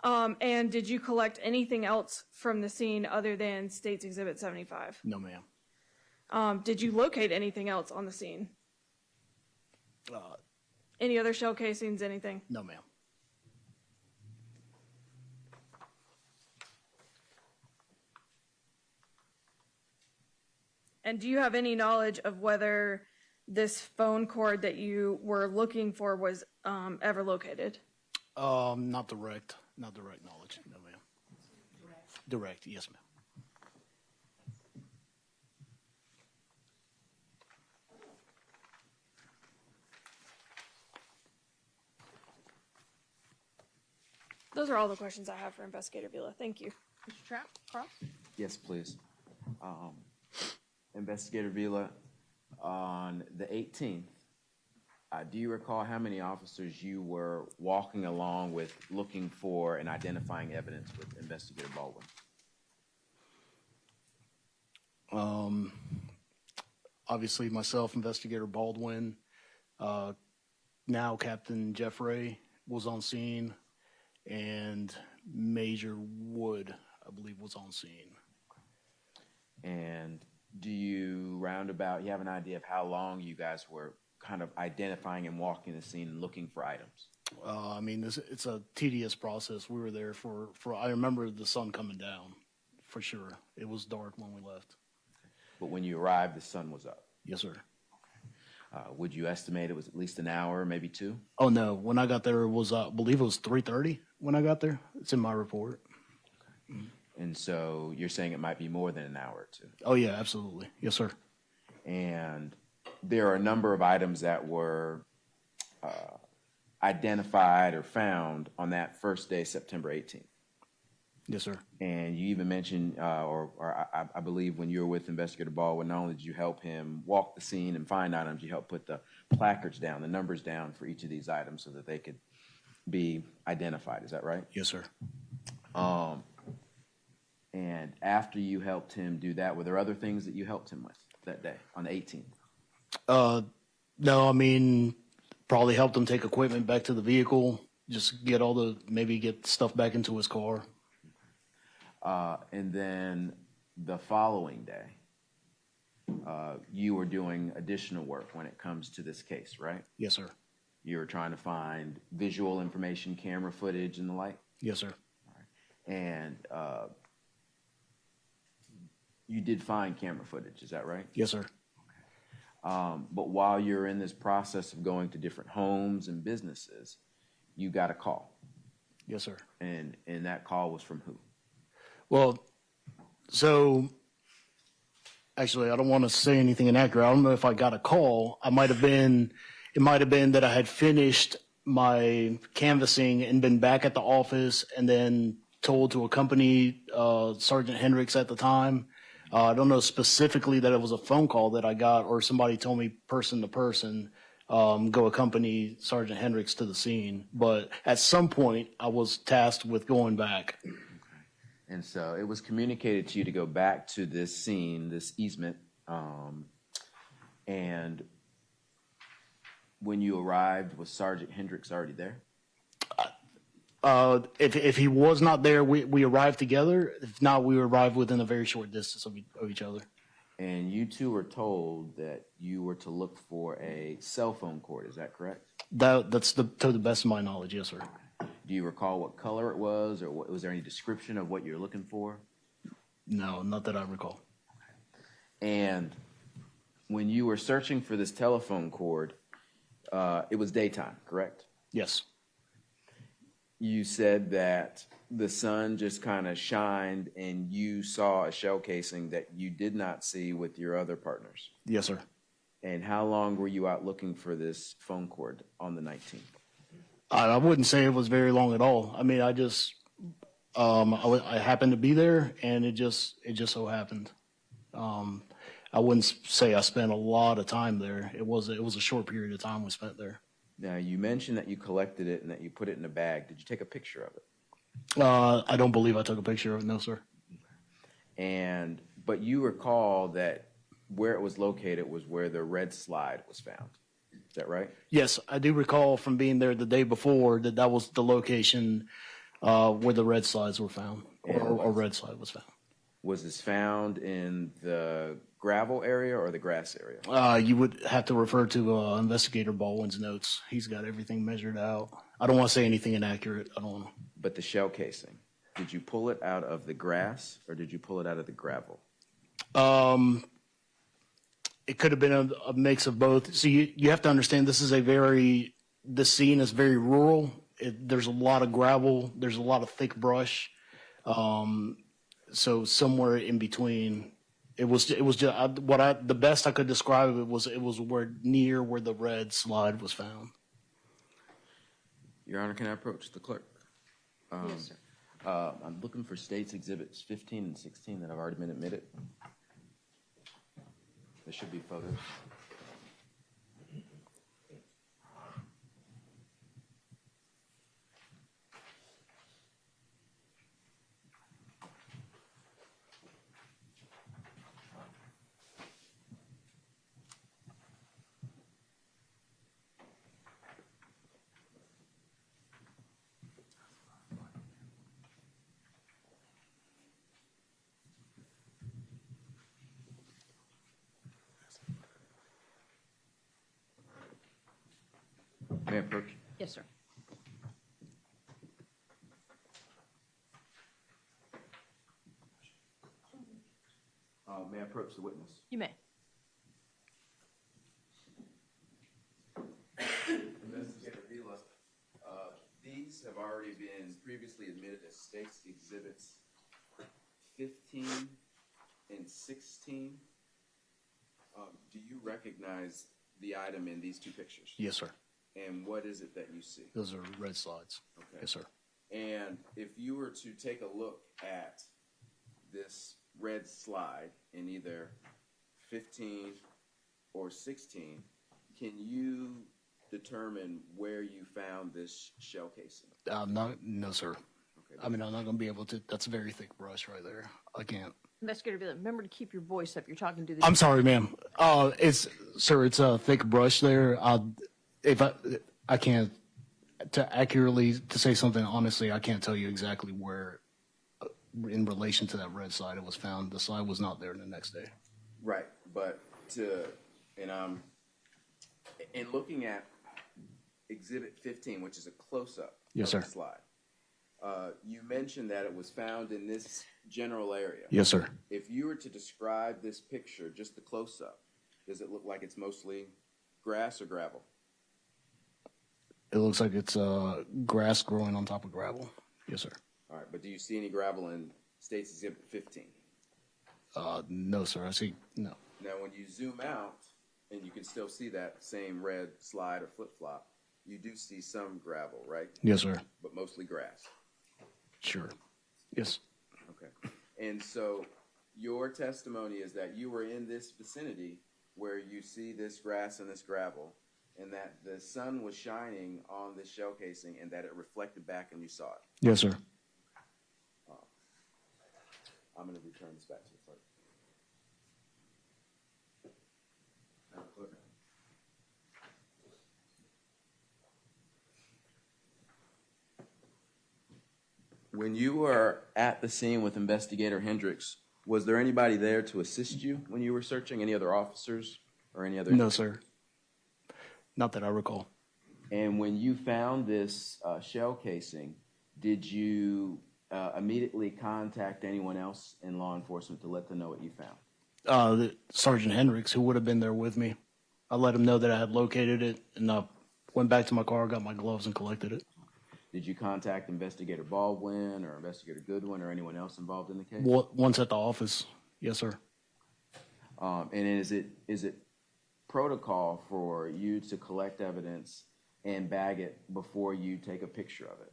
Speaker 3: And did you collect anything else from the scene other than State's Exhibit 75?
Speaker 8: No, ma'am.
Speaker 3: Did you locate anything else on the scene? Any other shell casings, anything?
Speaker 8: No, ma'am.
Speaker 3: And do you have any knowledge of whether this phone cord that you were looking for was ever located?
Speaker 8: Not direct knowledge. No, ma'am. Direct, yes, ma'am.
Speaker 3: Those are all the questions I have for Investigator Vila. Thank you.
Speaker 5: Mr. Trapp, Cross?
Speaker 4: Yes, please. Investigator Vila, on the 18th, do you recall how many officers you were walking along with looking for and identifying evidence with Investigator Baldwin?
Speaker 8: Obviously, myself, Investigator Baldwin, now Captain Jeffrey was on scene, and Major Wood, I believe, was on scene.
Speaker 4: And do you you have an idea of how long you guys were kind of identifying and walking the scene and looking for items?
Speaker 8: I mean, it's a tedious process. We were there for I remember the sun coming down, for sure. It was dark when we left.
Speaker 4: But when you arrived, the sun was up.
Speaker 8: Yes, sir.
Speaker 4: Would you estimate it was at least an hour, maybe two?
Speaker 8: Oh, no. When I got there, it was, I believe it was 3:30 when I got there. It's in my report.
Speaker 4: Okay. And so you're saying it might be more than an hour or two?
Speaker 8: Oh, yeah, absolutely. Yes, sir.
Speaker 4: And there are a number of items that were identified or found on that first day, September 18th.
Speaker 8: Yes, sir.
Speaker 4: And you even mentioned, I believe when you were with Investigator Baldwin, not only did you help him walk the scene and find items, you helped put the placards down, the numbers down for each of these items so that they could be identified. Is that right?
Speaker 8: Yes, sir.
Speaker 4: And after you helped him do that, were there other things that you helped him with that day on the 18th?
Speaker 8: No, I mean, probably helped him take equipment back to the vehicle, just maybe get stuff back into his car.
Speaker 4: And then the following day, you were doing additional work when it comes to this case, right?
Speaker 8: Yes, sir.
Speaker 4: You were trying to find visual information, camera footage, and the like?
Speaker 8: Yes, sir.
Speaker 4: All right. And you did find camera footage, is that right?
Speaker 8: Yes, sir.
Speaker 4: But while you're in this process of going to different homes and businesses, you got a call.
Speaker 8: Yes, sir.
Speaker 4: And that call was from who?
Speaker 8: Well, so actually, I don't want to say anything inaccurate. I don't know if I got a call. It might have been that I had finished my canvassing and been back at the office and then told to accompany Sergeant Hendricks at the time. I don't know specifically that it was a phone call that I got or somebody told me person to person, go accompany Sergeant Hendricks to the scene. But at some point, I was tasked with going back.
Speaker 4: And so it was communicated to you to go back to this scene, this easement, and when you arrived, was Sergeant Hendricks already there?
Speaker 8: If he was not there, we arrived together. If not, we arrived within a very short distance of each other.
Speaker 4: And you two were told that you were to look for a cell phone cord, is that correct?
Speaker 8: That's to the best of my knowledge, yes, sir.
Speaker 4: Do you recall what color it was, or was there any description of what you're looking for?
Speaker 8: No, not that I recall.
Speaker 4: And when you were searching for this telephone cord, it was daytime, correct?
Speaker 8: Yes.
Speaker 4: You said that the sun just kind of shined and you saw a shell casing that you did not see with your other partners.
Speaker 8: Yes, sir.
Speaker 4: And how long were you out looking for this phone cord on the 19th?
Speaker 8: I wouldn't say it was very long at all. I mean, I just I happened to be there, and it just so happened. I wouldn't say I spent a lot of time there. It was a short period of time we spent there.
Speaker 4: Now, you mentioned that you collected it and that you put it in a bag. Did you take a picture of it?
Speaker 8: I don't believe I took a picture of it, no, sir.
Speaker 4: But you recall that where it was located was where the red slide was found. Is that right?
Speaker 8: Yes, I do recall from being there the day before that was the location where the red slides were found, or red slide was found.
Speaker 4: Was this found in the gravel area or the grass area?
Speaker 8: You would have to refer to Investigator Baldwin's notes. He's got everything measured out. I don't want to say anything inaccurate. I don't want to.
Speaker 4: But the shell casing, did you pull it out of the grass or did you pull it out of the gravel?
Speaker 8: It could have been a mix of both. So you have to understand this scene is very rural. There's a lot of gravel. There's a lot of thick brush. So somewhere in between, it was just the best I could describe it was near where the red slide was found.
Speaker 4: Your Honor, can I approach the clerk?
Speaker 1: Yes, sir.
Speaker 4: I'm looking for states exhibits 15 and 16 that have already been admitted. There should be photos. May I approach?
Speaker 5: Yes, sir.
Speaker 4: May I approach the witness?
Speaker 5: You may.
Speaker 4: Investigator Vila, these have already been previously admitted as state's exhibits 15 and 16. Do you recognize the item in these two pictures?
Speaker 8: Yes, sir.
Speaker 4: And what is it that you see?
Speaker 8: Those are red slides.
Speaker 4: Okay.
Speaker 8: Yes, sir.
Speaker 4: And if you were to take a look at this red slide in either 15 or 16, can you determine where you found this shell casing?
Speaker 8: No, sir.
Speaker 4: Okay.
Speaker 8: I mean, I'm not going to be able to. That's a very thick brush right there. I can't.
Speaker 5: Investigator Vila, remember to keep your voice up. You're talking to the.
Speaker 8: I'm sorry, ma'am. It's a thick brush there. I can't to say something honestly. I can't tell you exactly where, in relation to that red slide, it was found. The slide was not there the next day.
Speaker 4: Right, but in looking at Exhibit 15, which is a close-up
Speaker 8: Yes,
Speaker 4: of
Speaker 8: sir.
Speaker 4: the slide, you mentioned that it was found in this general area.
Speaker 8: Yes, sir.
Speaker 4: If you were to describe this picture, just the close-up, does it look like it's mostly grass or gravel?
Speaker 8: It looks like it's grass growing on top of gravel. Yes, sir.
Speaker 4: All right, but do you see any gravel in State's Exhibit 15?
Speaker 8: No, sir. I see no.
Speaker 4: Now, when you zoom out, and you can still see that same red slide or flip-flop, you do see some gravel, right?
Speaker 8: Yes, sir.
Speaker 4: But mostly grass.
Speaker 8: Sure. Yes.
Speaker 4: Okay. And so your testimony is that you were in this vicinity where you see this grass and this gravel, and that the sun was shining on this shell casing and that it reflected back and you saw it.
Speaker 8: Yes, sir.
Speaker 4: I'm going to return this back to the clerk. Madam Clerk. When you were at the scene with Investigator Hendricks, was there anybody there to assist you when you were searching? Any other officers or any other?
Speaker 8: No, sir. Not that I recall.
Speaker 4: And when you found this shell casing, did you immediately contact anyone else in law enforcement to let them know what you found?
Speaker 8: Sergeant Hendricks, who would have been there with me. I let him know that I had located it, and I went back to my car, got my gloves, and collected it.
Speaker 4: Did you contact Investigator Baldwin or Investigator Goodwin or anyone else involved in the case?
Speaker 8: Once at the office. Yes, sir.
Speaker 4: And is it protocol for you to collect evidence and bag it before you take a picture of it?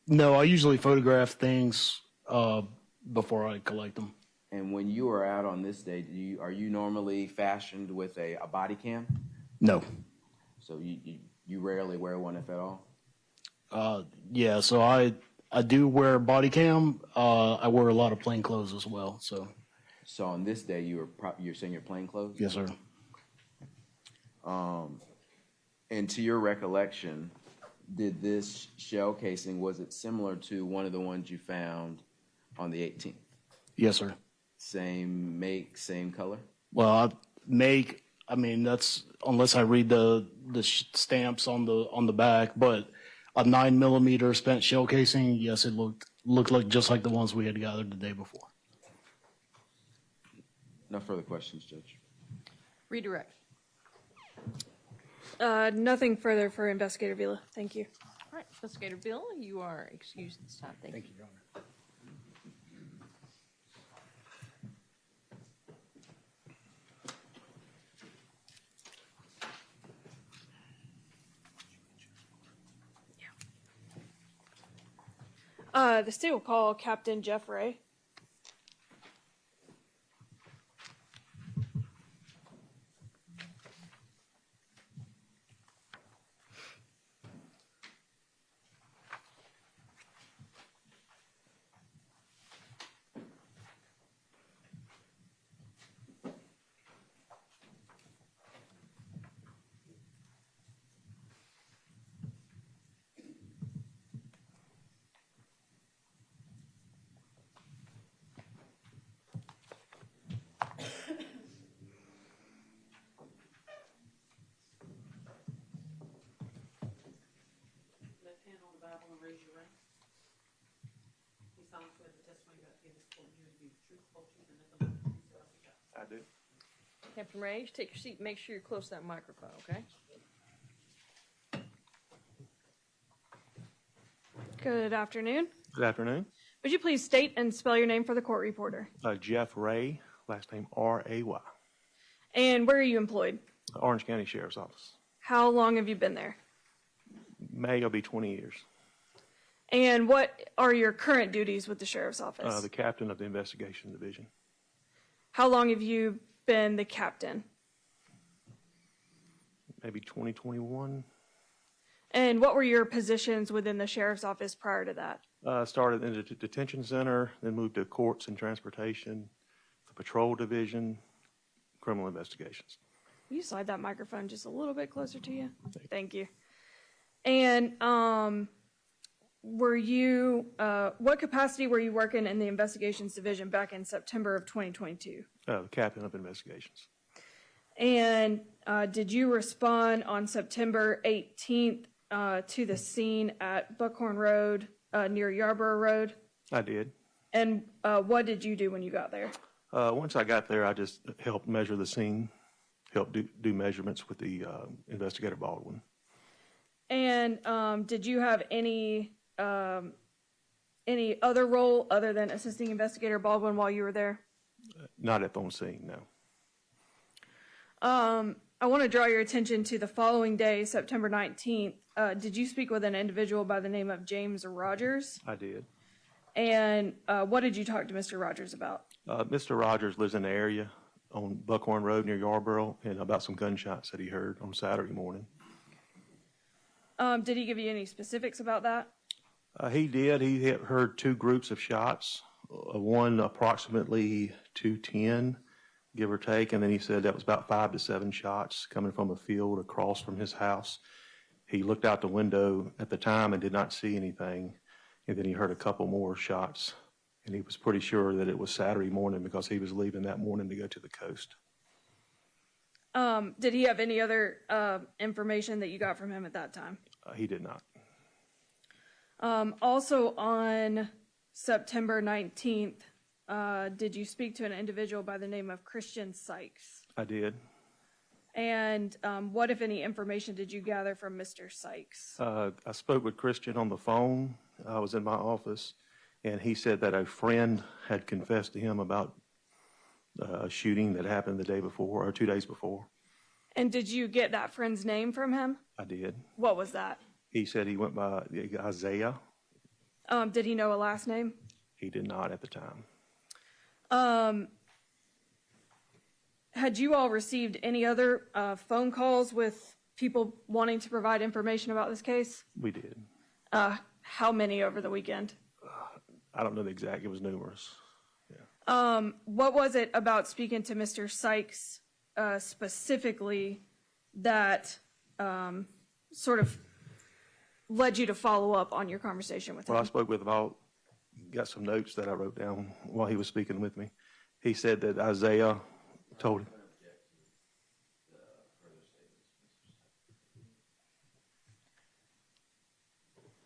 Speaker 8: No, I usually photograph things before I collect them.
Speaker 4: And when you are out on this day, are you normally fashioned with a body cam?
Speaker 8: No.
Speaker 4: So you rarely wear one, if at all?
Speaker 8: Yeah, so I do wear a body cam. I wear a lot of plain clothes as well. So
Speaker 4: on this day, you're saying you're plain clothes?
Speaker 8: yes, sir.
Speaker 4: And to your recollection, did this shell casing, was it similar to one of the ones you found on the 18th?
Speaker 8: Yes, sir.
Speaker 4: Same make, same color?
Speaker 8: Well, I mean, that's unless I read the stamps on the back, but a 9mm spent shell casing, yes, it looked like just like the ones we had gathered the day before.
Speaker 4: No further questions, Judge.
Speaker 5: Redirect.
Speaker 3: Nothing further for Investigator Vila. Thank you.
Speaker 5: All right, Investigator Bill, you are excused this time. Thank you.
Speaker 8: Your Honor.
Speaker 3: The state will call Captain Jeff Ray.
Speaker 1: Left hand on the Bible and raise your right. You solemnly swear the testimony about to give this court here to be the truth, whole truth, and nothing but the truth, so help you God.
Speaker 4: I do.
Speaker 5: Captain Ray, take your seat. Make sure you're close to that microphone, okay?
Speaker 3: Good afternoon.
Speaker 9: Good afternoon.
Speaker 3: Would you please state and spell your name for the court reporter?
Speaker 9: Jeff Ray, last name R-A-Y,
Speaker 3: And where are you employed?
Speaker 9: Orange County Sheriff's Office.
Speaker 3: How long have you been there?
Speaker 9: May will be 20 years.
Speaker 3: And what are your current duties with the sheriff's office?
Speaker 9: The captain of the investigation division.
Speaker 3: How long have you been the captain?
Speaker 9: Maybe 2021.
Speaker 3: And what were your positions within the sheriff's office prior to that?
Speaker 9: Started in the detention center, then moved to courts and transportation, the patrol division, criminal investigations.
Speaker 3: Will you slide that microphone just a little bit closer to you? Thank you. And what capacity were you working in the investigations division back in September of 2022?
Speaker 9: The captain of investigations.
Speaker 3: And did you respond on September 18th to the scene at Buckhorn Road near Yarborough Road?
Speaker 9: I did.
Speaker 3: And what did you do when you got there?
Speaker 9: Once I got there, I just helped measure the scene, helped do measurements with the investigator Baldwin.
Speaker 3: And did you have any other role other than assisting investigator Baldwin while you were there?
Speaker 9: Not at the scene, no.
Speaker 3: I want to draw your attention to the following day, September 19th. Did you speak with an individual by the name of James Rogers?
Speaker 9: I did.
Speaker 3: And what did you talk to Mr. Rogers about?
Speaker 9: Mr. Rogers lives in the area on Buckhorn Road near Yarborough, and about some gunshots that he heard on Saturday morning.
Speaker 3: Did he give you any specifics about that?
Speaker 9: He did. He had heard two groups of shots, one approximately 2:10, give or take, and then he said that was about 5 to 7 shots coming from a field across from his house. He looked out the window at the time and did not see anything, and then he heard a couple more shots, and he was pretty sure that it was Saturday morning because he was leaving that morning to go to the coast.
Speaker 3: Did he have any other information that you got from him at that time?
Speaker 9: He did not.
Speaker 3: Also on September 19th, did you speak to an individual by the name of Christian Sykes?
Speaker 9: I did.
Speaker 3: And what, if any, information did you gather from Mr. Sykes?
Speaker 9: I spoke with Christian on the phone. I was in my office, and he said that a friend had confessed to him about a shooting that happened the day before, or 2 days before.
Speaker 3: And did you get that friend's name from him?
Speaker 9: I did.
Speaker 3: What was that?
Speaker 9: He said he went by Isaiah.
Speaker 3: Did he know a last name?
Speaker 9: He did not at the time.
Speaker 3: Had you all received any other phone calls with people wanting to provide information about this case?
Speaker 9: We did.
Speaker 3: How many over the weekend?
Speaker 9: I don't know the exact, it was numerous.
Speaker 3: What was it about speaking to Mr. Sykes specifically that sort of led you to follow up on your conversation with him?
Speaker 9: Well, I spoke with him. Got some notes that I wrote down while he was speaking with me. He said that Isaiah told him.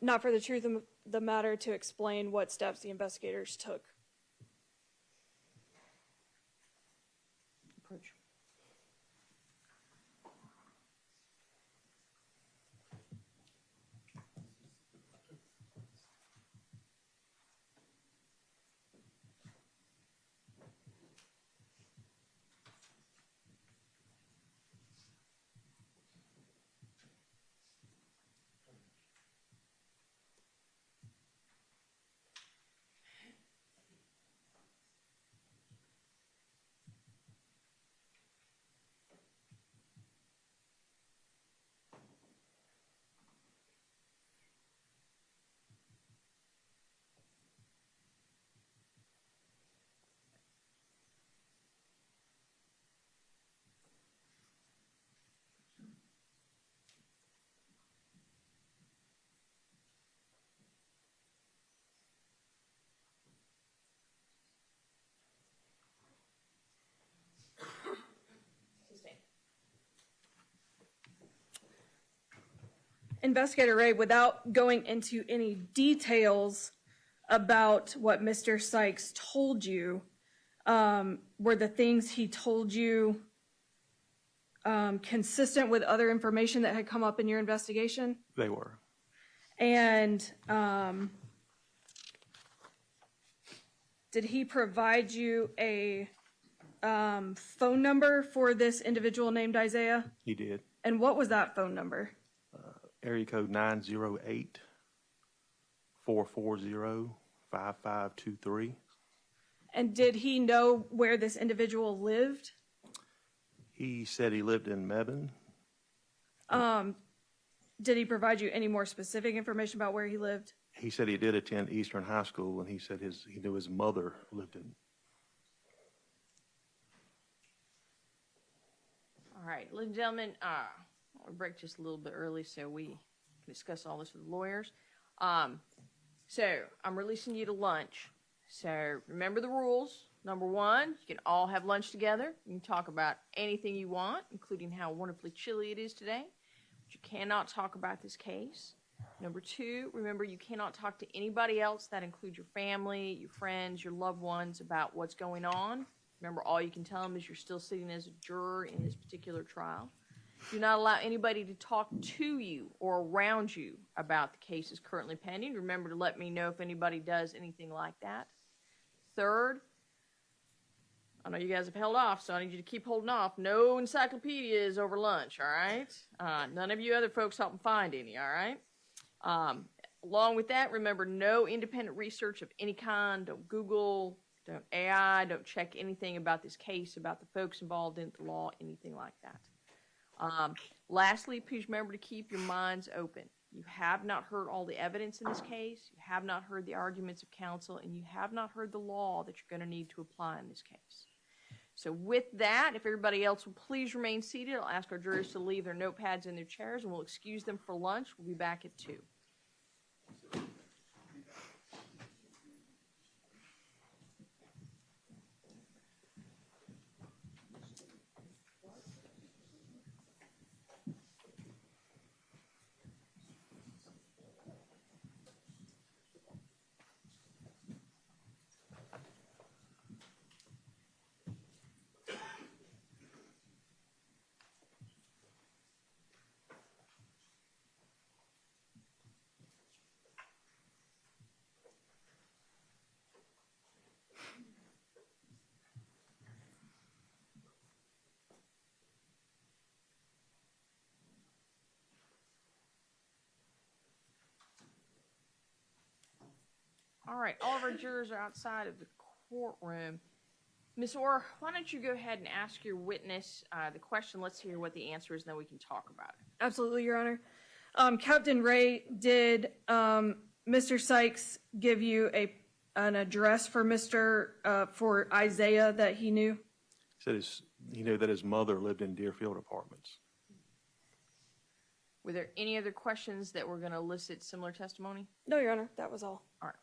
Speaker 3: Not for the truth of the matter to explain what steps the investigators took.
Speaker 5: Approach.
Speaker 3: Investigator Ray, without going into any details about what Mr. Sykes told you, were the things he told you consistent with other information that had come up in your investigation?
Speaker 9: They were.
Speaker 3: And did he provide you a phone number for this individual named Isaiah?
Speaker 9: He did.
Speaker 3: And what was that phone number?
Speaker 9: Area code 908-440-5523.
Speaker 3: And did he know where this individual lived?
Speaker 9: He said he lived in Mebane.
Speaker 3: Did he provide you any more specific information about where he lived?
Speaker 9: He said he did attend Eastern High School, and he said he knew his mother lived in.
Speaker 5: All right, ladies and gentlemen, I'll break just a little bit early so we can discuss all this with the lawyers. So I'm releasing you to lunch. So remember the rules. Number one, you can all have lunch together. You can talk about anything you want, including how wonderfully chilly it is today. But you cannot talk about this case. Number two, remember you cannot talk to anybody else. That includes your family, your friends, your loved ones about what's going on. Remember, all you can tell them is you're still sitting as a juror in this particular trial. Do not allow anybody to talk to you or around you about the cases currently pending. Remember to let me know if anybody does anything like that. Third, I know you guys have held off, so I need you to keep holding off. No encyclopedias over lunch, all right? None of you other folks help them find any, all right? Along with that, remember, no independent research of any kind. Don't Google, don't AI, don't check anything about this case, about the folks involved in the law, anything like that. Lastly, please remember to keep your minds open. You have not heard all the evidence in this case. You have not heard the arguments of counsel, and you have not heard the law that you're going to need to apply in this case. So with that, if everybody else will please remain seated, I'll ask our jurors to leave their notepads in their chairs, and we'll excuse them for lunch. We'll be back at 2. All right, all of our jurors are outside of the courtroom. Ms. Orr, why don't you go ahead and ask your witness the question? Let's hear what the answer is, and then we can talk about it.
Speaker 3: Absolutely, Your Honor. Captain Ray, did Mr. Sykes give you an address for for Isaiah that he knew?
Speaker 9: He said he knew that his mother lived in Deerfield Apartments.
Speaker 5: Were there any other questions that were going to elicit similar testimony?
Speaker 3: No, Your Honor, that was all.
Speaker 5: All right.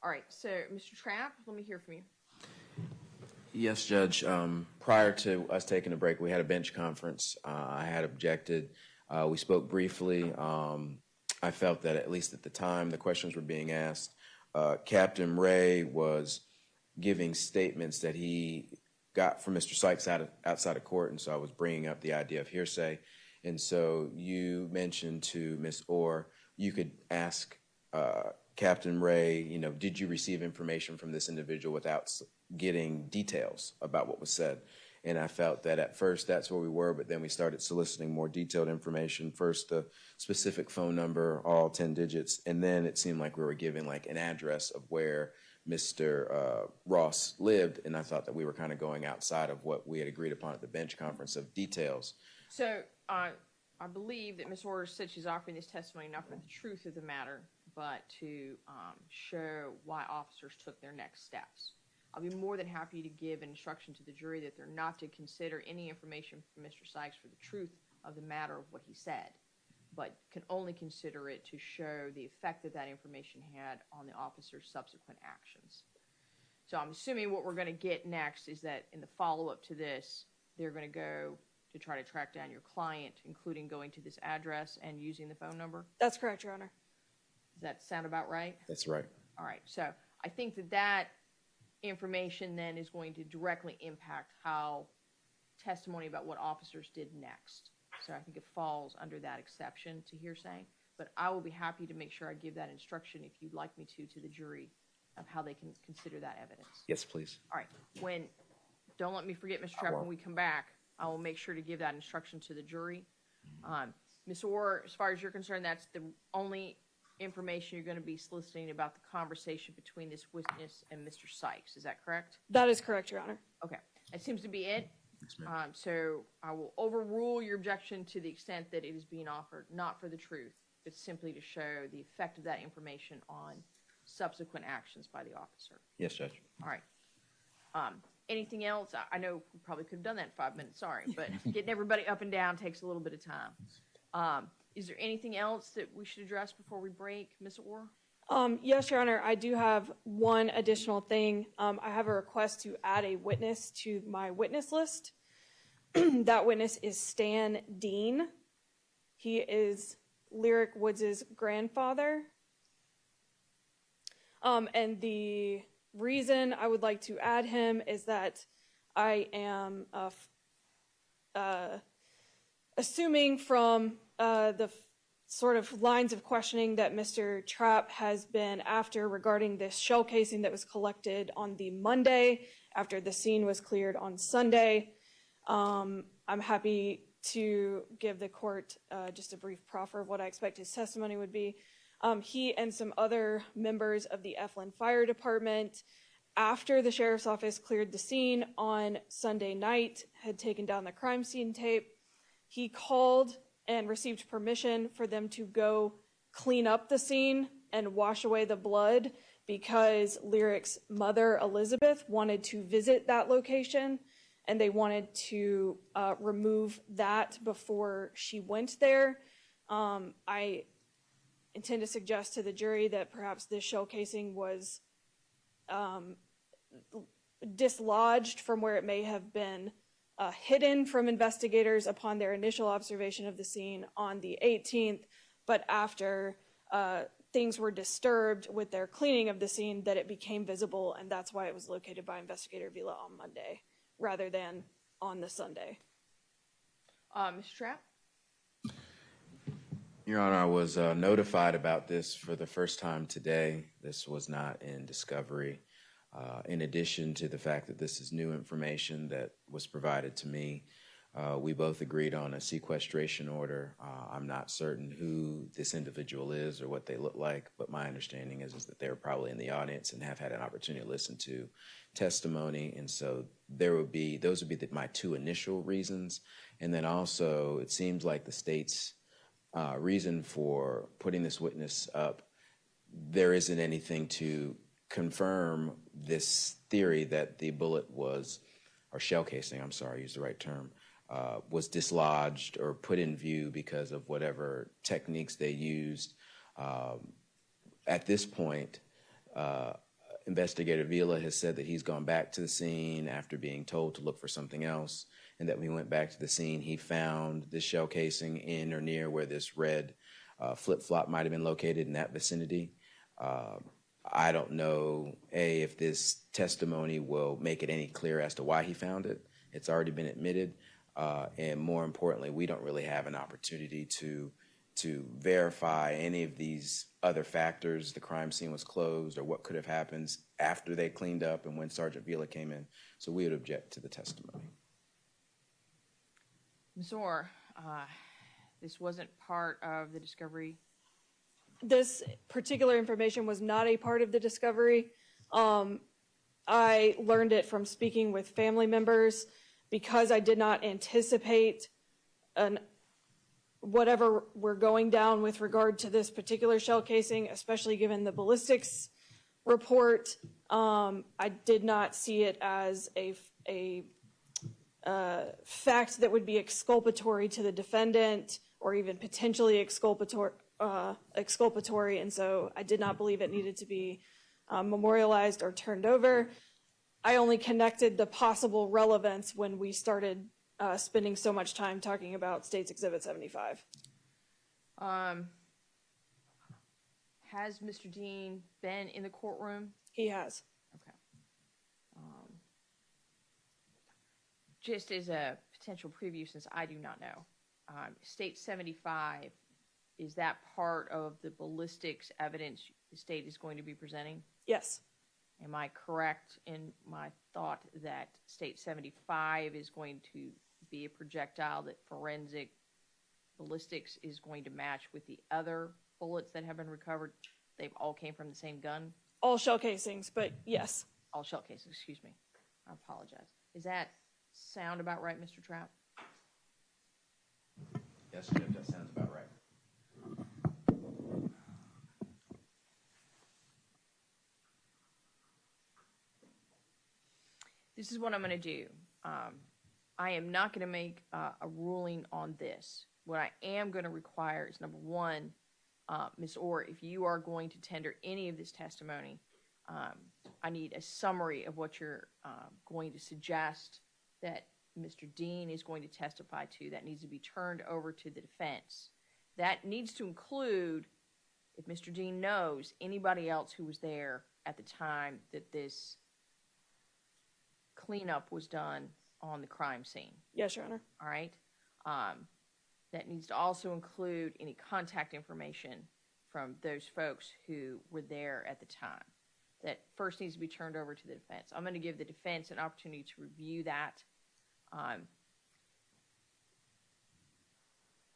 Speaker 5: All right, so Mr. Trapp, let me hear from you.
Speaker 4: Yes, Judge. Prior to us taking a break, we had a bench conference. I had objected. We spoke briefly. I felt that at least at the time the questions were being asked, Captain Ray was giving statements that he got from Mr. Sykes outside of court, and so I was bringing up the idea of hearsay. And so you mentioned to Ms. Orr, you could ask Captain Ray, did you receive information from this individual without getting details about what was said? And I felt that at first that's where we were, but then we started soliciting more detailed information. First, the specific phone number, all 10 digits, and then it seemed like we were giving like an address of where Mr. Ross lived, and I thought that we were kind of going outside of what we had agreed upon at the bench conference of details.
Speaker 5: So I believe that Ms. Orr said she's offering this testimony not for the truth of the matter, but to show why officers took their next steps. I'll be more than happy to give an instruction to the jury that they're not to consider any information from Mr. Sykes for the truth of the matter of what he said, but can only consider it to show the effect that that information had on the officer's subsequent actions. So I'm assuming what we're going to get next is that in the follow-up to this, they're going to go to try to track down your client, including going to this address and using the phone number?
Speaker 3: That's correct, Your Honor.
Speaker 5: Does that sound about right?
Speaker 4: That's right.
Speaker 5: All right. So I think that information then is going to directly impact how testimony about what officers did next. So I think it falls under that exception to hearsay. But I will be happy to make sure I give that instruction if you'd like me to the jury of how they can consider that evidence.
Speaker 4: Yes, please.
Speaker 5: All right. Don't let me forget, Mr. Trapp, when we come back, I will make sure to give that instruction to the jury. Ms. Orr, as far as you're concerned, that's the only information you're going to be soliciting about the conversation between this witness and Mr. Sykes. Is that correct?
Speaker 3: That is correct, Your Honor.
Speaker 5: Okay. That seems to be it.
Speaker 4: Yes, ma'am.
Speaker 5: So I will overrule your objection to the extent that it is being offered, not for the truth, but simply to show the effect of that information on subsequent actions by the officer.
Speaker 4: Yes, Judge.
Speaker 5: All right. Anything else? I know we probably could have done that in 5 minutes, sorry, but getting everybody up and down takes a little bit of time. Is there anything else that we should address before we break, Ms. Orr?
Speaker 3: Yes, Your Honor, I do have one additional thing. I have a request to add a witness to my witness list. That witness is Stan Dean. He is Lyric Woods' grandfather. And the reason I would like to add him is that I am assuming from the sort of lines of questioning that Mr. Trapp has been after regarding this shell casing that was collected on the Monday after the scene was cleared on Sunday. I'm happy to give the court just a brief proffer of what I expect his testimony would be. He and some other members of the Eflin Fire Department, after the sheriff's office cleared the scene on Sunday night, had taken down the crime scene tape. He called and received permission for them to go clean up the scene and wash away the blood because Lyric's mother, Elizabeth, wanted to visit that location, and they wanted to remove that before she went there. I intend to suggest to the jury that perhaps this shell casing was dislodged from where it may have been hidden from investigators upon their initial observation of the scene on the 18th, but after things were disturbed with their cleaning of the scene, that it became visible, and that's why it was located by Investigator Vila on Monday rather than on the Sunday.
Speaker 5: Mr. Trapp?
Speaker 4: Your Honor, I was notified about this for the first time today. This was not in discovery. In addition to the fact that this is new information that was provided to me, We both agreed on a sequestration order. I'm not certain who this individual is or what they look like, but my understanding is that they're probably in the audience and have had an opportunity to listen to testimony. And so those would be my two initial reasons. And then also, it seems like the state's reason for putting this witness up, there isn't anything to confirm this theory that the bullet was, or shell casing, I'm sorry, use the right term, was dislodged or put in view because of whatever techniques they used. At this point, Investigator Vila has said that he's gone back to the scene after being told to look for something else, and that when he went back to the scene, he found this shell casing in or near where this red flip-flop might have been located in that vicinity. I don't know, if this testimony will make it any clearer as to why he found it. It's already been admitted. And more importantly, we don't really have an opportunity to verify any of these other factors. The crime scene was closed, or what could have happened after they cleaned up and when Sergeant Vila came in. So we would object to the testimony.
Speaker 5: Ms. Orr, this wasn't part of the discovery.
Speaker 3: This particular information was not a part of the discovery. I learned it from speaking with family members because I did not anticipate whatever we're going down with regard to this particular shell casing, especially given the ballistics report. I did not see it as a fact that would be exculpatory to the defendant or even potentially exculpatory, and so I did not believe it needed to be memorialized or turned over. I only connected the possible relevance when we started spending so much time talking about State's Exhibit 75.
Speaker 5: Has Mr. Dean been in the courtroom?
Speaker 3: He has.
Speaker 5: Okay. Just as a potential preview, since I do not know, State 75, is that part of the ballistics evidence the state is going to be presenting?
Speaker 3: Yes.
Speaker 5: Am I correct in my thought that State 75 is going to be a projectile that forensic ballistics is going to match with the other bullets that have been recovered? They've all came from the same gun?
Speaker 3: All shell casings, but yes.
Speaker 5: All shell casings, excuse me. I apologize. Is that sound about right, Mr. Trapp?
Speaker 4: Yes, Judge, that sounds about right.
Speaker 5: This is what I'm going to do. I am not going to make a ruling on this. What I am going to require is, number one, Ms. Orr, if you are going to tender any of this testimony, I need a summary of what you're going to suggest that Mr. Dean is going to testify to. That needs to be turned over to the defense. That needs to include, if Mr. Dean knows, anybody else who was there at the time that this cleanup was done on the crime scene.
Speaker 3: Yes, Your Honor.
Speaker 5: All right. That needs to also include any contact information from those folks who were there at the time. That first needs to be turned over to the defense. I'm going to give the defense an opportunity to review that.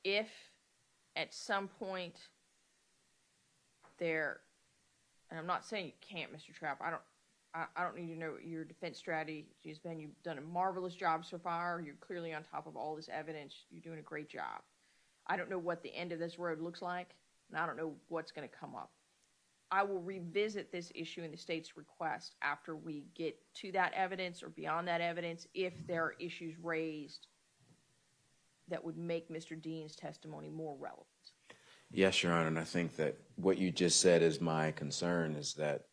Speaker 5: If at some point there, and I'm not saying you can't, Mr. Trapp, I don't need to know what your defense strategy has been. You've done a marvelous job so far. You're clearly on top of all this evidence. You're doing a great job. I don't know what the end of this road looks like, and I don't know what's going to come up. I will revisit this issue in the state's request after we get to that evidence or beyond that evidence if there are issues raised that would make Mr. Dean's testimony more relevant.
Speaker 4: Yes, Your Honor, and I think that what you just said is my concern, is that,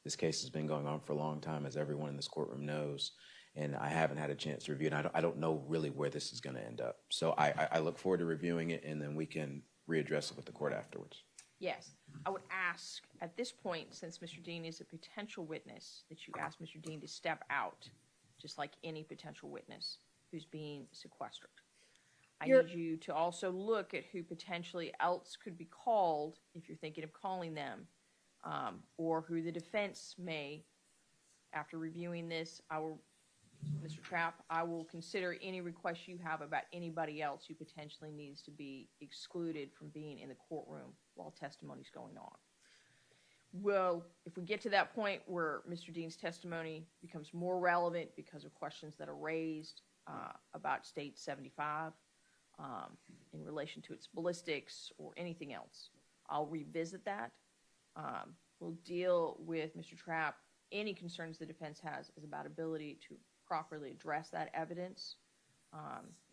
Speaker 4: this case has been going on for a long time, as everyone in this courtroom knows, and I haven't had a chance to review it. I don't know really where this is going to end up. So I look forward to reviewing it, and then we can readdress it with the court afterwards.
Speaker 5: Yes. I would ask at this point, since Mr. Dean is a potential witness, that you ask Mr. Dean to step out, just like any potential witness who's being sequestered. I need you to also look at who potentially else could be called, if you're thinking of calling them, or who the defense may, after reviewing this, I will Mr. Trapp, I will consider any requests you have about anybody else who potentially needs to be excluded from being in the courtroom while testimony's going on. Well, if we get to that point where Mr. Dean's testimony becomes more relevant because of questions that are raised about State 75 in relation to its ballistics or anything else, I'll revisit that. We'll deal with Mr. Trapp. Any concerns the defense has is about ability to properly address that evidence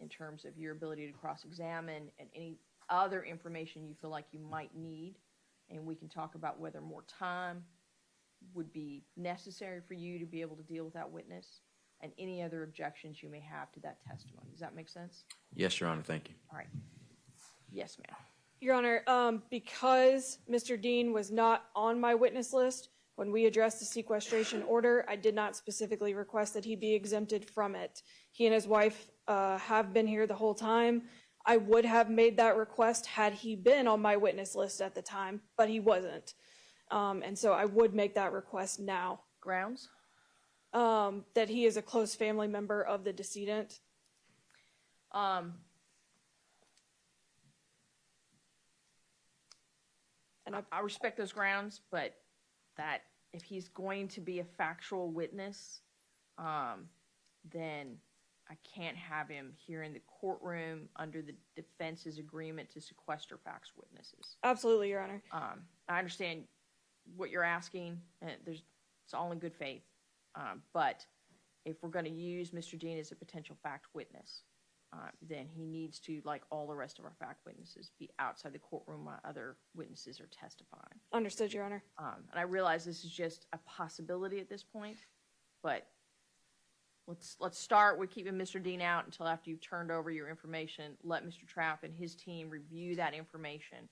Speaker 5: in terms of your ability to cross-examine and any other information you feel like you might need. And we can talk about whether more time would be necessary for you to be able to deal with that witness and any other objections you may have to that testimony. Does that make sense?
Speaker 4: Yes, Your Honor, thank you.
Speaker 5: All right. Yes, ma'am.
Speaker 3: Your Honor, because Mr. Dean was not on my witness list, when we addressed the sequestration order, I did not specifically request that he be exempted from it. He and his wife have been here the whole time. I would have made that request had he been on my witness list at the time, but he wasn't. And so I would make that request now.
Speaker 5: Grounds?
Speaker 3: That he is a close family member of the decedent.
Speaker 5: And I respect those grounds, but that if he's going to be a factual witness, then I can't have him here in the courtroom under the defense's agreement to sequester facts witnesses.
Speaker 3: Absolutely, Your Honor.
Speaker 5: I understand what you're asking, and it's all in good faith. But if we're going to use Mr. Dean as a potential fact witness, then he needs to, like all the rest of our fact witnesses, be outside the courtroom while other witnesses are testifying.
Speaker 3: Understood, Your Honor.
Speaker 5: And I realize this is just a possibility at this point, but let's start with keeping Mr. Dean out until after you've turned over your information. Let Mr. Trapp and his team review that information,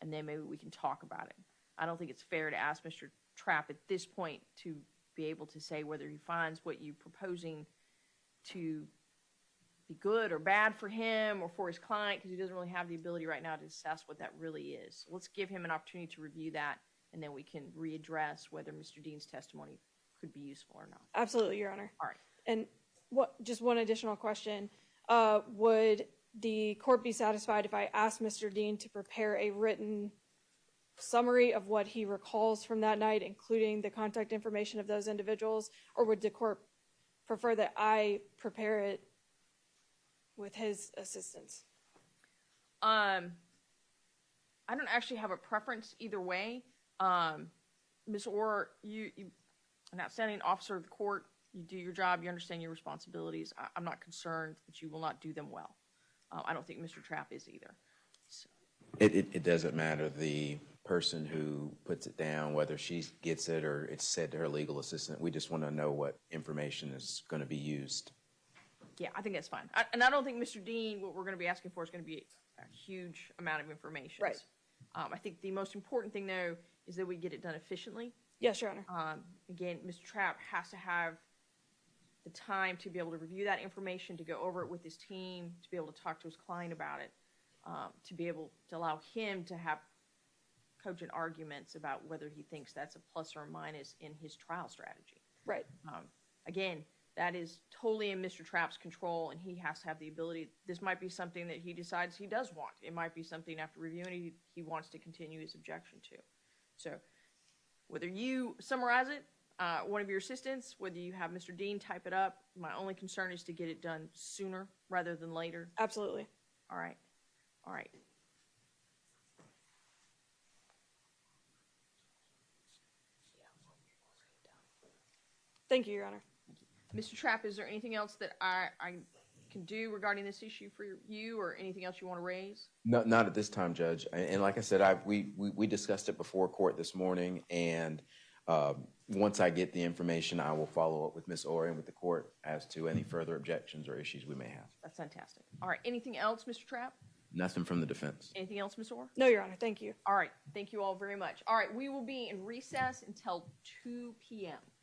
Speaker 5: and then maybe we can talk about it. I don't think it's fair to ask Mr. Trapp at this point to be able to say whether he finds what you're proposing to be good or bad for him or for his client, because he doesn't really have the ability right now to assess what that really is. So let's give him an opportunity to review that, and then we can readdress whether Mr. Dean's testimony could be useful or not.
Speaker 3: Absolutely, Your Honor.
Speaker 5: All right.
Speaker 3: And just one additional question. Would the court be satisfied if I asked Mr. Dean to prepare a written summary of what he recalls from that night, including the contact information of those individuals, or would the court prefer that I prepare it with his assistance?
Speaker 5: I don't actually have a preference either way. Ms. Orr, you an outstanding officer of the court. You do your job. You understand your responsibilities. I'm not concerned that you will not do them well. I don't think Mr. Trapp is either. So.
Speaker 4: It doesn't matter. The person who puts it down, whether she gets it or it's said to her legal assistant, we just want to know what information is going to be used.
Speaker 5: Yeah, I think that's fine. And I don't think Mr. Dean, what we're going to be asking for is going to be a huge amount of information.
Speaker 3: Right.
Speaker 5: I think the most important thing, though, is that we get it done efficiently.
Speaker 3: Yes, Your Honor.
Speaker 5: Again, Mr. Trapp has to have the time to be able to review that information, to go over it with his team, to be able to talk to his client about it, to be able to allow him to have cogent arguments about whether he thinks that's a plus or a minus in his trial strategy.
Speaker 3: Right.
Speaker 5: Again, that is totally in Mr. Trapp's control, and he has to have the ability. This might be something that he decides he does want. It might be something after reviewing he wants to continue his objection to. So whether you summarize it, one of your assistants, whether you have Mr. Dean type it up, my only concern is to get it done sooner rather than later.
Speaker 3: Absolutely.
Speaker 5: All right. All right.
Speaker 3: Thank you, Your Honor.
Speaker 5: Mr. Trapp, is there anything else that I can do regarding this issue for you, or anything else you want to raise?
Speaker 4: No, not at this time, Judge. And like I said, we discussed it before court this morning, and once I get the information, I will follow up with Ms. Orr and with the court as to any further objections or issues we may have.
Speaker 5: That's fantastic. All right. Anything else, Mr. Trapp?
Speaker 4: Nothing from the defense.
Speaker 5: Anything else, Ms. Orr?
Speaker 3: No, Your Honor. Thank you.
Speaker 5: All right. Thank you all very much. All right. We will be in recess until 2 p.m.